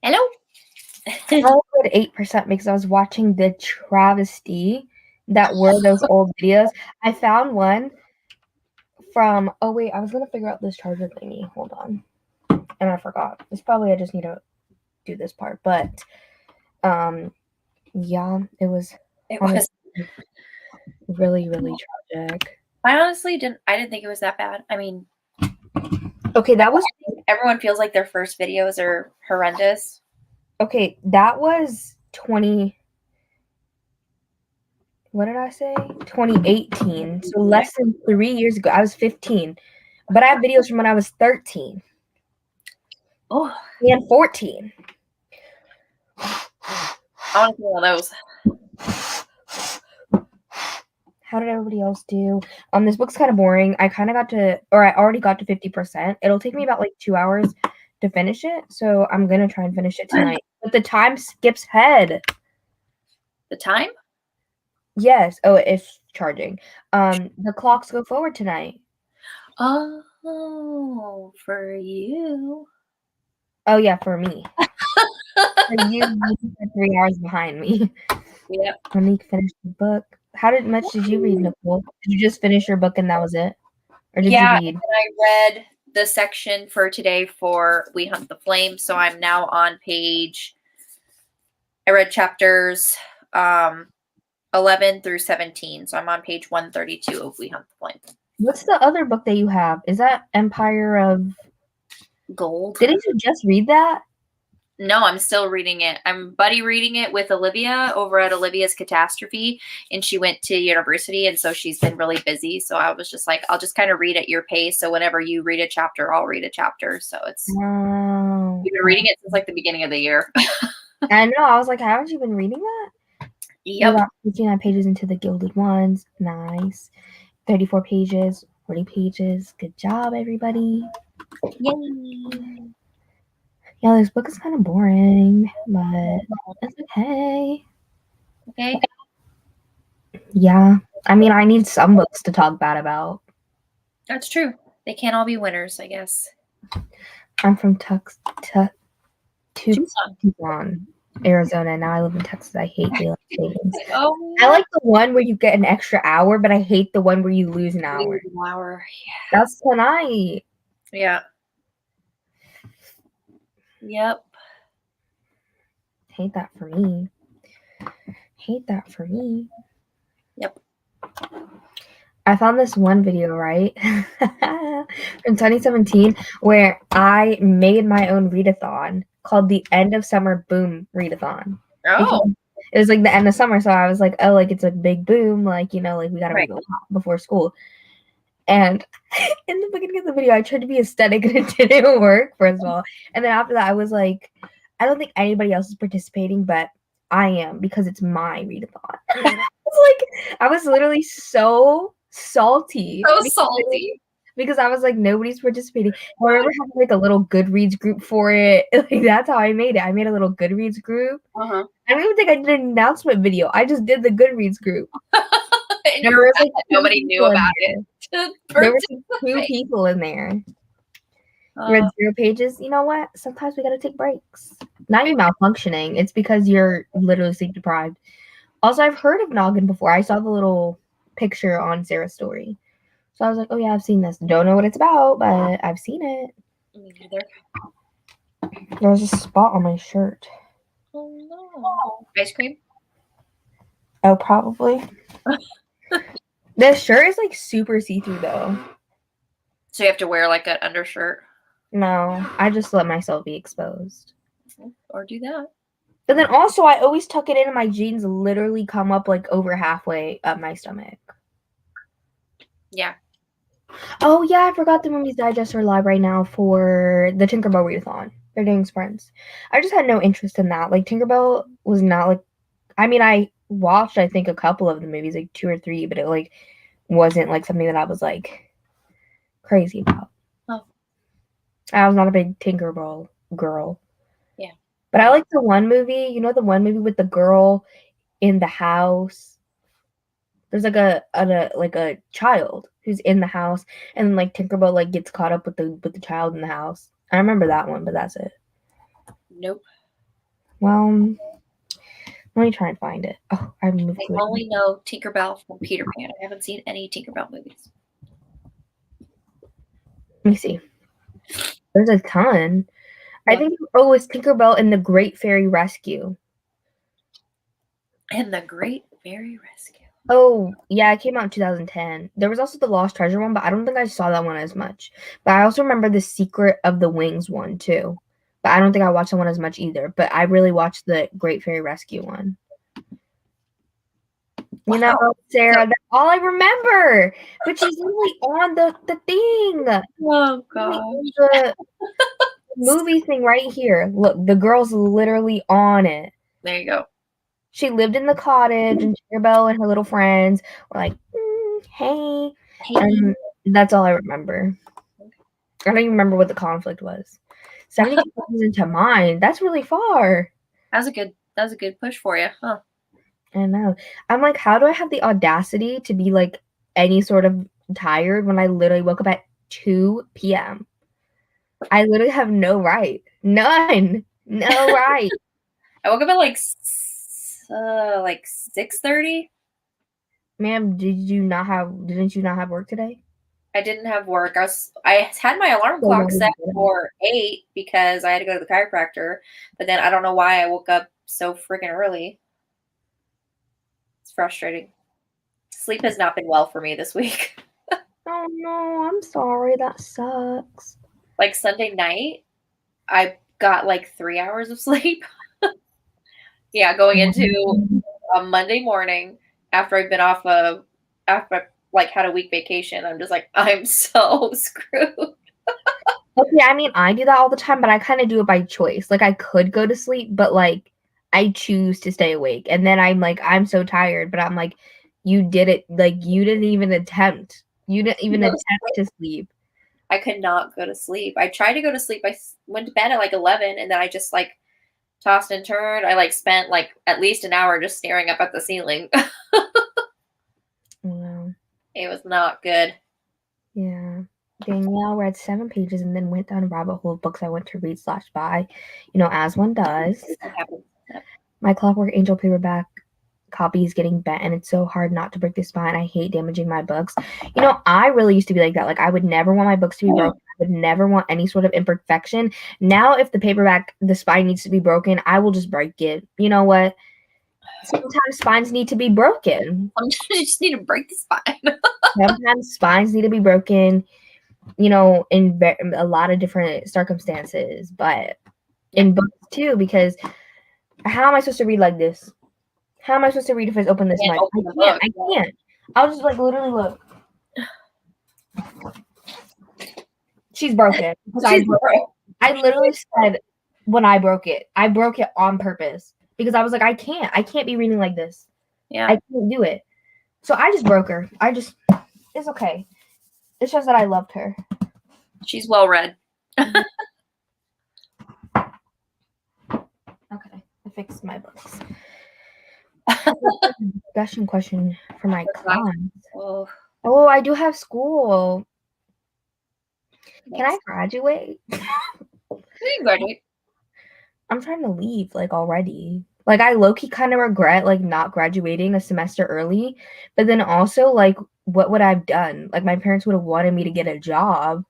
Hello. I put 8% because I was watching the travesty that were those old videos. I found one from I was gonna figure out this charger thingy. Hold on. And I forgot. It's probably I just need to do this part. But yeah, it was really, really tragic. I honestly didn't think it was that bad. I mean, okay, that was everyone feels like their first videos are horrendous. Okay, that was 20 what did I say? 2018. So less than 3 years ago. I was 15. But I have videos from when I was 13. Oh. And 14. I want to see one of those. How did everybody else do? This book's kind of boring. I already got to 50%. It'll take me about like 2 hours to finish it, so I'm gonna try and finish it tonight. But the time skips ahead. The time? Yes. Oh, it's charging. The clocks go forward tonight. Oh, for you. Oh yeah, for me. For you, you're 3 hours behind me. Yep. Let me finish the book. How much did you read, Nicole? Did you just finish your book and that was it? Or did you read? I read the section for today for We Hunt the Flame. So I'm now on I read chapters 11 through 17. So I'm on page 132 of We Hunt the Flame. What's the other book that you have? Is that Empire of Gold? Didn't you just read that? No, I'm still reading it. I'm buddy reading it with Olivia over at Olivia's Catastrophe, and she went to university, and so she's been really busy. So I was just like, I'll just kind of read at your pace. So whenever you read a chapter, I'll read a chapter. So it's you've been reading it since like the beginning of the year. I know. I was like, haven't you been reading that? Yep. About 59 pages into the Gilded Ones. Nice. 34 pages, 40 pages. Good job, everybody. Yay. Yeah, this book is kind of boring, but it's okay. Okay. Yeah. I mean, I need some books to talk bad about. That's true. They can't all be winners, I guess. I'm from Tucson, Arizona. Now I live in Texas. I hate daylight savings. I like the one where you get an extra hour, but I hate the one where you lose an hour. Yeah. That's tonight. Yeah. Yep. Hate that for me. Yep. I found this one video, right? From 2017 where I made my own readathon called the End of Summer Boom Readathon. Oh. It was like the end of summer, so I was like, oh, like it's a big boom, like, you know, like we gotta read a lot before school. And in the beginning of the video, I tried to be aesthetic and it didn't work, first of all. And then after that, I was like, I don't think anybody else is participating, but I am because it's my readathon. I was literally so salty. Because I was like, nobody's participating. I remember having like a little Goodreads group for it. Like that's how I made it. I made a little Goodreads group. Uh-huh. I don't even think I did an announcement video. I just did the Goodreads group. There was like nobody knew about it. There were 2 people in there. Read 0 pages. You know what? Sometimes we gotta take breaks. Not you malfunctioning. It's because you're literally sleep deprived. Also, I've heard of Noggin before. I saw the little picture on Sarah's story. So I was like, oh yeah, I've seen this. Don't know what it's about, but I've seen it. Me neither. There was a spot on my shirt. Oh no. Ice cream? Oh, probably. This shirt is like super see-through though. So you have to wear like an undershirt? No, I just let myself be exposed. Or do that. But then also I always tuck it in and my jeans literally come up like over halfway up my stomach. Yeah. Oh yeah, I forgot the Movies Digest are live right now for the Tinkerbell readathon. They're doing sprints. I just had no interest in that. Like Tinkerbell was not like, I mean, I watched I think a couple of the movies, like 2 or 3, but it like wasn't like something that I was like crazy about. Oh. I was not a big Tinkerbell girl. Yeah. But I like the one movie, you know, the one movie with the girl in the house. There's like a child who's in the house, and like Tinkerbell like gets caught up with the child in the house. I remember that one, but that's it. Nope. Well, let me try and find it. Oh, I moved I to it. only know Tinkerbell from Peter Pan. I haven't seen any Tinkerbell movies. Let me see. There's a ton. I Yeah. think it's Tinkerbell and the Great Fairy Rescue. And the Great Fairy Rescue. Oh, yeah, it came out in 2010. There was also the Lost Treasure one, but I don't think I saw that one as much. But I also remember the Secret of the Wings one too. But I don't think I watched that one as much either. But I really watched the Great Fairy Rescue one. You know, Sarah, that's all I remember. But she's literally on the thing. Oh gosh. The movie thing right here. Look, the girl's literally on it. There you go. She lived in the cottage, and Tinkerbell and her little friends were like, hey. And that's all I remember. I don't even remember what the conflict was. 72 seconds into mine. That's really far. That was a good push for you, huh? I know. I'm like, how do I have the audacity to be like any sort of tired when I literally woke up at 2 p.m.? I literally have no right. None. No right. I woke up at like 6:30. Ma'am, didn't you not have work today? I didn't have work. I had my alarm clock set for 8 because I had to go to the chiropractor, but then I don't know why I woke up so freaking early. It's frustrating. Sleep has not been well for me this week. Oh no, I'm sorry. That sucks. Like Sunday night, I got like 3 hours of sleep. Yeah, going into a Monday morning after I've been after I had a week vacation, I'm just like, I'm so screwed. Okay, I mean, I do that all the time, but I kind of do it by choice. Like, I could go to sleep, but like, I choose to stay awake. And then I'm like, I'm so tired, but I'm like, you did it. Like, you didn't even attempt. You didn't even attempt to sleep. I could not go to sleep. I tried to go to sleep. I went to bed at like 11, and then I just like tossed and turned. I like spent like at least an hour just staring up at the ceiling. Wow. It was not good. Yeah. Danielle read 7 pages and then went down a rabbit hole of books I went to read / buy, as one does. My Clockwork Angel paperback copy is getting bent, and it's so hard not to break the spine. I hate damaging my books. I really used to be like that. Like, I would never want my books to be broken. I would never want any sort of imperfection. Now, if the spine needs to be broken, I will just break it. You know what? Sometimes spines need to be broken. Sometimes you just need to break the spine. Sometimes spines need to be broken, in a lot of different circumstances, but in books too, because how am I supposed to read like this? How am I supposed to read if it's open this much? I can't. I'll just like literally look. She's broken. I literally said when I broke it on purpose because I was like, I can't be reading like this. Yeah. I can't do it. So I just broke her. It's okay. It shows that I loved her. She's well read. Okay. I fixed my books. Discussion question for my class. Oh, I do have school. Can I graduate? You can graduate. I'm trying to leave like already. Like, I low-key kind of regret like not graduating a semester early, but then also like what would I have done? Like, my parents would have wanted me to get a job,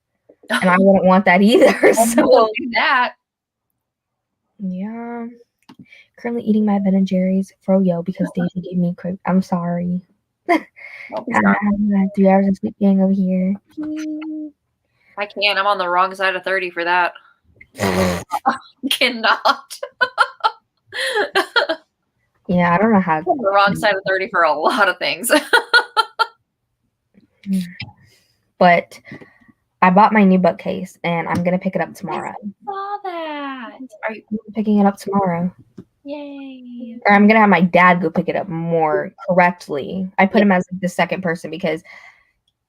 and I wouldn't want that either. So do that. Yeah. Currently eating my Ben and Jerry's froyo because Daisy gave me I'm sorry. I have 3 hours of sleep gang over here. I can't. I'm on the wrong side of 30 for that. I cannot. Yeah, I don't know how. I'm on the wrong side of 30 for a lot of things. But I bought my new bookcase, and I'm going to pick it up tomorrow. I saw that. Are you picking it up tomorrow? Yay. Or I'm going to have my dad go pick it up more correctly. I put him as the second person because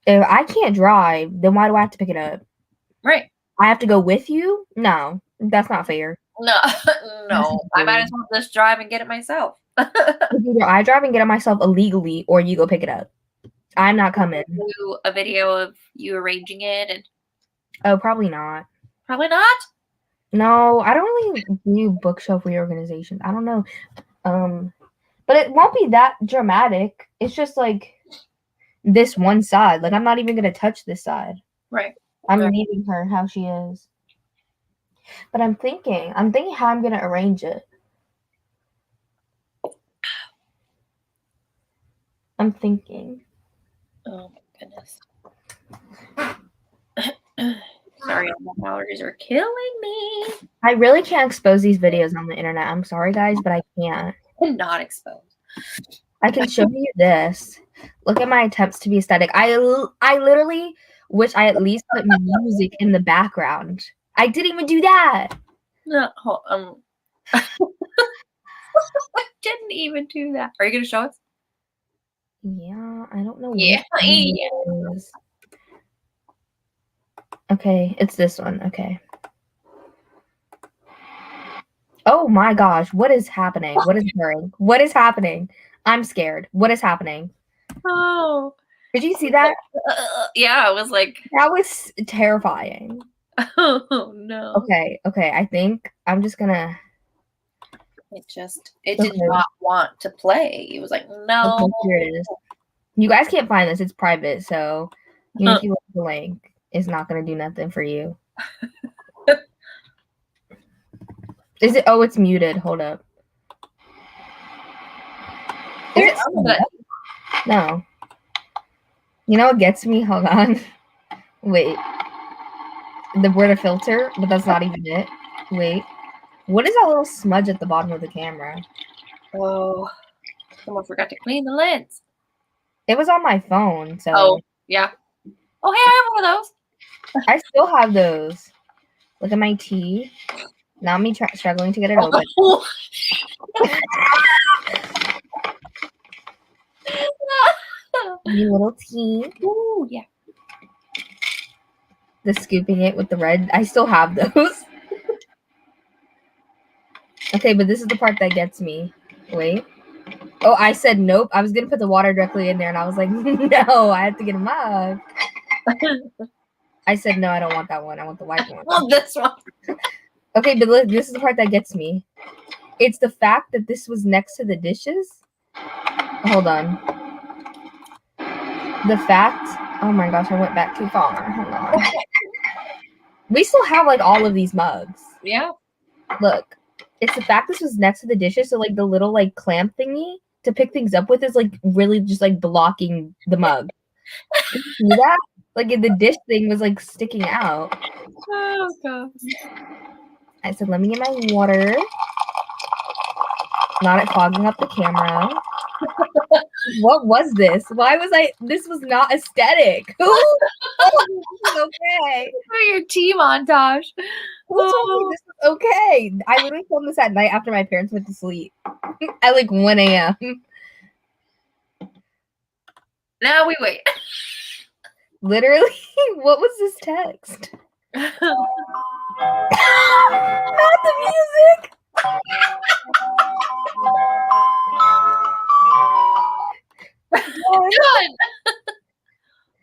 if I can't drive, then why do I have to pick it up? Right. I have to go with you? No, that's not fair. No. I might as well just drive and get it myself. Either I drive and get it myself illegally, or you go pick it up. I'm not coming. Do a video of you arranging it, and Oh, probably not. probably not. No, I don't really do bookshelf reorganizations. I don't know. But it won't be that dramatic. It's just like this one side. Like I'm not even gonna touch this side. Right. I'm Right. leaving her how she is. But I'm thinking how I'm gonna arrange it. I'm thinking. Oh my goodness. Sorry, all my allergies are killing me. I really can't expose these videos on the internet. I'm sorry, guys, but I can't. I'm not exposed. I can show you this. Look at my attempts to be aesthetic. I literally wish I at least put music in the background. I didn't even do that. No, I didn't even do that. Are you gonna show us? Yeah, I don't know. Yeah. Which one it is. Okay, it's this one. Okay. Oh my gosh, what is happening? What is occurring? What is happening? I'm scared. What is happening? Oh. Did you see that? Yeah, I was like, That was terrifying. oh no. Okay, I think I'm just gonna. It did not want to play. It was like, no. Okay, here it is. You guys can't find this. It's private, so even if you look at the link, it's not gonna do nothing for you. Is it? Oh, it's muted. Hold up. Is it still up? No. You know what gets me? Hold on. Wait. The word a filter, but that's not even it. Wait. What is that little smudge at the bottom of the camera? Oh, someone forgot to clean the lens. It was on my phone, so. Oh, yeah. Oh, hey, I have one of those. I still have those. Look at my tea. Now me struggling to get it open. You little tea. Ooh, yeah. The scooping it with the red. I still have those. Okay, but this is the part that gets me. Wait. Oh, I said nope. I was gonna put the water directly in there, and I was like, no, I have to get a mug. I said no, I don't want that one. I want the white one. Oh, this one. Okay, but look, this is the part that gets me. It's the fact that this was next to the dishes. Hold on. The fact. Oh my gosh, I went back too far. Hold on. We still have like all of these mugs. Yeah. Look, it's the fact this was next to the dishes, so like the little like clamp thingy to pick things up with is like really just like blocking the mug. Did you see that? Like the dish thing was like sticking out. Oh god. I said, let me get my water. Not it fogging up the camera. What was this? Why was I? This was not aesthetic. Oh, this is okay. For your tea montage. What's wrong with this? Is okay. I literally filmed this at night after my parents went to sleep at like 1 a.m. Now we wait. Literally, what was this text? Not the music. Done.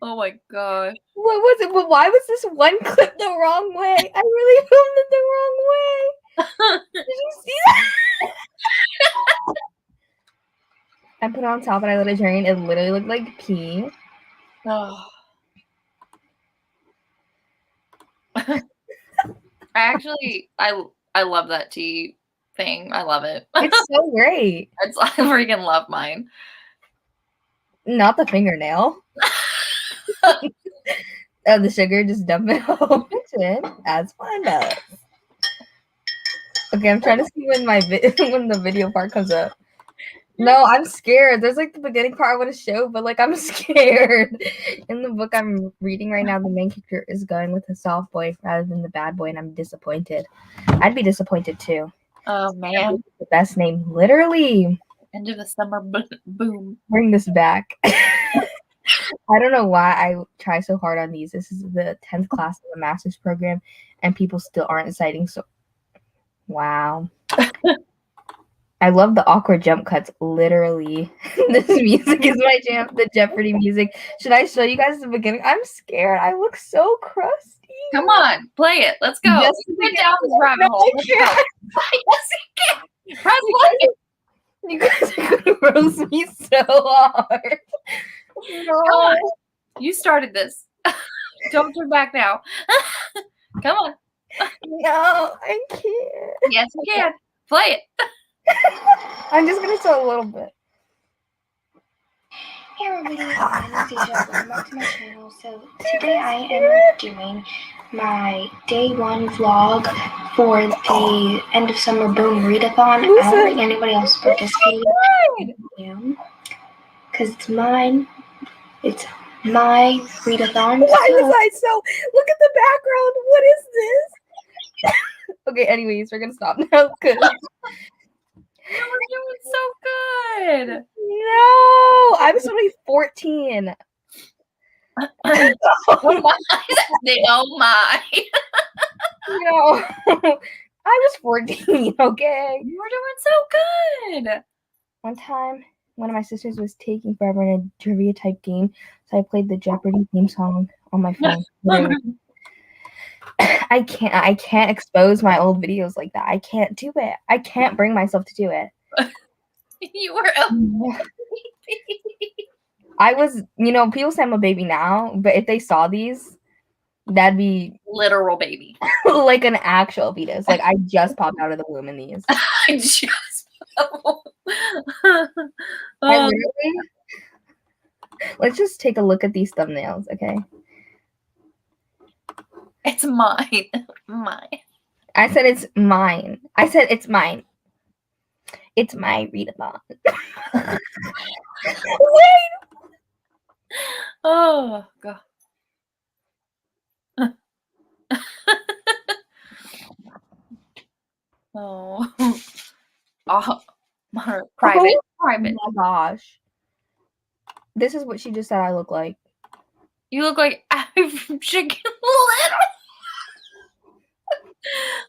Oh my god. What was it? But why was this one clip the wrong way? I really filmed it the wrong way. Did you see that? I put it on top and I let it drain. It literally looked like pee. Oh. I love that tea thing. I love it. It's so great. I freaking love mine. Not the fingernail. Oh, the sugar, just dump it all in as one does. Okay, I'm trying to see when when the video part comes up. No, I'm scared. There's like the beginning part I want to show, but like I'm scared. In the book I'm reading right now, the main character is going with the soft boy rather than the bad boy, and I'm disappointed. I'd be disappointed too. Oh man. The best name, literally. End of the summer boom. Bring this back. I don't know why I try so hard on these. This is the 10th class of the master's program, and people still aren't citing. So, wow. I love the awkward jump cuts. Literally, this music is my jam. The Jeopardy music. Should I show you guys the beginning? I'm scared. I look so crusty. Come on, play it. Let's go. Just Let's get down this rabbit hole. Let's go. Yes, you can. Press play. You guys are gonna roast me so hard. No. Come on. You started this. Don't turn back now. Come on. No, I can't. Yes, you can. Play it. I'm just gonna show a little bit. Hey everybody, my name is Deja. Welcome back to my channel. So today I am doing my day one vlog for the end of summer boom readathon. I don't think anybody else participated. Because it's mine. It's my readathon. Why was I so? Look at the background. What is this? Okay, anyways, we're gonna stop now. Cause You're doing so good. no, I was only 14. Oh my. Oh my. No, I was 14. Okay. You were doing so good. One time, one of my sisters was taking forever in a trivia type game, so I played the Jeopardy theme song on my phone. Literally. I can't expose my old videos like that. I can't do it. I can't bring myself to do it. You were a baby. I was, people say I'm a baby now, but if they saw these, that'd be Literal baby. like an actual fetus. Like I just popped out of the womb in these. I just. I literally. Let's just take a look at these thumbnails, okay? It's mine. Mine. I said it's mine. I said it's mine. It's my readathon. Wait. Oh god. Oh. Oh. Private. Private. Oh my gosh. This is what she just said I look like. You look like I'm from Chicken Little.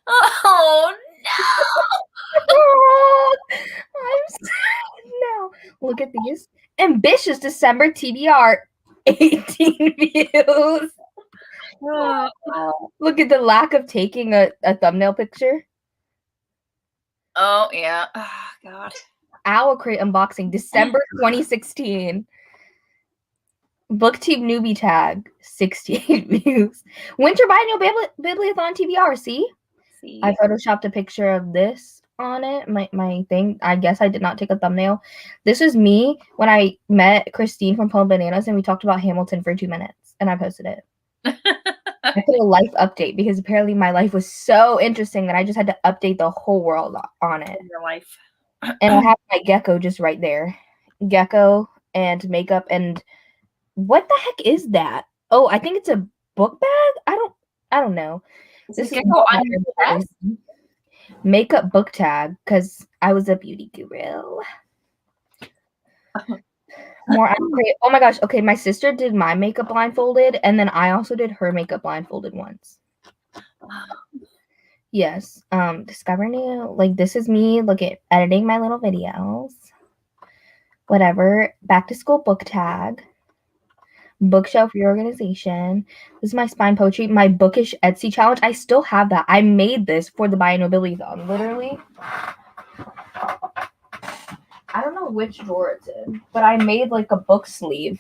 Oh no! I'm sad now. Look at these. Ambitious December TBR. 18 views. Look at the lack of taking a thumbnail picture. Oh yeah. Oh god. Owl Crate unboxing. December 2016. Booktube newbie tag. 68 views. Winter Biennial Bibliothon TBR. See? I photoshopped a picture of this on it, my thing. I guess I did not take a thumbnail. This is me when I met Christine from Plum Bananas and we talked about Hamilton for 2 minutes and I posted it. I put a life update because apparently my life was so interesting that I just had to update the whole world on it. Your life. And I have my gecko just right there. Gecko and makeup and what the heck is that? Oh, I think it's a book bag? I don't know. This is on your desk? Makeup book tag because I was a beauty guru. More oh my gosh. Okay, my sister did my makeup blindfolded and then I also did her makeup blindfolded once. Yes. Discover new. Like this is me. Look at editing my little videos. Whatever. Back to school book tag. Bookshelf reorganization. This is my spine poetry. My bookish Etsy challenge. I still have that. I made this for the Biennial Bibliothon. Literally. I don't know which drawer it's in, but I made like a book sleeve.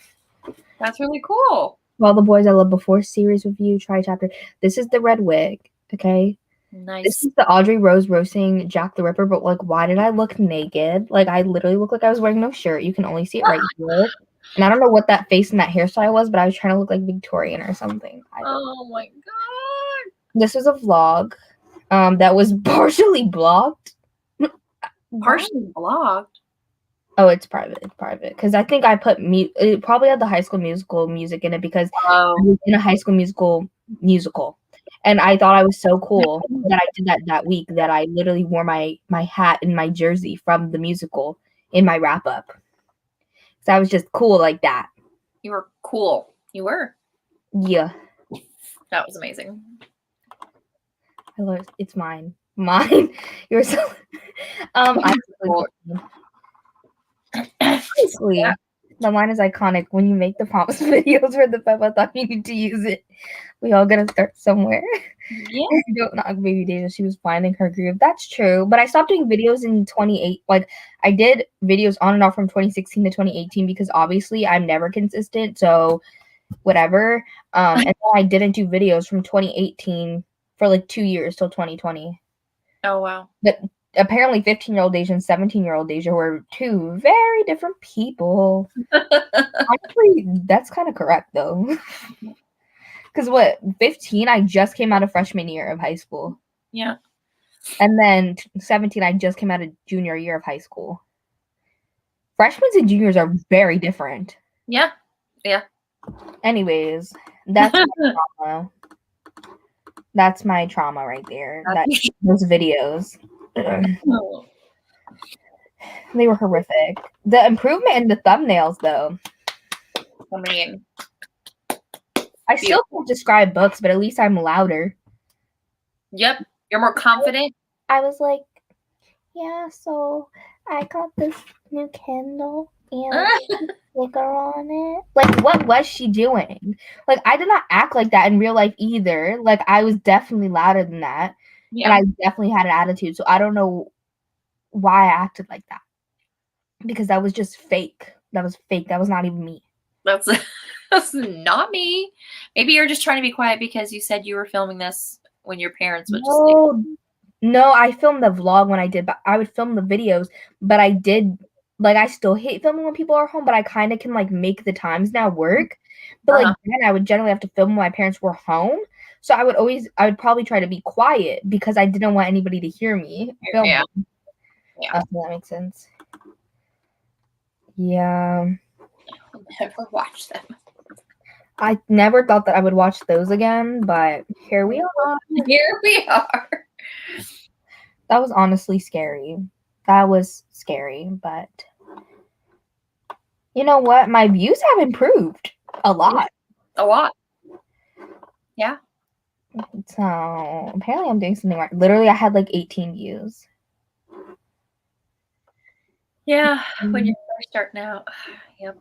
That's really cool. All the Boys I Loved Before series review. Try chapter. This is the red wig. Okay. Nice. This is the Audrey Rose roasting Jack the Ripper, but like, why did I look naked? Like, I literally look like I was wearing no shirt. You can only see it right here. And I don't know what that face and that hairstyle was, but I was trying to look like Victorian or something. Oh my god. This was a vlog that was partially blocked. Partially blocked? Oh, it's private. It's private. Because I think I put it probably had the High School Musical music in it because I was in a High School musical. And I thought I was so cool that I did that week that I literally wore my hat and my jersey from the musical in my wrap up. So I was just cool like that. You were cool. You were. Yeah. That was amazing. I love it. It's mine. Mine. You're so. I'm Cool. 14. Honestly, the line is iconic. When you make the promise videos for the Pep, I thought you need to use it. We all gotta start somewhere. Yeah. Not baby Deja. She was finding her groove. That's true. But I stopped doing videos in 28. Like I did videos on and off from 2016 to 2018 because obviously I'm never consistent. So whatever. And then I didn't do videos from 2018 for like 2 years till 2020. Oh wow. But apparently 15-year-old Deja and 17-year-old Deja were two very different people. Honestly, that's kind of correct though. Because 15, I just came out of freshman year of high school. Yeah. And then 17, I just came out of junior year of high school. Freshmen and juniors are very different. Yeah. Yeah. Anyways, that's my trauma. That's my trauma right there. Those videos. They were horrific. The improvement in the thumbnails, though. I mean, I still can't describe books, but at least I'm louder. Yep. You're more confident. I was like, yeah, so I got this new Kindle and sticker on it. Like, what was she doing? Like, I did not act like that in real life either. Like, I was definitely louder than that. Yeah. And I definitely had an attitude. So I don't know why I acted like that. Because that was just fake. That was fake. That was not even me. That's not me. Maybe you're just trying to be quiet because you said you were filming this when your parents would just sleep. No, I filmed the vlog when I did, but I would film the videos, but I did, like, I still hate filming when people are home, but I kind of can, like, make the times now work. But, like, then I would generally have to film when my parents were home. So I would probably try to be quiet because I didn't want anybody to hear me film. Yeah. That makes sense. Yeah. I'll never watch them. I never thought that I would watch those again, but here we are. Here we are. That was honestly scary. That was scary, but you know what? My views have improved a lot. A lot. Yeah. So apparently I'm doing something right. Literally, I had like 18 views. Yeah, when you're first starting out. Yep.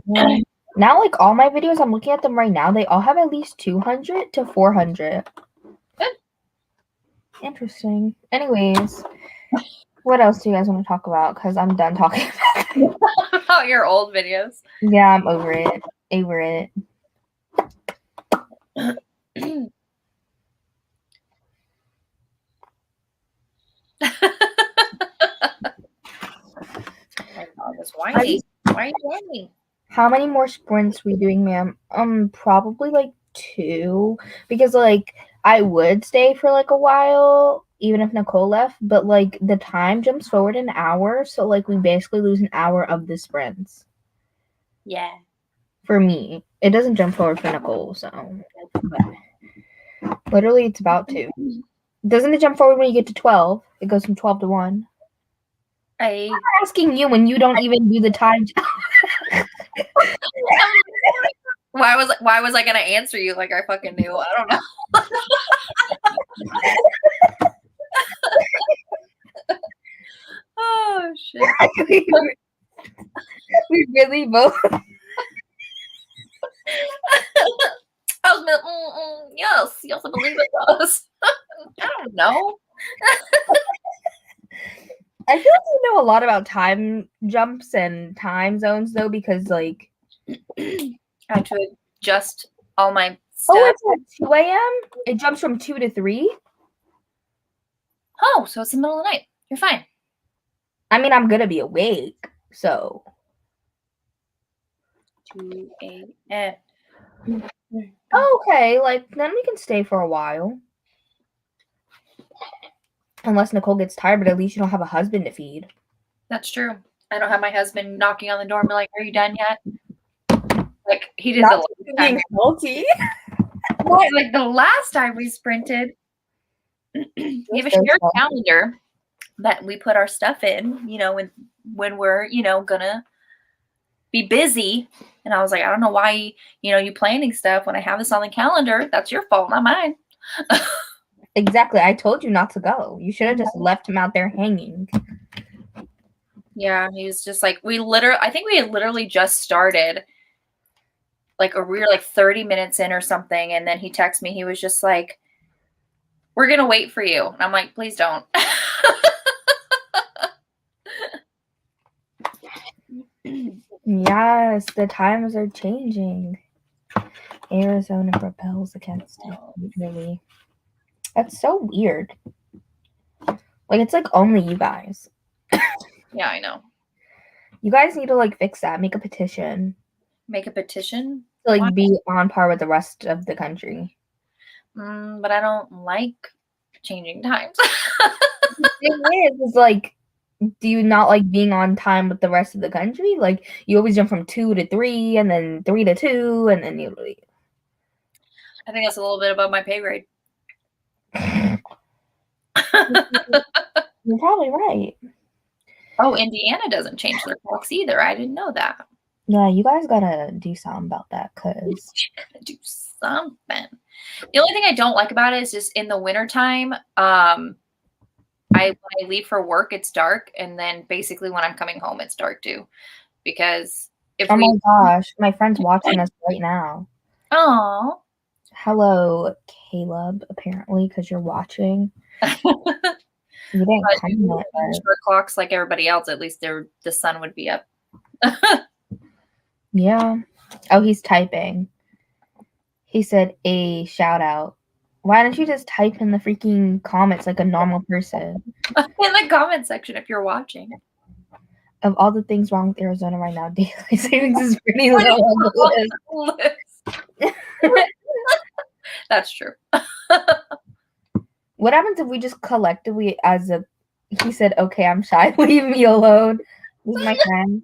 Yeah. Now, like all my videos, I'm looking at them right now. They all have at least 200 to 400. Good. Interesting. Anyways, what else do you guys want to talk about? Because I'm done talking about your old videos. Yeah, I'm over it. Over it. My dog is whiny. Why are you whining? How many more sprints we doing, ma'am? Probably like 2, because like I would stay for like a while, even if Nicole left, but like the time jumps forward an hour, so like we basically lose an hour of the sprints. Yeah. For me, it doesn't jump forward for Nicole, so literally it's about to. Doesn't it jump forward when you get to 12? It goes from 12 to 1. I'm asking you when you don't even do the time. Why was I gonna answer you like I fucking knew? I don't know. Oh shit. We really both. I was yes, I believe it does. I don't know. I feel like you know a lot about time jumps and time zones though, because like I have to adjust all my stuff. Oh, it's at 2 a.m.? It jumps from 2 to 3? Oh, so it's the middle of the night. You're fine. I mean, I'm gonna be awake, so 2 a.m. Okay, like then we can stay for a while. Unless Nicole gets tired, but at least you don't have a husband to feed. That's true. I don't have my husband knocking on the door and be like, "Are you done yet?" Like he did Not the last time. being salty. Like the last time we sprinted, we have a shared calendar that we put our stuff in, you know, when we're, you know, gonna be busy. And I was like, I don't know why, you know, you planning stuff when I have this on the calendar. That's your fault, not mine. Exactly. I told you not to go. You should have just left him out there hanging. Yeah, he was just like, I think we had literally just started. Like, we were like 30 minutes in or something. And then he texted me. He was just like, we're going to wait for you. And I'm like, please don't. Yes, the times are changing. Arizona rebels against it. Really. That's so weird. Like, it's like only you guys. Yeah, I know. You guys need to like fix that. Make a petition. Make a petition? To like Why? be on par with the rest of the country. But I don't like changing times. The thing is like, do you not like being on time with the rest of the country? Like, you always jump from 2 to 3 and then 3 to 2 and then you leave. I think that's a little bit above my pay grade. You're probably right. Oh, Indiana doesn't change their clocks either. I didn't know that. Yeah, you guys gotta do something about that, because Gotta do something. The only thing I don't like about it is just in the wintertime, when I leave for work, it's dark, and then basically when I'm coming home, it's dark too. Because if oh my gosh, my friend's watching us right now. Oh. Hello, Caleb, apparently, because you're watching. You didn't comment. Short clocks like everybody else, at least the sun would be up. Yeah. Oh, he's typing. He said a shout out. Why don't you just type in the freaking comments like a normal person? In the comment section if you're watching. Of all the things wrong with Arizona right now, daylight savings is pretty low on the list. That's true. What happens if we just collectively, he said, okay, I'm shy, leave me alone. Who's my friend?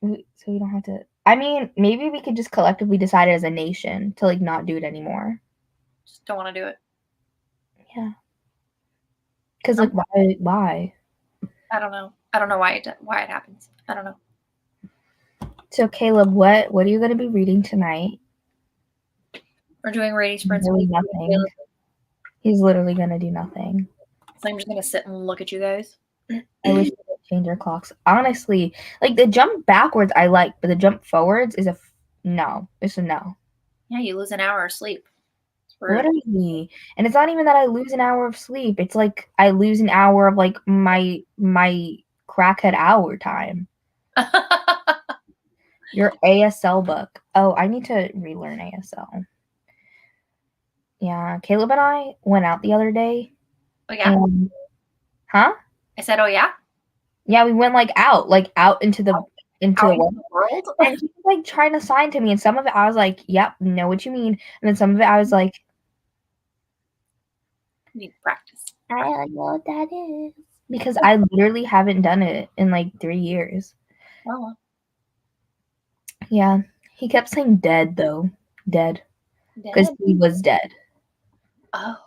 So we don't have to. I mean, maybe we could just collectively decide as a nation to like not do it anymore. Just don't want to do it. Yeah. Because like, why? I don't know. I don't know why it happens. I don't know. So Caleb, what are you going to be reading tonight? We're doing Rating Sprints. Really nothing. He's literally going to do nothing. So I'm just going to sit and look at you guys. I wish we could change our clocks. Honestly, like the jump backwards I like, but the jump forwards is no. It's a no. Yeah, you lose an hour of sleep. Literally. And it's not even that I lose an hour of sleep. It's like I lose an hour of like my crackhead hour time. Your ASL book. Oh, I need to relearn ASL. Yeah, Caleb and I went out the other day. Oh yeah? Huh? I said, oh yeah? Yeah, we went out into the world. And he was like trying to sign to me, and some of it I was like, yep, know what you mean. And then some of it I was like, need practice. I don't know what that is. Because I literally haven't done it in like 3 years. Oh. Yeah. He kept saying dead though. Dead. Because he was dead. Oh.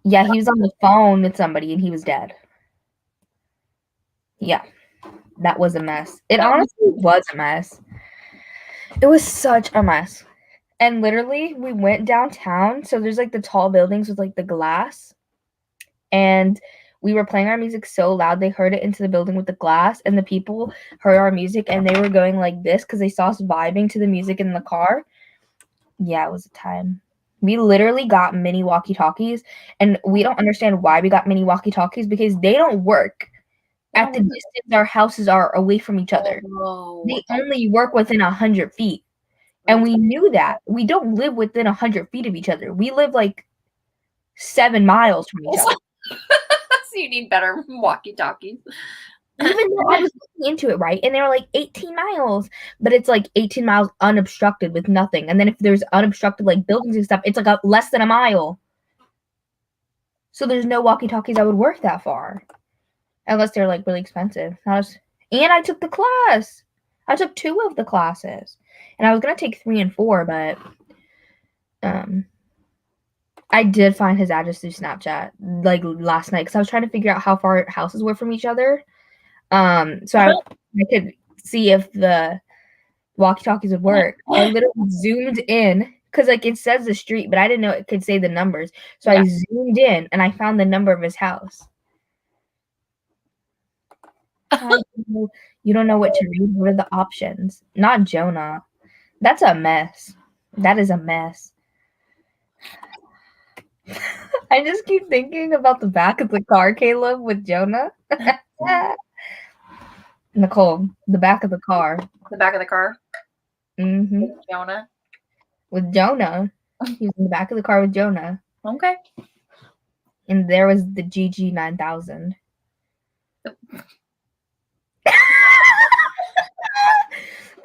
Yeah, he was on the phone with somebody and he was dead. Yeah. That was a mess. It honestly was a mess. It was such a mess. And literally, we went downtown. So there's like the tall buildings with like the glass. And we were playing our music so loud they heard it into the building with the glass. And the people heard our music and they were going like this because they saw us vibing to the music in the car. Yeah, it was a time. We literally got mini walkie-talkies. And we don't understand why we got mini walkie-talkies because they don't work at the distance our houses are away from each other. Oh. They only work within 100 feet. And we knew that. We don't live within 100 feet of each other. We live like 7 miles from each other. So you need better walkie-talkies. Even though I was looking into it, right? And they were like 18 miles. But it's like 18 miles unobstructed with nothing. And then if there's unobstructed like buildings and stuff, it's like less than a mile. So there's no walkie-talkies that would work that far. Unless they're like really expensive. And I took the class. I took 2 of the classes. And I was going to take 3 and 4, but I did find his address through Snapchat like last night because I was trying to figure out how far houses were from each other. So I could see if the walkie-talkies would work. I literally zoomed in because like it says the street, but I didn't know it could say the numbers. So Yeah. I zoomed in and I found the number of his house. You don't know what to read. What are the options? Not Jonah. That's a mess. That is a mess. I just keep thinking about the back of the car, Caleb, with Jonah. Nicole, the back of the car. The back of the car. Mm-hmm. With Jonah. With Jonah. He was in the back of the car with Jonah. Okay. And there was the GG 9000.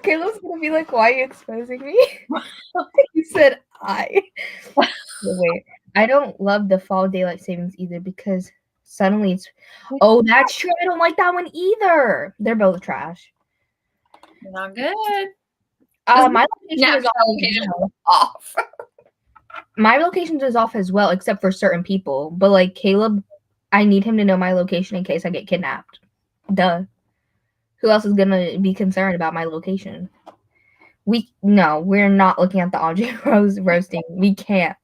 Caleb's gonna be like, why are you exposing me? He said, Wait, I don't love the fall daylight savings either because suddenly it's. Oh, that's true. I don't like that one either. They're both trash. Not good. My location is off. My location is off as well, except for certain people. But like Caleb, I need him to know my location in case I get kidnapped. Duh. Who else is gonna be concerned about my location? We're not looking at the Andre Rose roasting. We can't.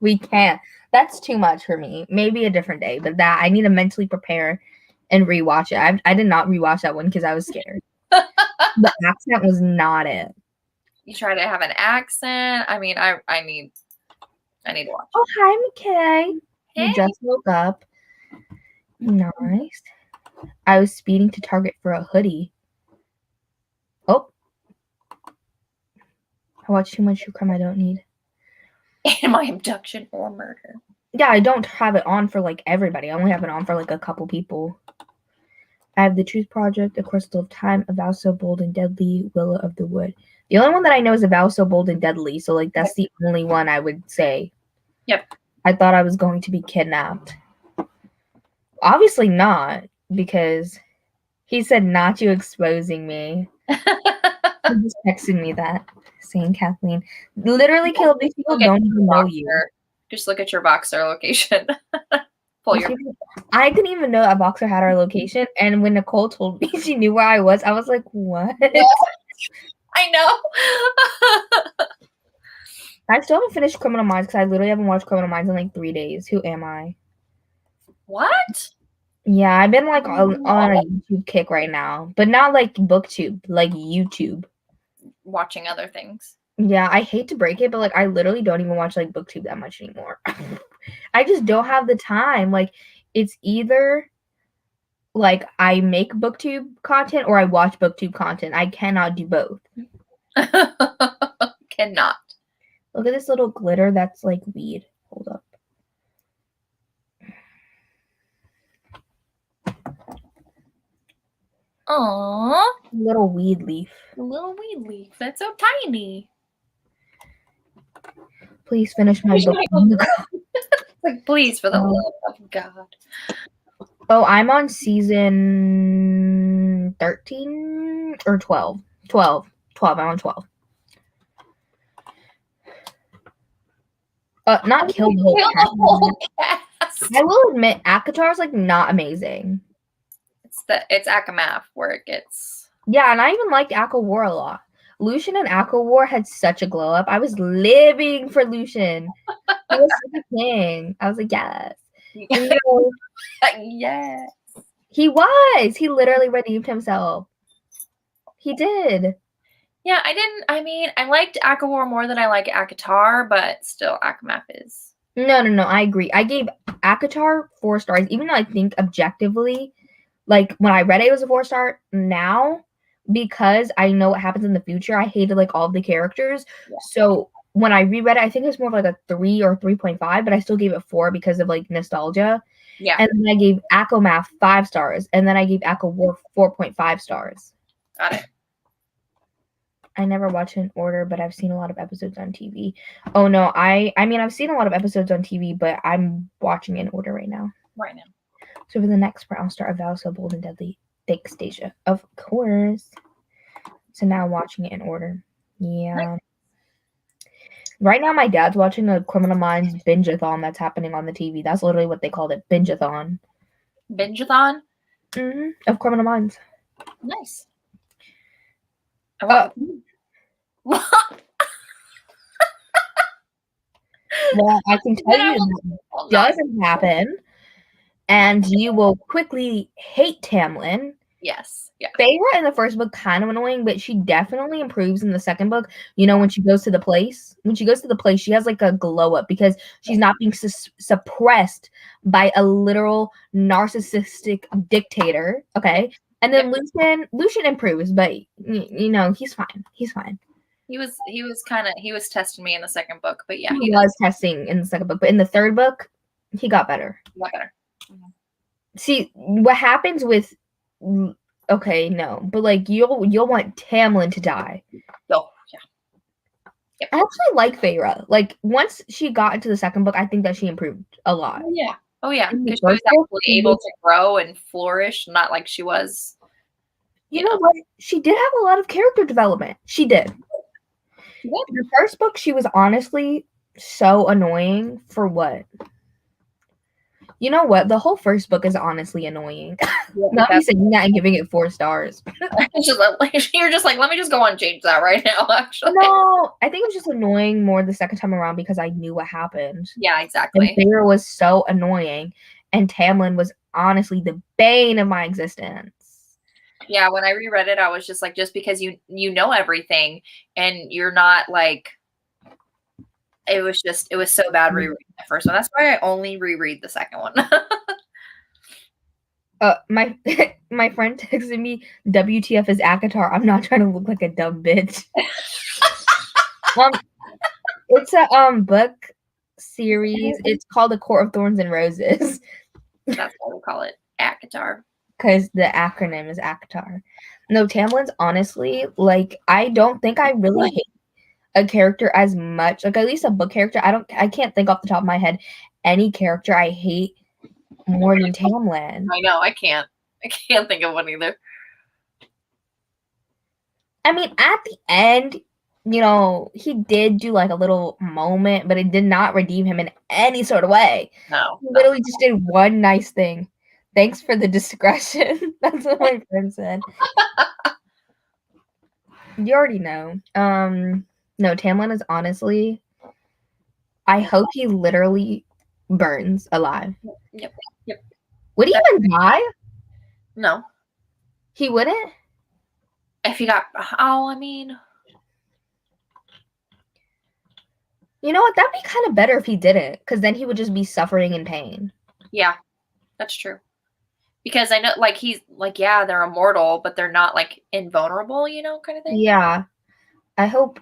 That's too much for me. Maybe a different day, but that I need to mentally prepare and rewatch it. I did not rewatch that one because I was scared. The accent was not it. You try to have an accent. I mean, I need to watch. Oh, hi, McKay. Hey. You just woke up. Nice. I was speeding to Target for a hoodie. Oh. I watched too much true crime I don't need. And my abduction or murder. Yeah, I don't have it on for like everybody. I only have it on for like a couple people. I have The Truth Project, A Crystal of Time, A Vow So Bold and Deadly, Willow of the Wood. The only one that I know is A Vow So Bold and Deadly, so like that's the only one I would say. Yep. I thought I was going to be kidnapped. Obviously not, because he said not you exposing me. He just texted me that, saying Kathleen. Literally, Caleb, these people don't even know you. Just look at your Boxer location. I didn't even know that Boxer had our location, and when Nicole told me she knew where I was like, what? I know. I still haven't finished Criminal Minds because I literally haven't watched Criminal Minds in like 3 days. Who am I? What? Yeah, I've been like on a YouTube kick right now, but not like BookTube, like YouTube. Watching other things. Yeah, I hate to break it, but like I literally don't even watch like BookTube that much anymore. I just don't have the time. Like it's either like I make BookTube content or I watch BookTube content. I cannot do both. Cannot. Look at this little glitter that's like weed. Hold up. Aww. Little weed leaf. A little weed leaf. That's so tiny. Please finish my book. Like, please, for the love of God. Oh, I'm on season 13 or 12. 12. I'm on 12. Not kill the whole cast. I will admit, Akatar is like not amazing. It's Akamath where it gets. Yeah, and I even liked Aqua War a lot. Lucian and Aqua War had such a glow up. I was living for Lucian. He was such a king. I was like, yes. And, Yes. He was. He literally redeemed himself. He did. Yeah, I mean, I liked Aqua War more than I like Akatar, but still, Akamath is. No, I agree. I gave Akatar 4 stars, even though I think objectively, like when I read it, it was a 4-star. Now, because I know what happens in the future, I hated like all of the characters. Yeah. So when I reread it, I think it was more of like a 3 or 3.5, but I still gave it 4 because of like nostalgia. Yeah. And then I gave Akamath 5 stars, and then I gave Aqua War 4.5 stars. Got it. I never watch in order, but I've seen a lot of episodes on TV. Oh no, I mean I've seen a lot of episodes on TV, but I'm watching in order right now. Right now. So for the next part, I'll start A Vow So Bold and Deadly. Thanks, Deja. Of course. So now I'm watching it in order. Yeah. Nice. Right now, my dad's watching a Criminal Minds binge-a-thon that's happening on the TV. That's literally what they called it, binge-a-thon. Binge-a-thon? Mm-hmm. Of Criminal Minds. Nice. Well, I can tell you that Well, not. doesn't happen, and you will quickly hate Tamlin. Yes. Yeah. Feyre in the first book kind of annoying, but she definitely improves in the second book. You know, when she goes to the place, she has like a glow up because she's not being suppressed by a literal narcissistic dictator. Okay, and then Lucian improves, but you know he's fine. He's fine. He was testing me in the second book, but yeah, He was testing in the second book, but in the third book, he got better. He got better. See what happens with. Okay, no, but like you'll want Tamlin to die. Oh, yeah. Yep. I actually like Feyre. Like once she got into the second book, I think that she improved a lot. Oh yeah, because she was actually able to grow and flourish, not like she was. You know what? She did have a lot of character development. She did. The first book, she was honestly so annoying for what? You know what? The whole first book is honestly annoying. Not me saying that and giving it 4 stars. You're just like, let me just go and change that right now, actually. No, I think it was just annoying more the second time around because I knew what happened. Yeah, exactly. And Feyre was so annoying, and Tamlin was honestly the bane of my existence. Yeah, when I reread it, I was just like, just because you know everything and you're not like, it was so bad rereading the first one. That's why I only reread the second one. My friend texted me, WTF is ACOTAR. I'm not trying to look like a dumb bitch. It's a book series. It's called A Court of Thorns and Roses. That's why we call it ACOTAR. Because the acronym is ACOTAR. No, Tamlin's honestly, like, I don't think I really hate a character as much. Like, at least a book character. I can't think off the top of my head any character I hate more than Tamlin. I know, I can't think of one either. I mean, at the end, you know, he did do like a little moment, but it did not redeem him in any sort of way. No. He literally just did one nice thing. Thanks for the discretion. That's what my friend said. You already know. No, Tamlin is honestly, I hope he literally burns alive. Yep. Would he even die? No. He wouldn't? If he got, I mean. You know what? That'd be kind of better if he didn't, because then he would just be suffering in pain. Yeah, that's true. Because I know, like, he's, like, yeah, they're immortal, but they're not, like, invulnerable, you know, kind of thing. Yeah. I hope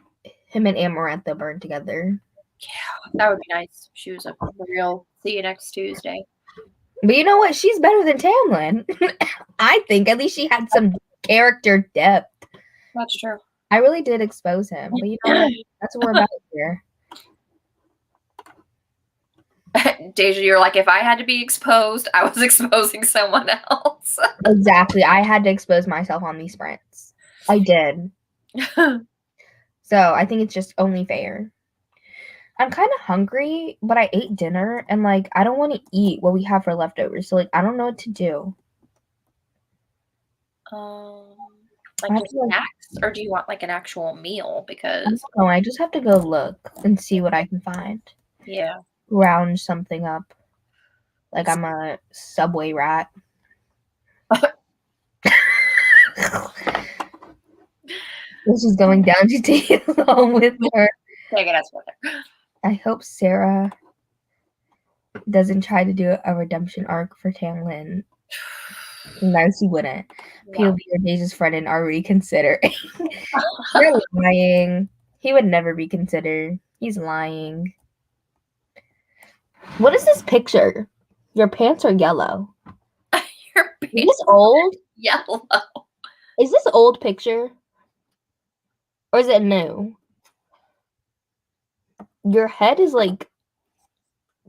him and Amarantha burn together. Yeah, that would be nice. She was a real see you next Tuesday. But you know what? She's better than Tamlin. I think at least she had some character depth. That's true. I really did expose him. But you know what? That's what we're about here. Deja, you're like, if I had to be exposed, I was exposing someone else. Exactly. I had to expose myself on these sprints. I did. So I think it's just only fair. I'm kind of hungry, but I ate dinner and like I don't want to eat what we have for leftovers. So like I don't know what to do. Like just snacks, or do you want like an actual meal? Because I just have to go look and see what I can find. Yeah. Round something up. Like I'm a Subway rat. This is going down to tea along with her. I hope Sarah doesn't try to do a redemption arc for Tamlin. No, she wouldn't. POV or Deja's friend and are reconsidering. You're lying. He would never be considered. He's lying. What is this picture? Your pants are yellow. Your pants is this old? Yellow. Is this old picture? Or is it new? Your head is like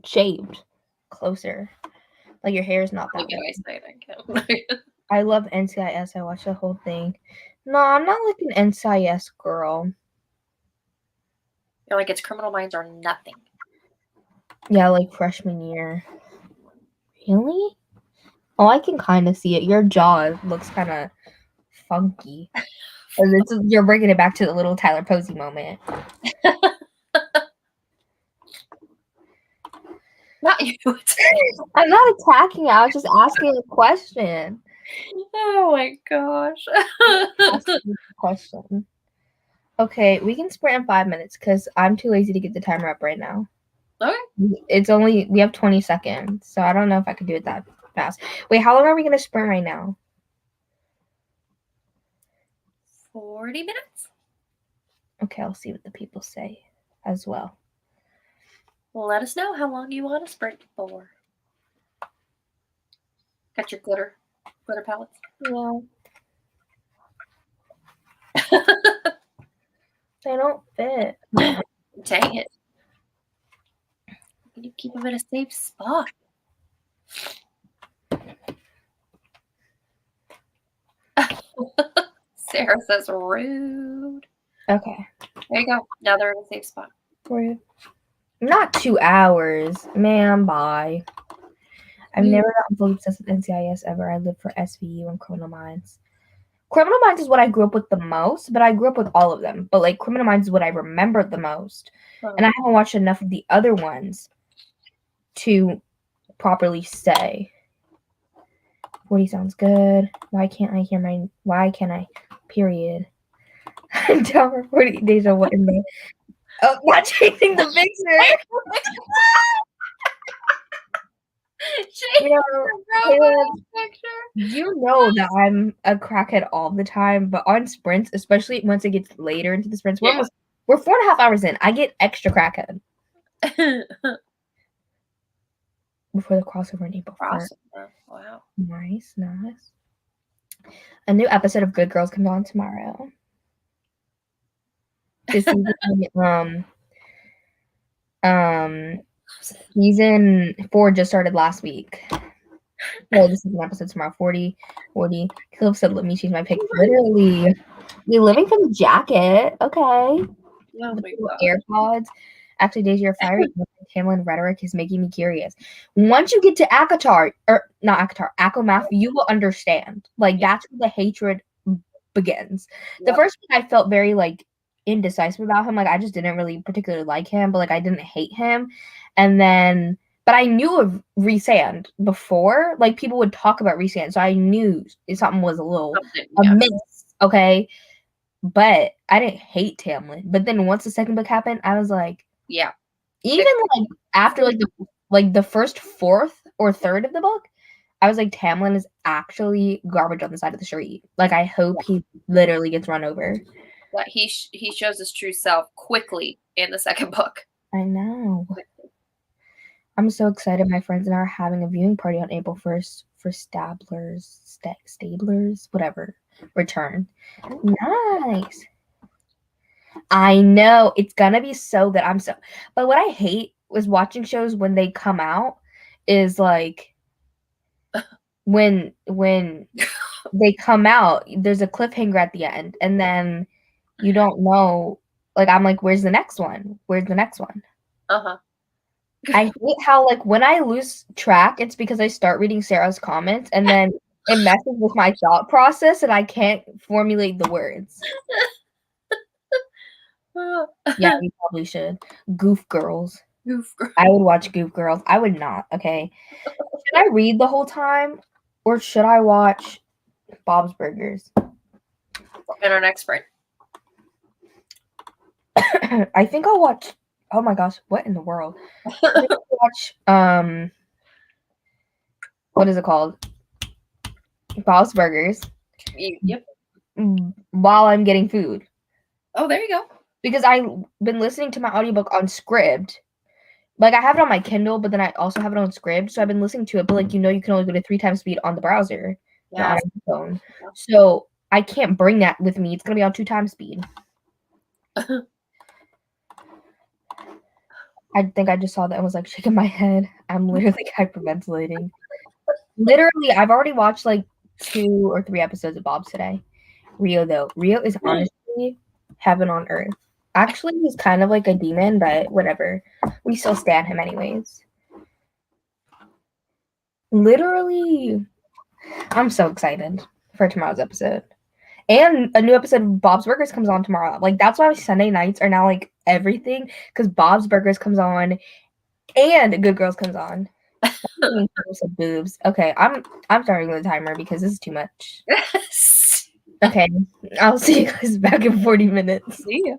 shaved closer. Like your hair is not that way. I love NCIS. I watched the whole thing. No, I'm not like an NCIS girl. You're like, its Criminal Minds or nothing. Yeah, like freshman year. Really? Oh, I can kind of see it. Your jaw looks kind of funky. You're bringing it back to the little Tyler Posey moment. Not you. I'm not attacking you. I was just asking a question. Oh my gosh. Asking a question. Okay, we can sprint in 5 minutes because I'm too lazy to get the timer up right now. Okay. We have 20 seconds, so I don't know if I could do it that fast. Wait, how long are we going to sprint right now? 40 minutes? Okay, I'll see what the people say as well. Well, let us know how long you want to sprint for. Got your glitter pellets? Yeah. They don't fit. Dang it. You keep them in a safe spot. Sarah says rude. Okay. There you go. Now they're in a safe spot. Rude. Not 2 hours. Ma'am, bye. I've never gotten fully obsessed with NCIS ever. I lived for SVU and Criminal Minds. Criminal Minds is what I grew up with the most, but I grew up with all of them. But like Criminal Minds is what I remembered the most. And I haven't watched enough of the other ones to properly say. 40 sounds good. Why can't I? Period. Tell her 40 days of what in the not changing the picture. You know that I'm a crackhead all the time, but on sprints, especially once it gets later into the sprints, we're 4.5 hours in. I get extra crackhead before the crossover in April 1st. Wow. Nice. A new episode of Good Girls comes on tomorrow. This season 4 just started last week. No, this is an episode tomorrow. 40. Caleb said, "Let me change my pick." Literally, you're living from the jacket. Okay. Oh my God. AirPods. Actually, Daisy, your fiery Tamlin rhetoric is making me curious. Once you get to Akatar, or not Akatar, Akomath, you will understand. Like, that's where the hatred begins. Yep. The first week I felt very, like, indecisive about him. Like, I just didn't really particularly like him, but, like, I didn't hate him. And then, but I knew of Rhysand before. Like, people would talk about Rhysand, so I knew something was a little amiss, okay? But I didn't hate Tamlin. But then once the second book happened, I was like, yeah. Even like after like the first fourth or third of the book, I was like, Tamlin is actually garbage on the side of the street. Like, I hope he literally gets run over. But he shows his true self quickly in the second book. I know. I'm so excited. My friends and I are having a viewing party on April 1st for Stabler's, whatever, return. Nice. I know. It's gonna be so good. But what I hate was watching shows when they come out is like when they come out, there's a cliffhanger at the end, and then you don't know. Like, I'm like, where's the next one? Uh-huh. I hate how, like, when I lose track, it's because I start reading Sarah's comments, and then it messes with my thought process, and I can't formulate the words. Yeah, you probably should. Goof Girls. I would watch Goof Girls. I would not, okay? Should I read the whole time, or should I watch Bob's Burgers? In our next sprint. I think I'll watch. Oh my gosh, what in the world? I think I'll watch what is it called? Bob's Burgers. Yep. While I'm getting food. Oh, there you go. Because I've been listening to my audiobook on Scribd. Like, I have it on my Kindle, but then I also have it on Scribd, so I've been listening to it, but, like, you can only go to 3 times speed on the browser, not on your phone. So I can't bring that with me. It's going to be on 2 times speed. I think I just saw that and was, like, shaking my head. I'm literally hyperventilating. Literally, I've already watched, like, 2 or 3 episodes of Bob's today. Rio, though. Rio is honestly heaven on earth. Actually, he's kind of like a demon, but whatever. We still stand him anyways. Literally, I'm so excited for tomorrow's episode. And a new episode of Bob's Burgers comes on tomorrow. Like, that's why Sunday nights are now, like, everything. Because Bob's Burgers comes on And Good Girls comes on. Some boobs. Okay, I'm starting the timer because this is too much. Okay, I'll see you guys back in 40 minutes. See ya.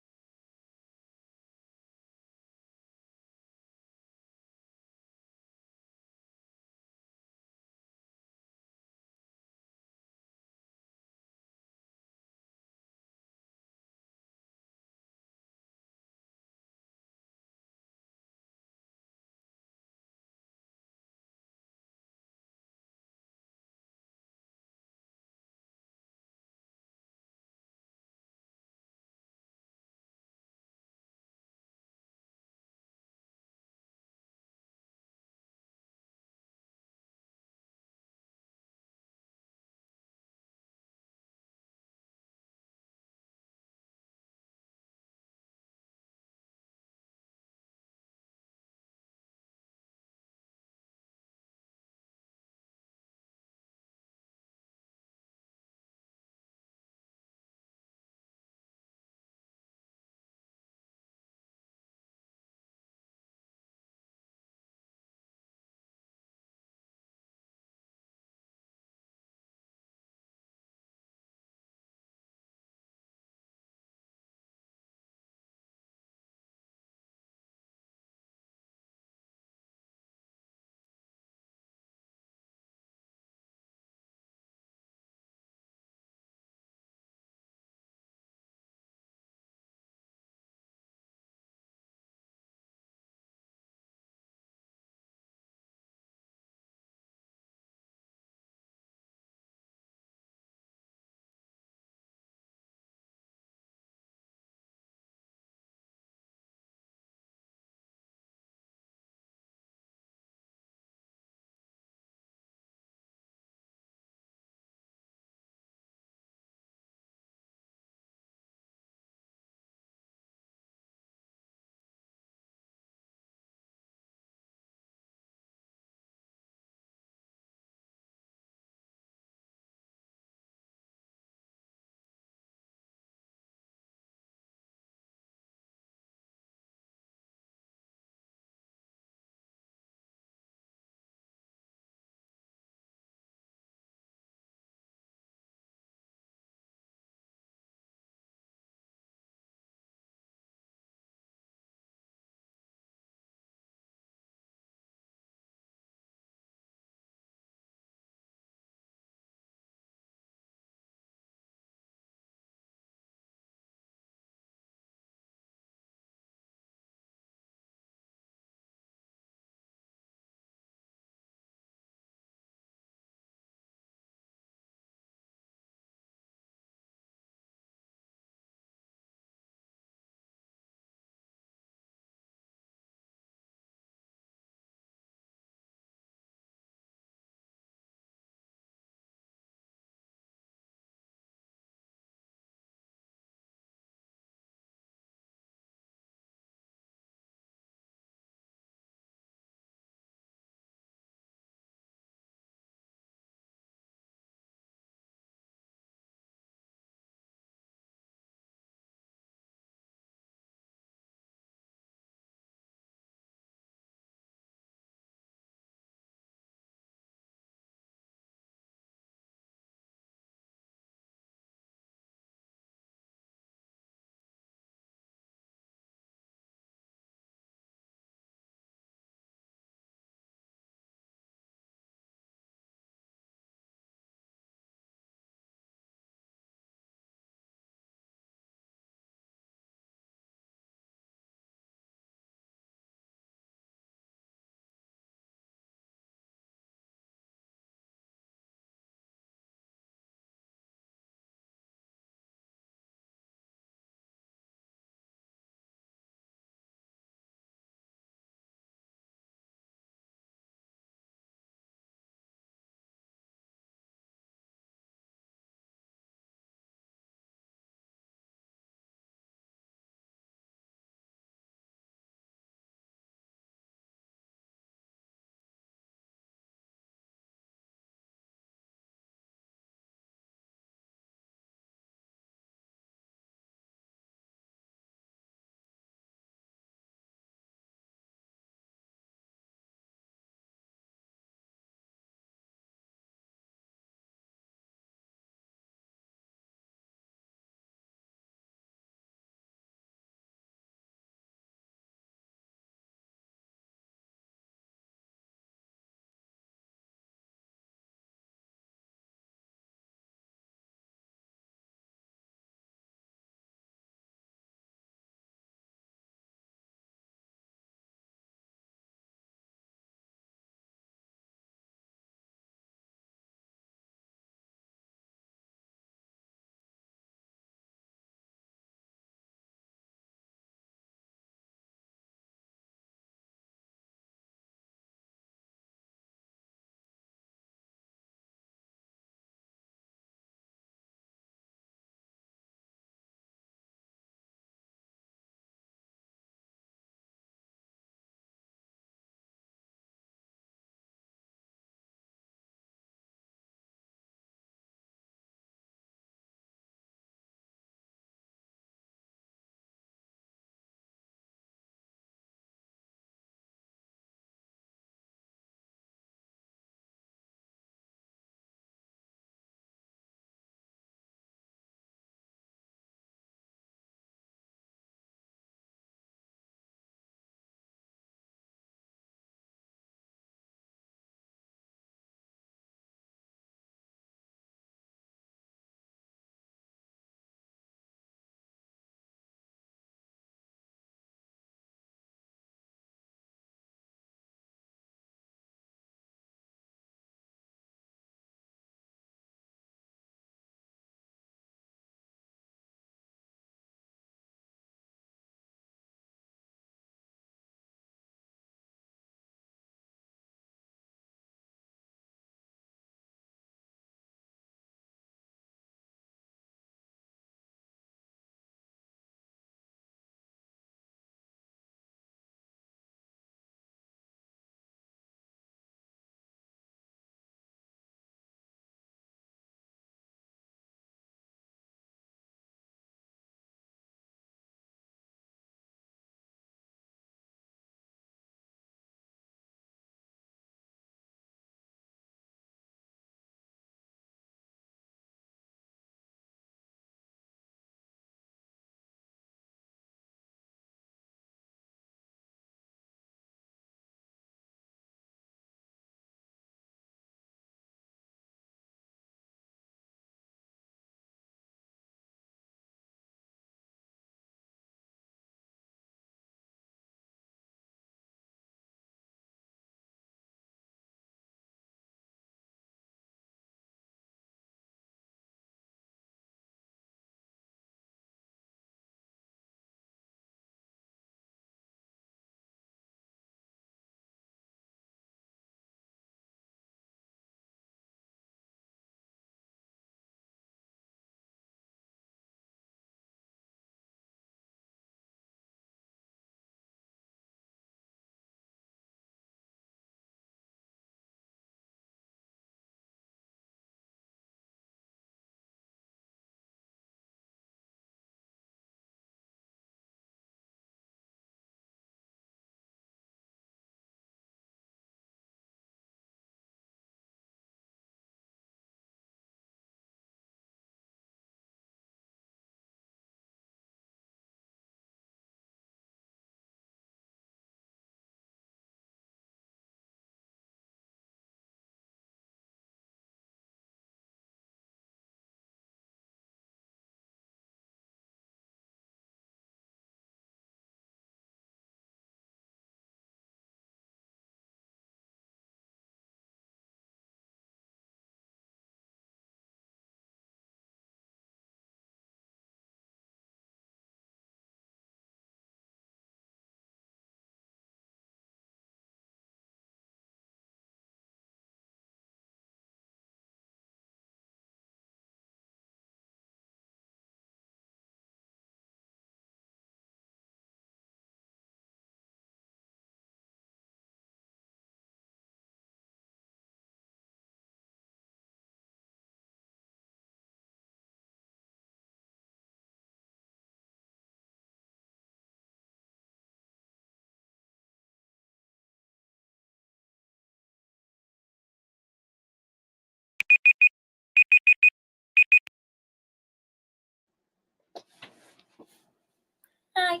Hi.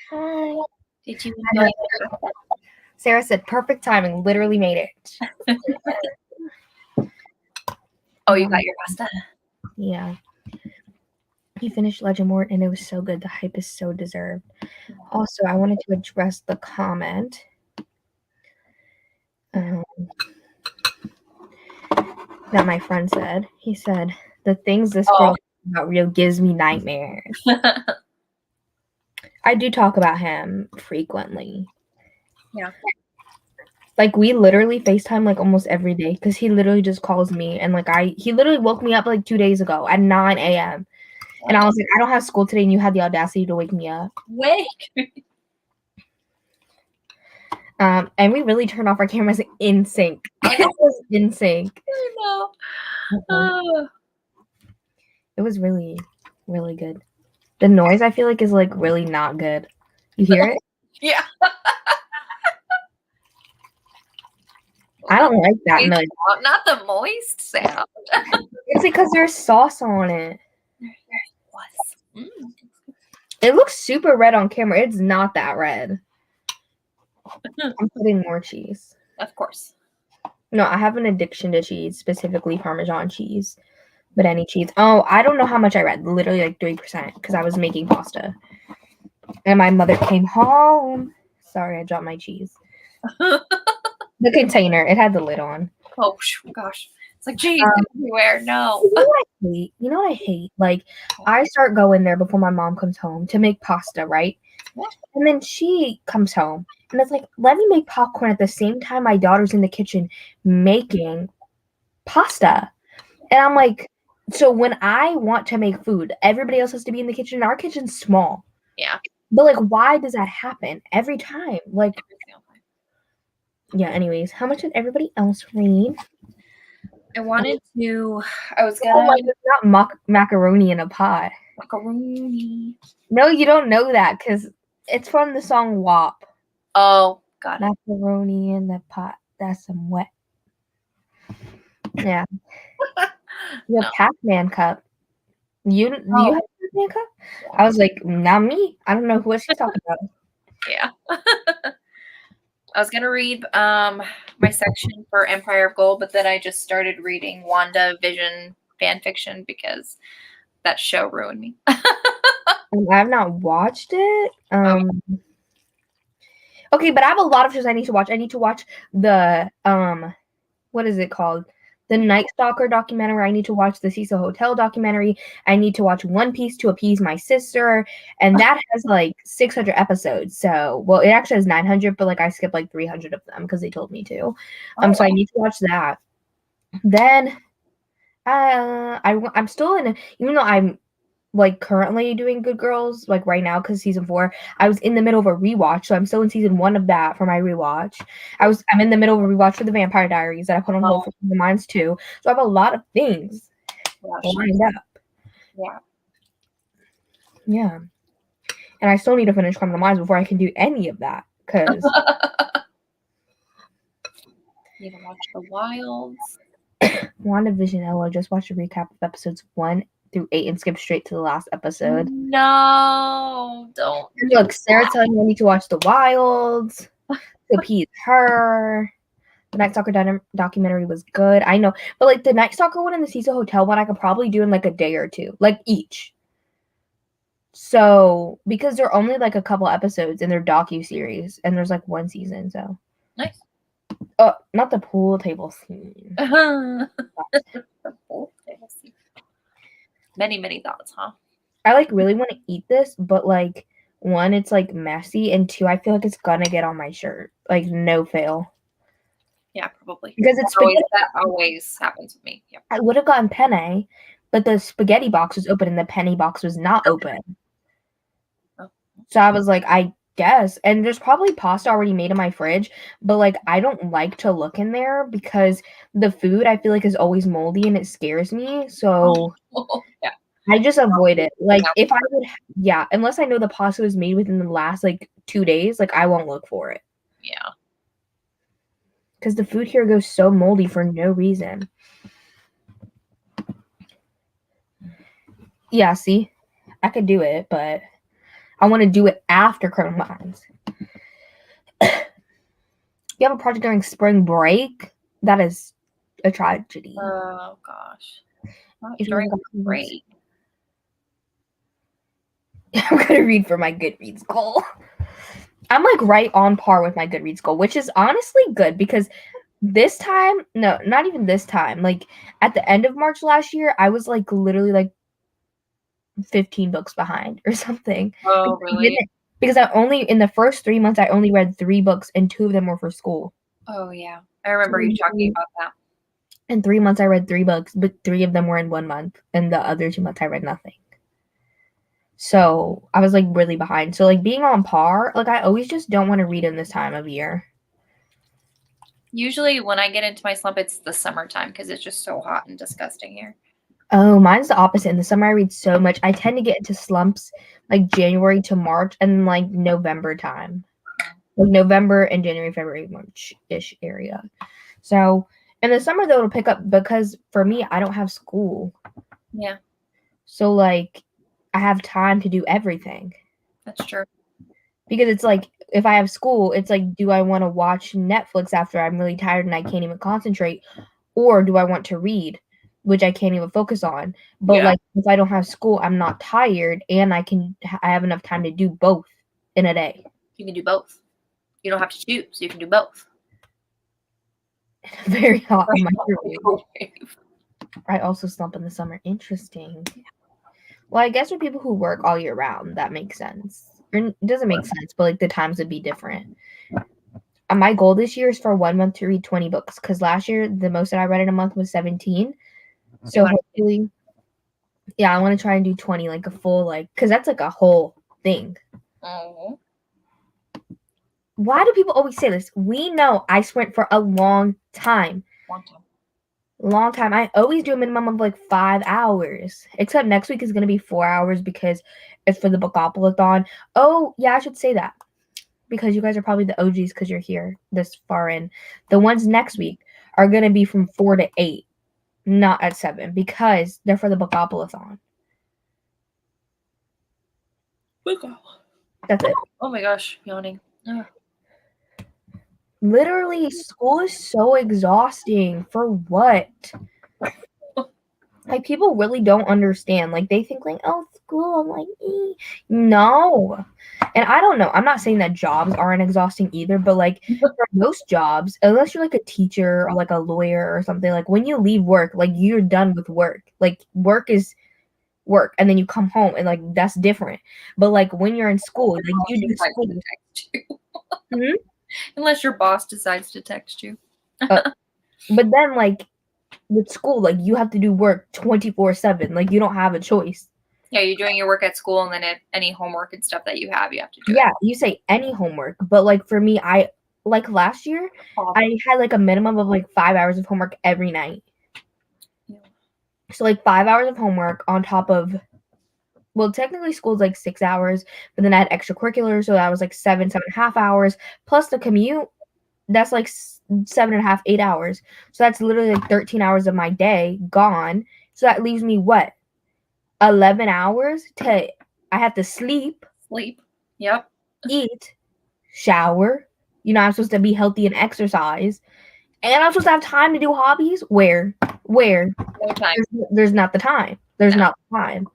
Hi. Did you enjoy it? Sarah said, perfect timing. Literally made it. Oh, you got your pasta? Yeah. He finished Legendmort and it was so good. The hype is so deserved. Also, I wanted to address the comment that my friend said. He said, the things this girl about Rio gives me nightmares. I do talk about him frequently. Yeah. Like, we literally FaceTime like almost every day because he literally just calls me and like he literally woke me up like 2 days ago at 9 a.m. And I was like, I don't have school today, and you had the audacity to wake me up. Wake. And we really turned off our cameras in sync. It was in sync. I know. It was really, really good. The noise I feel like is like really not good. You hear it? Yeah. I don't like that noise. Not the moist sound. It's because there's sauce on it. Mm. It looks super red on camera. It's not that red. I'm putting more cheese. Of course. No, I have an addiction to cheese, specifically Parmesan cheese. But any cheese. Oh, I don't know how much I read. Literally like 3% because I was making pasta. And my mother came home. Sorry, I dropped my cheese. The container. It had the lid on. Oh, gosh. It's like cheese everywhere. No. You know what I hate? Like, I start going there before my mom comes home to make pasta, right? And then she comes home. And it's like, let me make popcorn at the same time my daughter's in the kitchen making pasta. And I'm like, so when I want to make food, everybody else has to be in the kitchen. Our kitchen's small. Yeah. But like, why does that happen every time? Like, yeah, anyways, how much did everybody else read? I was gonna. Oh, like, it's not macaroni in a pot. Macaroni. No, you don't know that because it's from the song WAP. Oh, got it. Macaroni in the pot. That's some wet. Yeah. Your No. Pac-Man cup. Do you have a Pac-Man cup? I was like, not me. I don't know what she's talking about. Yeah. I was gonna read my section for Empire of Gold, but then I just started reading WandaVision fan fiction because that show ruined me. I have not watched it. Okay, but I have a lot of shows I need to watch. I need to watch the what is it called? The Night Stalker documentary. I need to watch the Cecil Hotel documentary. I need to watch One Piece to appease my sister, and that has like 600 episodes. So, well, it actually has 900, but like I skipped like 300 of them because they told me to. So I need to watch that. Then, I'm still in. Even though I'm like currently doing Good Girls, like right now because season 4, I was in the middle of a rewatch, so I'm still in season 1 of that for my rewatch. I'm in the middle of a rewatch for the Vampire Diaries that I put on hold for the Minds too. So I have a lot of things lined up. Yeah, and I still need to finish Criminal Minds before I can do any of that because need to watch The Wilds. WandaVision. I just watched a recap of episodes 1 through 8 and skip straight to the last episode. No, don't. Look, Sarah telling me I need to watch The Wilds to appease her. The Night Stalker documentary was good. I know. But like the Night Stalker one and the Cecil Hotel one, I could probably do in like a day or two. Like each. So because they're only like a couple episodes in their docu-series and there's like one season, so. Nice. Oh, not the pool table scene. The pool table scene. Many thoughts, huh? I like really want to eat this, but like 1, it's like messy, and 2, I feel like it's gonna get on my shirt. Like no fail. Yeah, probably. Because it's that always happens with me. Yep. I would have gotten penne, but the spaghetti box was open and the penny box was not open. Oh. So I was like, I guess. And there's probably pasta already made in my fridge, but like I don't like to look in there because the food I feel like is always moldy and it scares me. So Yeah. I just avoid it. Like if I would, unless I know the pasta was made within the last like 2 days, like I won't look for it. Yeah. Because the food here goes so moldy for no reason. Yeah, see, I could do it, but I want to do it after Criminal Minds. You have a project during spring break? That is a tragedy. Oh gosh. Not If you during got break. I'm gonna read for my Goodreads goal. I'm like right on par with my Goodreads goal, which is honestly good because this time, no, not even this time. Like at the end of March last year, I was like literally like 15 books behind or something. Oh, really? Because I only in the first 3 months I only read 3 books and 2 of them were for school. Oh yeah. I remember you talking about that. In 3 months I read 3 books, but 3 of them were in 1 month, and the other 2 months I read nothing. So I was like really behind. So like being on par, like I always just don't want to read in this time of year. Usually when I get into my slump, it's the summertime because it's just so hot and disgusting here. Oh, mine's the opposite. In the summer I read so much. I tend to get into slumps like January to March and like November time. Like November and January, February, March-ish area. So in the summer though it'll pick up because for me I don't have school. Yeah. So like I have time to do everything. That's true. Because it's like if I have school, it's like do I want to watch Netflix after I'm really tired and I can't even concentrate, or do I want to read, which I can't even focus on. But like if I don't have school, I'm not tired and I have enough time to do both in a day. You can do both. You don't have to choose. You can do both. Very hot microwave. I also slump in the summer. Interesting. Well, I guess for people who work all year round, that makes sense. It doesn't make sense, but like the times would be different. My goal this year is for 1 month to read 20 books because last year the most that I read in a month was 17. So hopefully, yeah, I want to try and do 20, like a full, like, because that's like a whole thing. Oh. Why do people always say this? We know I sprint for a long time. Long time. I always do a minimum of like 5 hours. Except next week is going to be 4 hours because it's for the Bookopoly-thon. Oh, yeah, I should say that. Because you guys are probably the OGs because you're here this far in. The ones next week are going to be from 4 to 8. Not at 7 because they're for the Bookopoly-thon. That's it. Oh my gosh, yawning. Ugh. Literally, school is so exhausting. For what? Like, people really don't understand. Like, they think, like, oh, school. I'm like, no. And I don't know. I'm not saying that jobs aren't exhausting either, but, like, for most jobs, unless you're, like, a teacher or, like, a lawyer or something, like, when you leave work, like, you're done with work. Like, work is work, and then you come home, and, like, that's different. But, like, when you're in school, like, you do school. Unless your boss decides to text you. But then, like, with school, like, you have to do work 24/7. Like, you don't have a choice. Yeah, you're doing your work at school, and then any homework and stuff that you have to do. Yeah, you say any homework, but, like, for me, I like last year, I had, like, a minimum of, like, 5 hours of homework every night. Yeah. So, like, 5 hours of homework on top of, well, technically school's, like, 6 hours, but then I had extracurriculars, so that was, like, 7.5 hours, plus the commute, that's, like, 7.5, 8 hours. So that's literally, like, 13 hours of my day gone. So that leaves me, what, 11 hours to, I have to sleep. Yep. Eat, shower. You know, I'm supposed to be healthy and exercise. And I'm supposed to have time to do hobbies. Where? No time. There's not the time. There's not the time.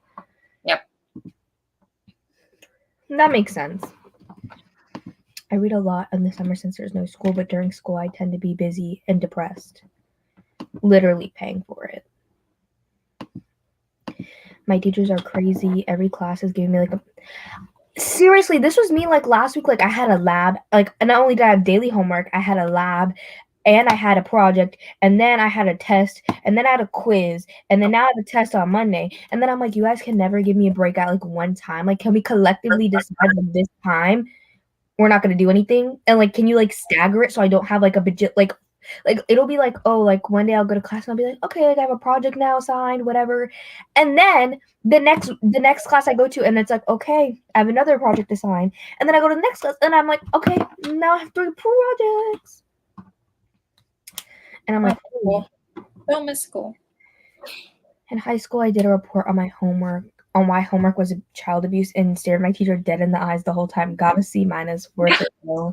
Yep. That makes sense. I read a lot in the summer since there's no school, but during school I tend to be busy and depressed. Literally paying for it. My teachers are crazy. Every class is giving me like a... Seriously, this was me like last week. Like I had a lab. Like not only did I have daily homework, I had a lab and I had a project and then I had a test and then I had a quiz and then now I have a test on Monday. And then I'm like, you guys can never give me a break at like one time. Like, can we collectively decide that this time we're not going to do anything? And like, can you like stagger it so I don't have like a budget, like it'll be like, oh, like one day I'll go to class and I'll be like, okay, like I have a project now assigned, whatever. And then the next class I go to and it's like, okay, I have another project assigned. And then I go to the next class and I'm like, okay, now I have 3 projects. And I'm like, oh, don't miss school. In high school, I did a report on my homework on why homework was child abuse and stared my teacher dead in the eyes the whole time. Got a C minus. Worth it though.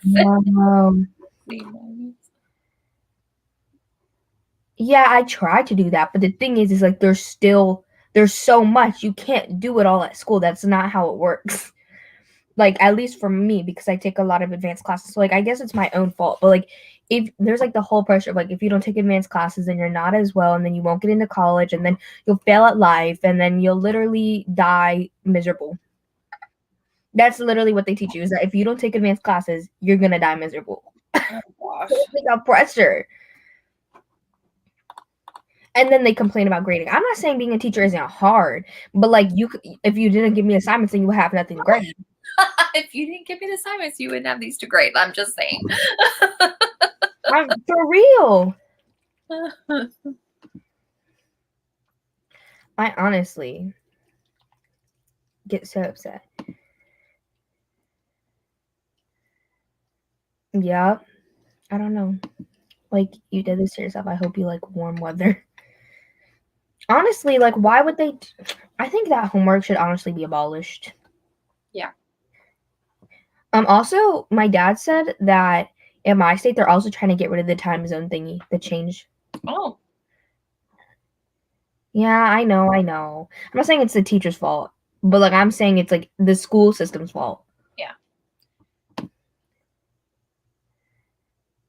Wow. Yeah, I tried to do that, but the thing is like there's so much. You can't do it all at school. That's not how it works. Like, at least for me, because I take a lot of advanced classes. So, like, I guess it's my own fault. But, like, if there's, like, the whole pressure of, like, if you don't take advanced classes, then you're not as well, and then you won't get into college, and then you'll fail at life, and then you'll literally die miserable. That's literally what they teach you, is that if you don't take advanced classes, you're going to die miserable. Oh, gosh. They got pressure. And then they complain about grading. I'm not saying being a teacher isn't hard, but, like, if you didn't give me assignments, then you would have nothing to grade. If you didn't give me the assignments, you wouldn't have these to grade. I'm just saying. For real. I honestly get so upset. Yeah. I don't know. Like, you did this to yourself. I hope you like warm weather. Honestly, like, why would they? I think that homework should honestly be abolished. Yeah. Also, my dad said that in my state, they're also trying to get rid of the time zone thingy, the change. Oh. Yeah, I know. I'm not saying it's the teacher's fault, but, like, I'm saying it's, like, the school system's fault. Yeah.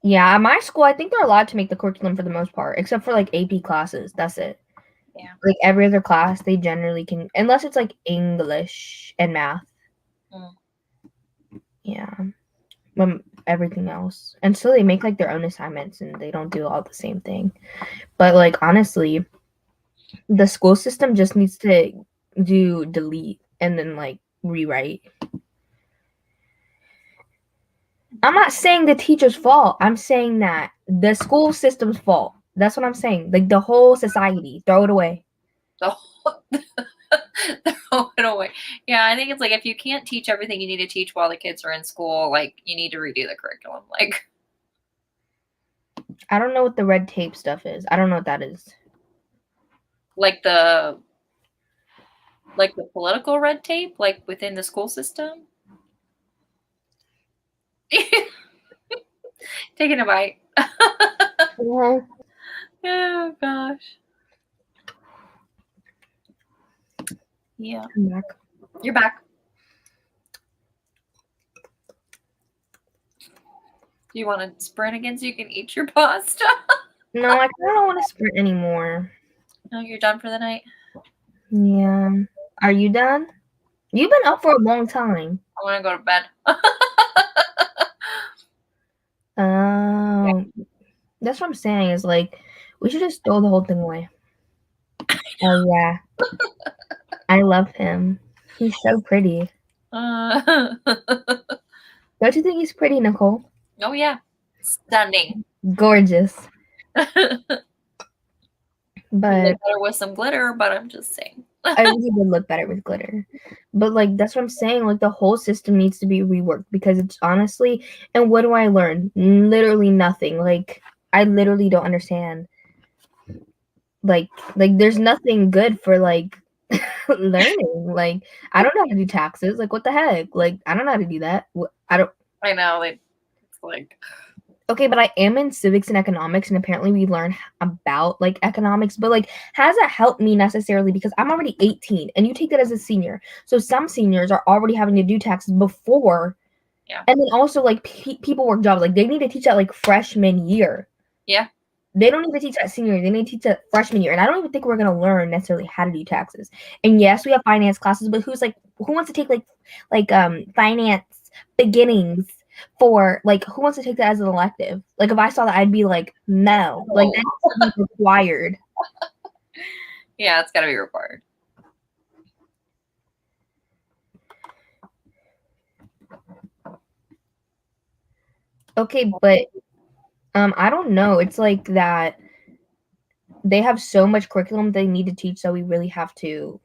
Yeah, at my school, I think they're allowed to make the curriculum for the most part, except for, like, AP classes. That's it. Yeah. Like, every other class, they generally can, unless it's, like, English and math. Yeah. Everything else. And so they make, like, their own assignments, and they don't do all the same thing. But, like, honestly, the school system just needs to do delete and then, like, rewrite. I'm not saying the teacher's fault. I'm saying that the school system's fault. That's what I'm saying. Like, the whole society, throw it away. Throw it away. Yeah, I think it's like if you can't teach everything you need to teach while the kids are in school, like you need to redo the curriculum. Like, I don't know what the red tape stuff is. I don't know what that is. Like the political red tape, like within the school system. Taking a bite. Oh gosh. Yeah. I'm back. You're back. Do you want to sprint again so you can eat your pasta? No, I don't want to sprint anymore. No, you're done for the night? Yeah. Are you done? You've been up for a long time. I want to go to bed. That's what I'm saying is, like, we should just throw the whole thing away. Oh, yeah. I love him. He's so pretty. Don't you think he's pretty, Nicole? Oh, yeah. Stunning. Gorgeous. But look better with some glitter, but I'm just saying. I think he would look better with glitter. But, like, that's what I'm saying. Like, the whole system needs to be reworked because it's honestly, and what do I learn? Literally nothing. Like, I literally don't understand. Like there's nothing good for, like, learning. Like, I don't know how to do taxes. Like, what the heck? Like, I don't know how to do that. I know. It's like... Okay, but I am in civics and economics, and apparently we learn about, like, economics, but, like, how does that help me necessarily? Because I'm already 18, and you take that as a senior. So some seniors are already having to do taxes before. Yeah. And then also, like, people work jobs. Like, they need to teach that, like, freshman year. Yeah. They don't need to teach that senior year. They need to teach that freshman year. And I don't even think we're going to learn necessarily how to do taxes. And yes, we have finance classes, but who wants to take, like finance beginnings for, like, who wants to take that as an elective? Like, if I saw that, I'd be like, no. Like, that's required. Yeah, it's got to be required. Okay, but I don't know. It's like that they have so much curriculum they need to teach, so they have to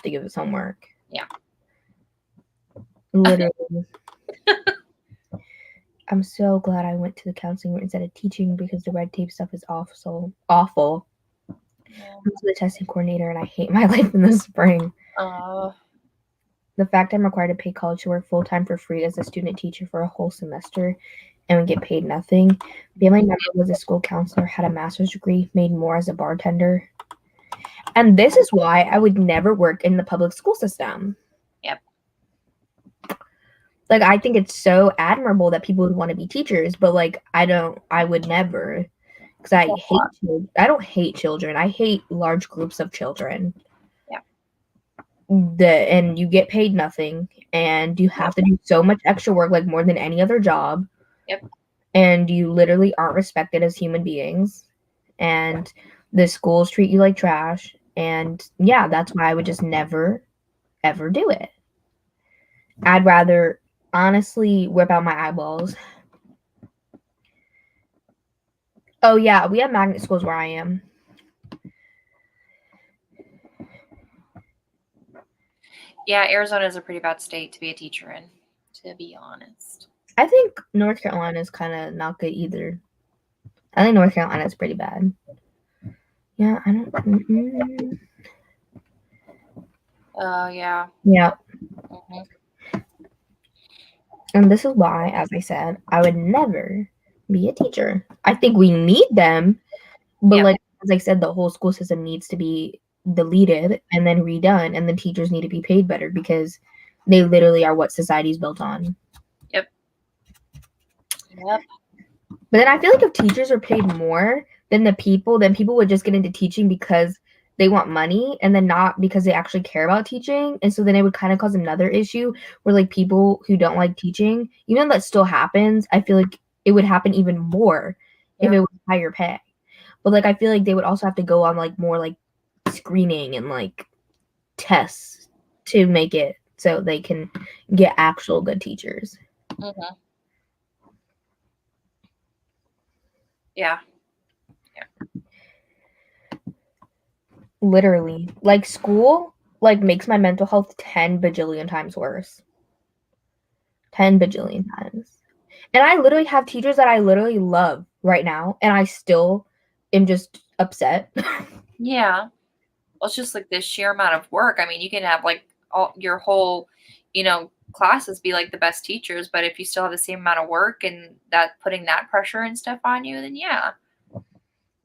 give us homework. Yeah. Literally. I'm so glad I went to the counseling room instead of teaching because the red tape stuff is awful. Yeah. I'm the testing coordinator, and I hate my life in the spring. The fact I'm required to pay college to work full-time for free as a student teacher for a whole semester and would get paid nothing. Family member was a school counselor, had a master's degree, made more as a bartender. And this is why I would never work in the public school system. Yep. Like, I think it's so admirable that people would want to be teachers, but like, I would never, because I don't hate children. I hate large groups of children. Yeah. And you get paid nothing, and you have to do so much extra work, like more than any other job. Yep. And you literally aren't respected as human beings, and the schools treat you like trash. And yeah, that's why I would just never, ever do it. I'd rather honestly whip out my eyeballs. Oh yeah, we have magnet schools where I am. Yeah, Arizona is a pretty bad state to be a teacher in, to be honest. I think North Carolina is kind of not good either. I think North Carolina is pretty bad. Yeah, I don't. Oh, yeah. Yeah. Mm-hmm. And this is why, as I said, I would never be a teacher. I think we need them, but like as I said, the whole school system needs to be deleted and then redone, and the teachers need to be paid better because they literally are what society is built on. Yep. But then I feel like if teachers are paid more than people would just get into teaching because they want money and then not because they actually care about teaching. And so then it would kind of cause another issue where like people who don't like teaching, even though that still happens, I feel like it would happen even more if it was higher pay. But like I feel like they would also have to go on like more like screening and like tests to make it so they can get actual good teachers. Mm-hmm. Yeah. Literally, like school like makes my mental health 10 bajillion times worse. 10 bajillion times. And I literally have teachers that I literally love right now, and I still am just upset. Yeah. Well, it's just like this sheer amount of work. I mean, you can have like all your whole, classes be like the best teachers, but if you still have the same amount of work and that putting that pressure and stuff on you, then yeah.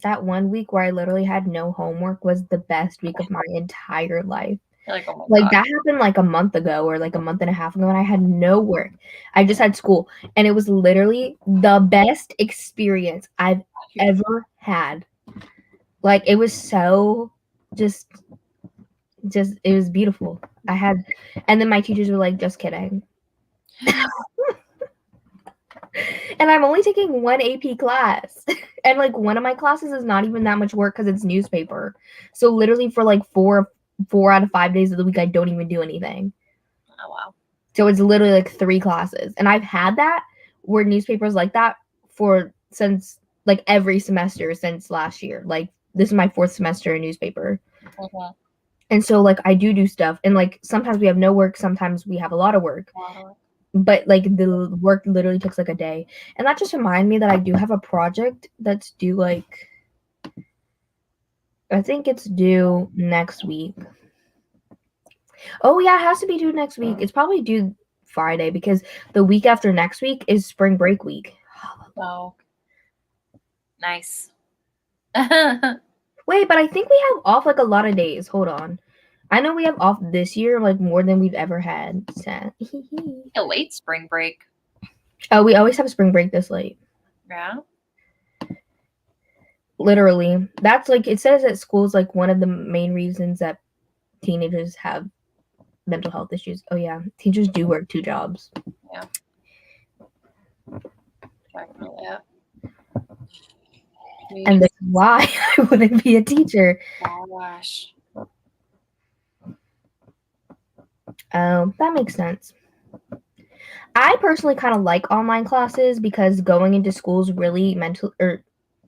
That one week where I literally had no homework was the best week of my entire life. You're like, oh my God. That happened like a month ago or like a month and a half ago, and I had no work. I just had school, and it was literally the best experience I've ever had. Like, it was so just it was beautiful. And then my teachers were like, just kidding. And I'm only taking one AP class. And like one of my classes is not even that much work because it's newspaper. So literally for like four out of 5 days of the week, I don't even do anything. Oh, wow. So it's literally like 3 classes. And I've had that where newspapers like that since like every semester since last year. Like this is my 4th semester in newspaper. Mm-hmm. And so like I do stuff, and like sometimes we have no work, sometimes we have a lot of work. But like the work literally takes like a day. And that just reminded me that I do have a project that's due like, I think it's due next week. Oh yeah, it has to be due next week. It's probably due Friday because the week after next week is spring break week. Oh, nice. Wait, but I think we have off like a lot of days. Hold on. I know we have off this year like more than we've ever had. A late spring break. Oh, we always have spring break this late. Yeah. Literally. That's like, it says at school is like one of the main reasons that teenagers have mental health issues. Oh yeah, teachers do work 2 jobs. Yeah. Yeah. And that's why I wouldn't be a teacher. Oh gosh. Oh, that makes sense. I personally kind of like online classes because going into school is really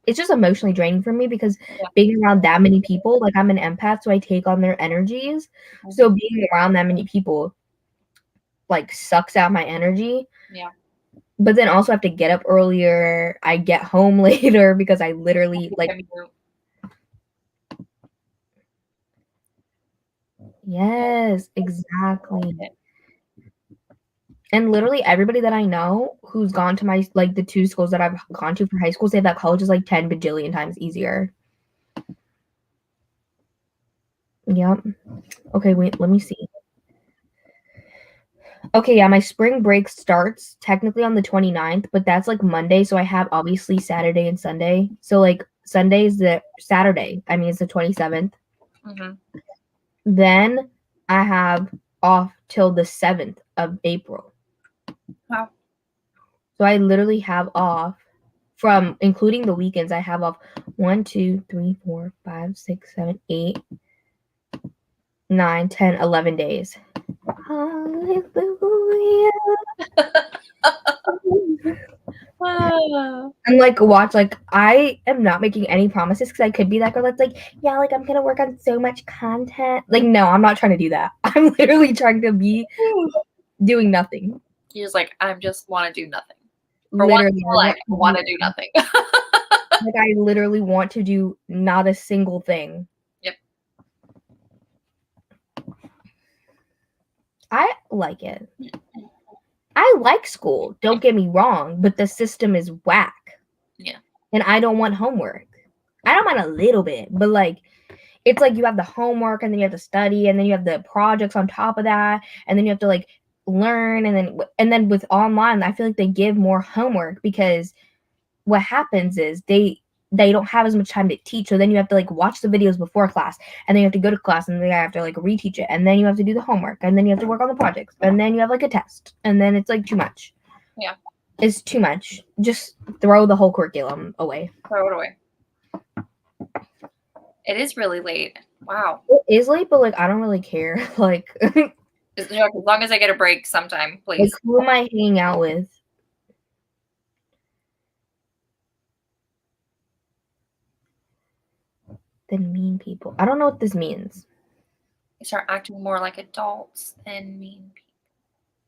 it's just emotionally draining for me because being around that many people, like I'm an empath, so I take on their energies. Mm-hmm. So being around that many people like sucks out my energy. Yeah. But then also have to get up earlier. I get home later because I literally like Yes, exactly. And literally everybody that I know who's gone to my like the 2 schools that I've gone to for high school say that college is like 10 bajillion times easier. Yep. Okay, wait, let me see. Okay, yeah, my spring break starts technically on the 29th, but that's like Monday, so I have obviously Saturday and Sunday. So like Sunday is the Saturday. I mean, it's the 27th. Then I have off till the 7th of April. Wow. So I literally have off from including the weekends. I have off 1, 2, 3, 4, 5, 6, 7, 8, 9, 10, 11 days. Hallelujah. And like watch, like I am not making any promises because I could be that girl that's like, yeah, like I'm gonna work on so much content. Like, no, I'm not trying to do that. I'm literally trying to be doing nothing. You're just like, I just want to do nothing. For literally, I want to do nothing. Like I literally want to do not a single thing. Yep. I like it. I like school, don't get me wrong, but the system is whack. Yeah. And I don't want homework. I don't mind a little bit, but like it's like you have the homework and then you have to study and then you have the projects on top of that and then you have to like learn and then with online I feel like they give more homework because what happens is they don't have as much time to teach, so then you have to like watch the videos before class and then you have to go to class and then you have to like reteach it and then you have to do the homework and then you have to work on the projects and then you have like a test and then it's like too much. Yeah, it's too much. Just throw the whole curriculum away. Throw it away. It is really late. Wow. It is late, but like I don't really care. Like as long as I get a break sometime, please. Like who am I hanging out with? Than mean people. I don't know what this means. You start acting more like adults than mean people.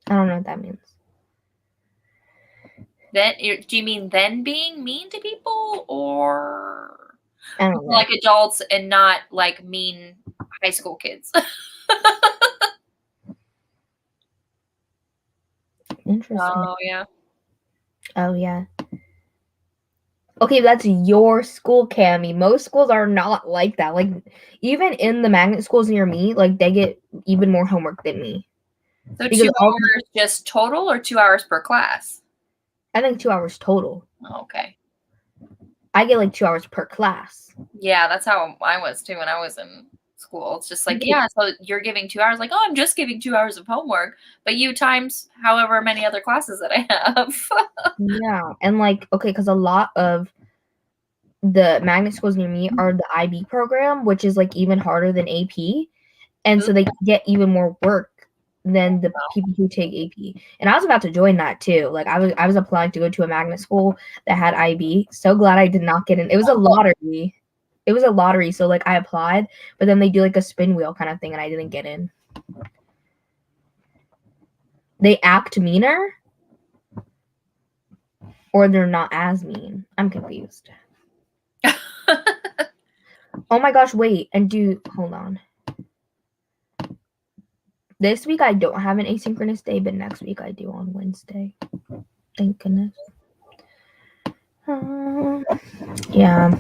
I don't know what that means. Then do you mean then being mean to people, or I don't know. like adults and not like mean high school kids? Interesting. Oh yeah. Oh yeah. Okay, that's your school, Cammy. Most schools are not like that. Like even in the magnet schools near me, like they get even more homework than me. So 2 hours just total, or 2 hours per class? I think 2 hours total. Okay. I get like 2 hours per class. Yeah, that's how I was too when I was in school. It's just like, yeah, so you're giving 2 hours, like, oh, I'm just giving 2 hours of homework, but you times however many other classes that I have. Yeah, and like, okay, because a lot of the magnet schools near me are the IB program, which is like even harder than AP, and so they get even more work than the people who take AP. And I was about to join that too. Like I was applying to go to a magnet school that had IB. So glad I did not get in. It was a lottery. It was a lottery. So like I applied, but then they do like a spin wheel kind of thing and I didn't get in. They act meaner or they're not as mean. I'm confused. Oh my gosh, wait. And hold on. This week I don't have an asynchronous day, but next week I do on Wednesday. Thank goodness. Yeah.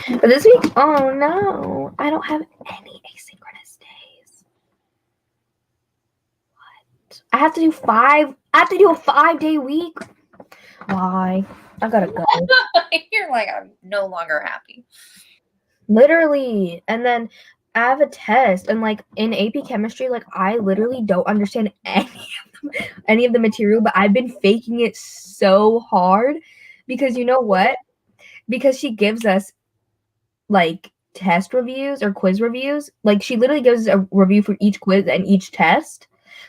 But this week, oh no, I don't have any asynchronous days. What? I have to do a 5-day week? Why? I gotta go. You're like, I'm no longer happy. Literally. And then I have a test, and like in AP chemistry, like I literally don't understand any of the material, but I've been faking it so hard because you know what? Because she gives us like test reviews or quiz reviews. Like she literally gives us a review for each quiz and each test.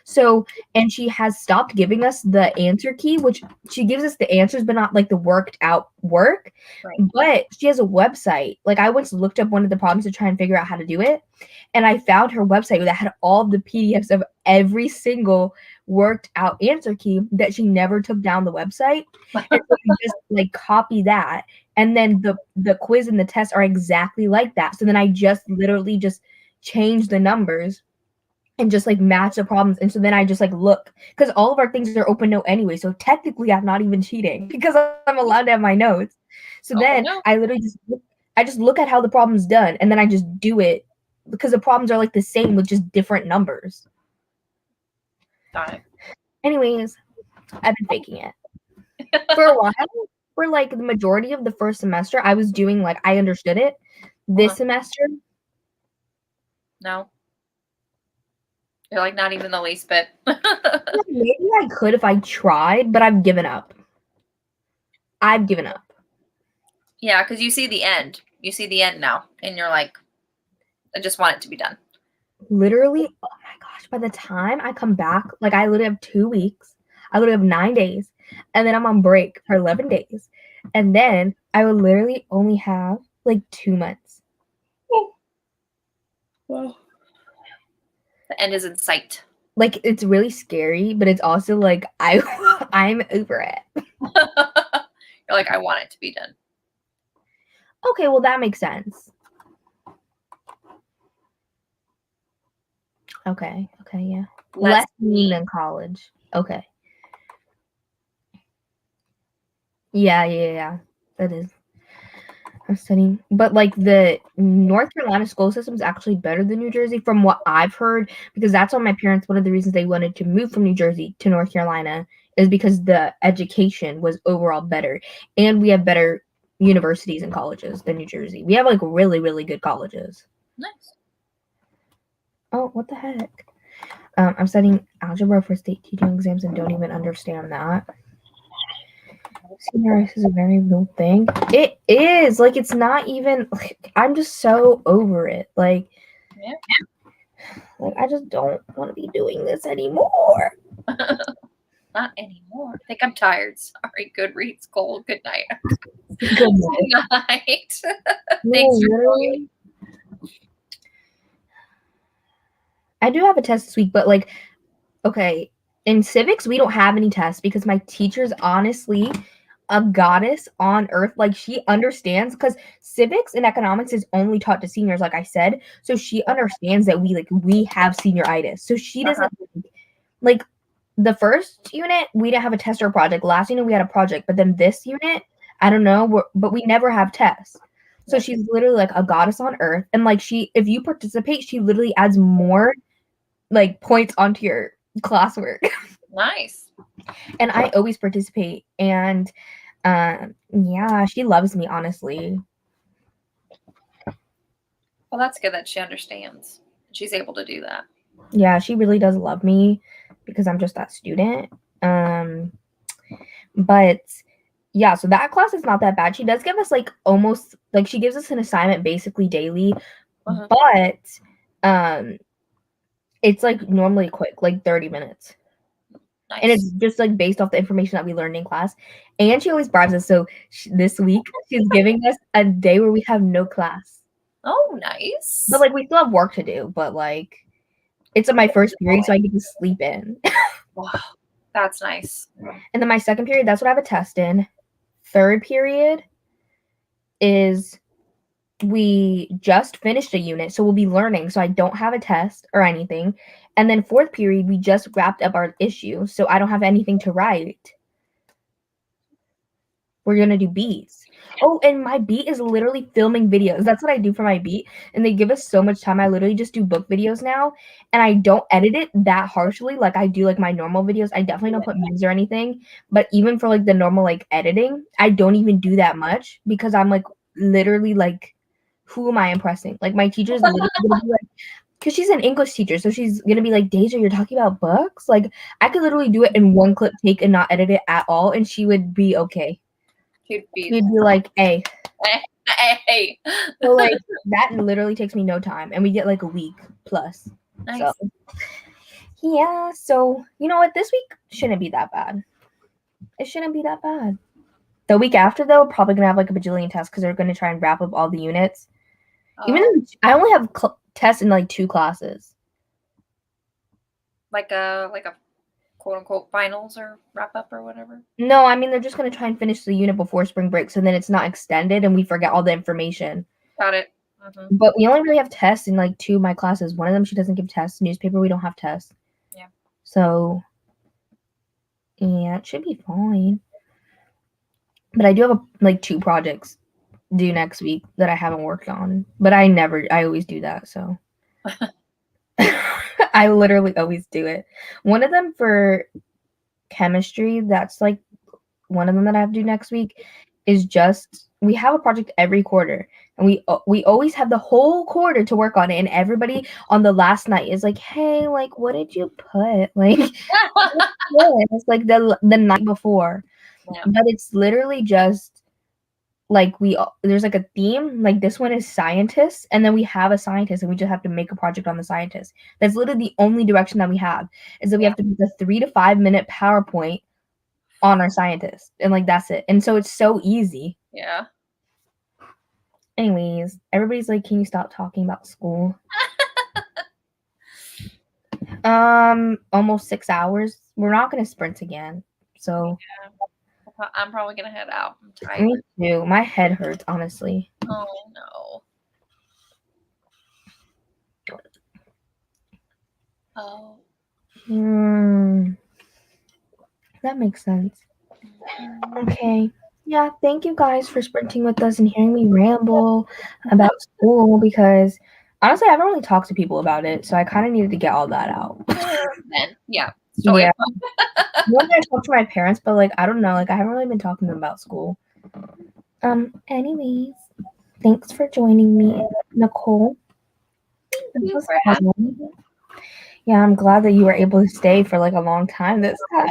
So, and she has stopped giving us the answer key, which she gives us the answers, but not like the worked out work. Right. But she has a website. Like I once looked up one of the problems to try and figure out how to do it. And I found her website that had all of the PDFs of every single worked out answer key that she never took down the website. And so you just like copy that. And then the quiz and the test are exactly like that. So then I just literally just changed the numbers and just like match the problems. And so then I just like look, because all of our things are open note anyway. So technically I'm not even cheating because I'm allowed to have my notes. So then I literally just look at how the problem's done and then I just do it because the problems are like the same with just different numbers. Got it. Anyways, I've been faking it. For a while, for like the majority of the first semester, I was doing like I understood it. This semester, no. You're like not even the least bit. maybe I could if I tried, but I've given up. Yeah, because you see the end. You see the end now, and you're like, I just want it to be done. Literally, oh my gosh, by the time I come back, like I literally have 2 weeks. I literally have 9 days. And then I'm on break for 11 days. And then I would literally only have like 2 months. Wow. The end is in sight. Like it's really scary, but it's also like I'm over it. You're like, I want it to be done. Okay, well that makes sense. Okay, yeah. Less mean than college. Okay. Yeah. That is. I'm studying, but like the North Carolina school system is actually better than New Jersey from what I've heard, because that's why my parents, one of the reasons they wanted to move from New Jersey to North Carolina is because the education was overall better, and we have better universities and colleges than New Jersey. We have like really, really good colleges. Nice. Oh, what the heck? I'm studying algebra for state teaching exams and don't even understand that. Senior is a very real thing. It is. Like, it's not even, like, I'm just so over it. Like, I just don't want to be doing this anymore. Not anymore. I think I'm tired. Sorry. Good reads, Cole. Good night. Good night. Thanks for going. I do have a test this week, but like, okay, in civics, we don't have any tests because my teacher's honestly a goddess on earth. Like, she understands, because civics and economics is only taught to seniors, like I said. So she understands that we have senioritis. So she doesn't like the first unit we didn't have a test or a project. Last unit we had a project, but then this unit, I don't know, but we never have tests. So she's literally like a goddess on earth, and like if you participate, she literally adds more like points onto your classwork. Nice. And I always participate, and yeah, she loves me, honestly. Well, that's good that she understands. She's able to do that. Yeah, she really does love me because I'm just that student. But yeah, so that class is not that bad. She does give us like almost like she gives us an assignment basically daily, but it's like normally quick, like 30 minutes. Nice. And it's just like based off the information that we learned in class. And she always bribes us. So this week she's giving us a day where we have no class. Oh, nice. But like we still have work to do, but like it's my first period, so I get to sleep in. Wow, that's nice. And then my second period, that's what I have a test in. Third period is we just finished a unit, so we'll be learning, so I don't have a test or anything. And then fourth period, we just wrapped up our issue, so I don't have anything to write. We're gonna do beats. Oh, and my beat is literally filming videos. That's what I do for my beat, and they give us so much time. I literally just do book videos now, and I don't edit it that harshly like I do like my normal videos. I definitely don't put memes or anything, but even for like the normal like editing, I don't even do that much because I'm like literally like, who am I impressing? Like my teacher's literally gonna be like, because she's an English teacher, so she's gonna be like, Deja, you're talking about books? Like I could literally do it in one clip take and not edit it at all, and she would be okay. She'd be like, hey. So like that literally takes me no time, and we get like a week plus. Nice. So yeah, so you know what? This week shouldn't be that bad. It shouldn't be that bad. The week after, though, probably gonna have like a bajillion tests because they're gonna try and wrap up all the units. Even though I only have tests in like 2 classes. Like a quote unquote finals or wrap up or whatever? No, I mean they're just gonna try and finish the unit before spring break, so then it's not extended and we forget all the information. Got it. But we only really have tests in like 2 of my classes. One of them she doesn't give tests. Newspaper we don't have tests. Yeah. So yeah, it should be fine. But I do have like 2 projects due next week that I haven't worked on. But I always do that, so I literally always do it. One of them for chemistry, that's like one of them that I have to do next week, is just we have a project every quarter, and we always have the whole quarter to work on it, and everybody on the last night is like, hey, like, what did you put? Like, it's like the night before. Yeah. But it's literally just like there's like a theme, like this one is scientists, and then we have a scientist and we just have to make a project on the scientist. That's literally the only direction that we have, is that we have to make a 3 to 5 minute PowerPoint on our scientist, and like that's it. And so it's so easy. Yeah. Anyways, everybody's like, can you stop talking about school? Almost 6 hours. We're not gonna sprint again, so I'm probably gonna head out. I'm tired. me too. My head hurts, honestly. Oh no. Oh. That makes sense. Okay. Yeah, thank you guys for sprinting with us and hearing me ramble about school, because honestly I haven't really talked to people about it, so I kind of needed to get all that out. Then yeah. Yeah. One day I talked to my parents, but like I don't know, like I haven't really been talking to them about school. Anyways, thanks for joining me, Nicole. Thank you for having me. Yeah, I'm glad that you were able to stay for like a long time this time.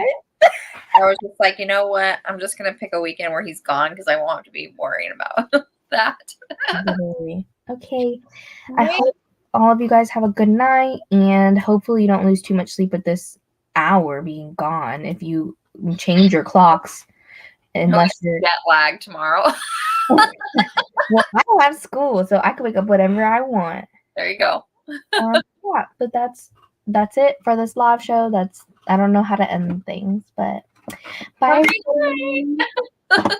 I was just like, you know what? I'm just gonna pick a weekend where he's gone because I won't have to be worrying about that. Literally. Okay. I hope all of you guys have a good night, and hopefully you don't lose too much sleep with this hour being gone if you change your clocks. Unless you're jet lag tomorrow. Well, I don't have school, so I can wake up whenever I want. There you go. Yeah, but that's it for this live show. I don't know how to end things, but bye. Okay.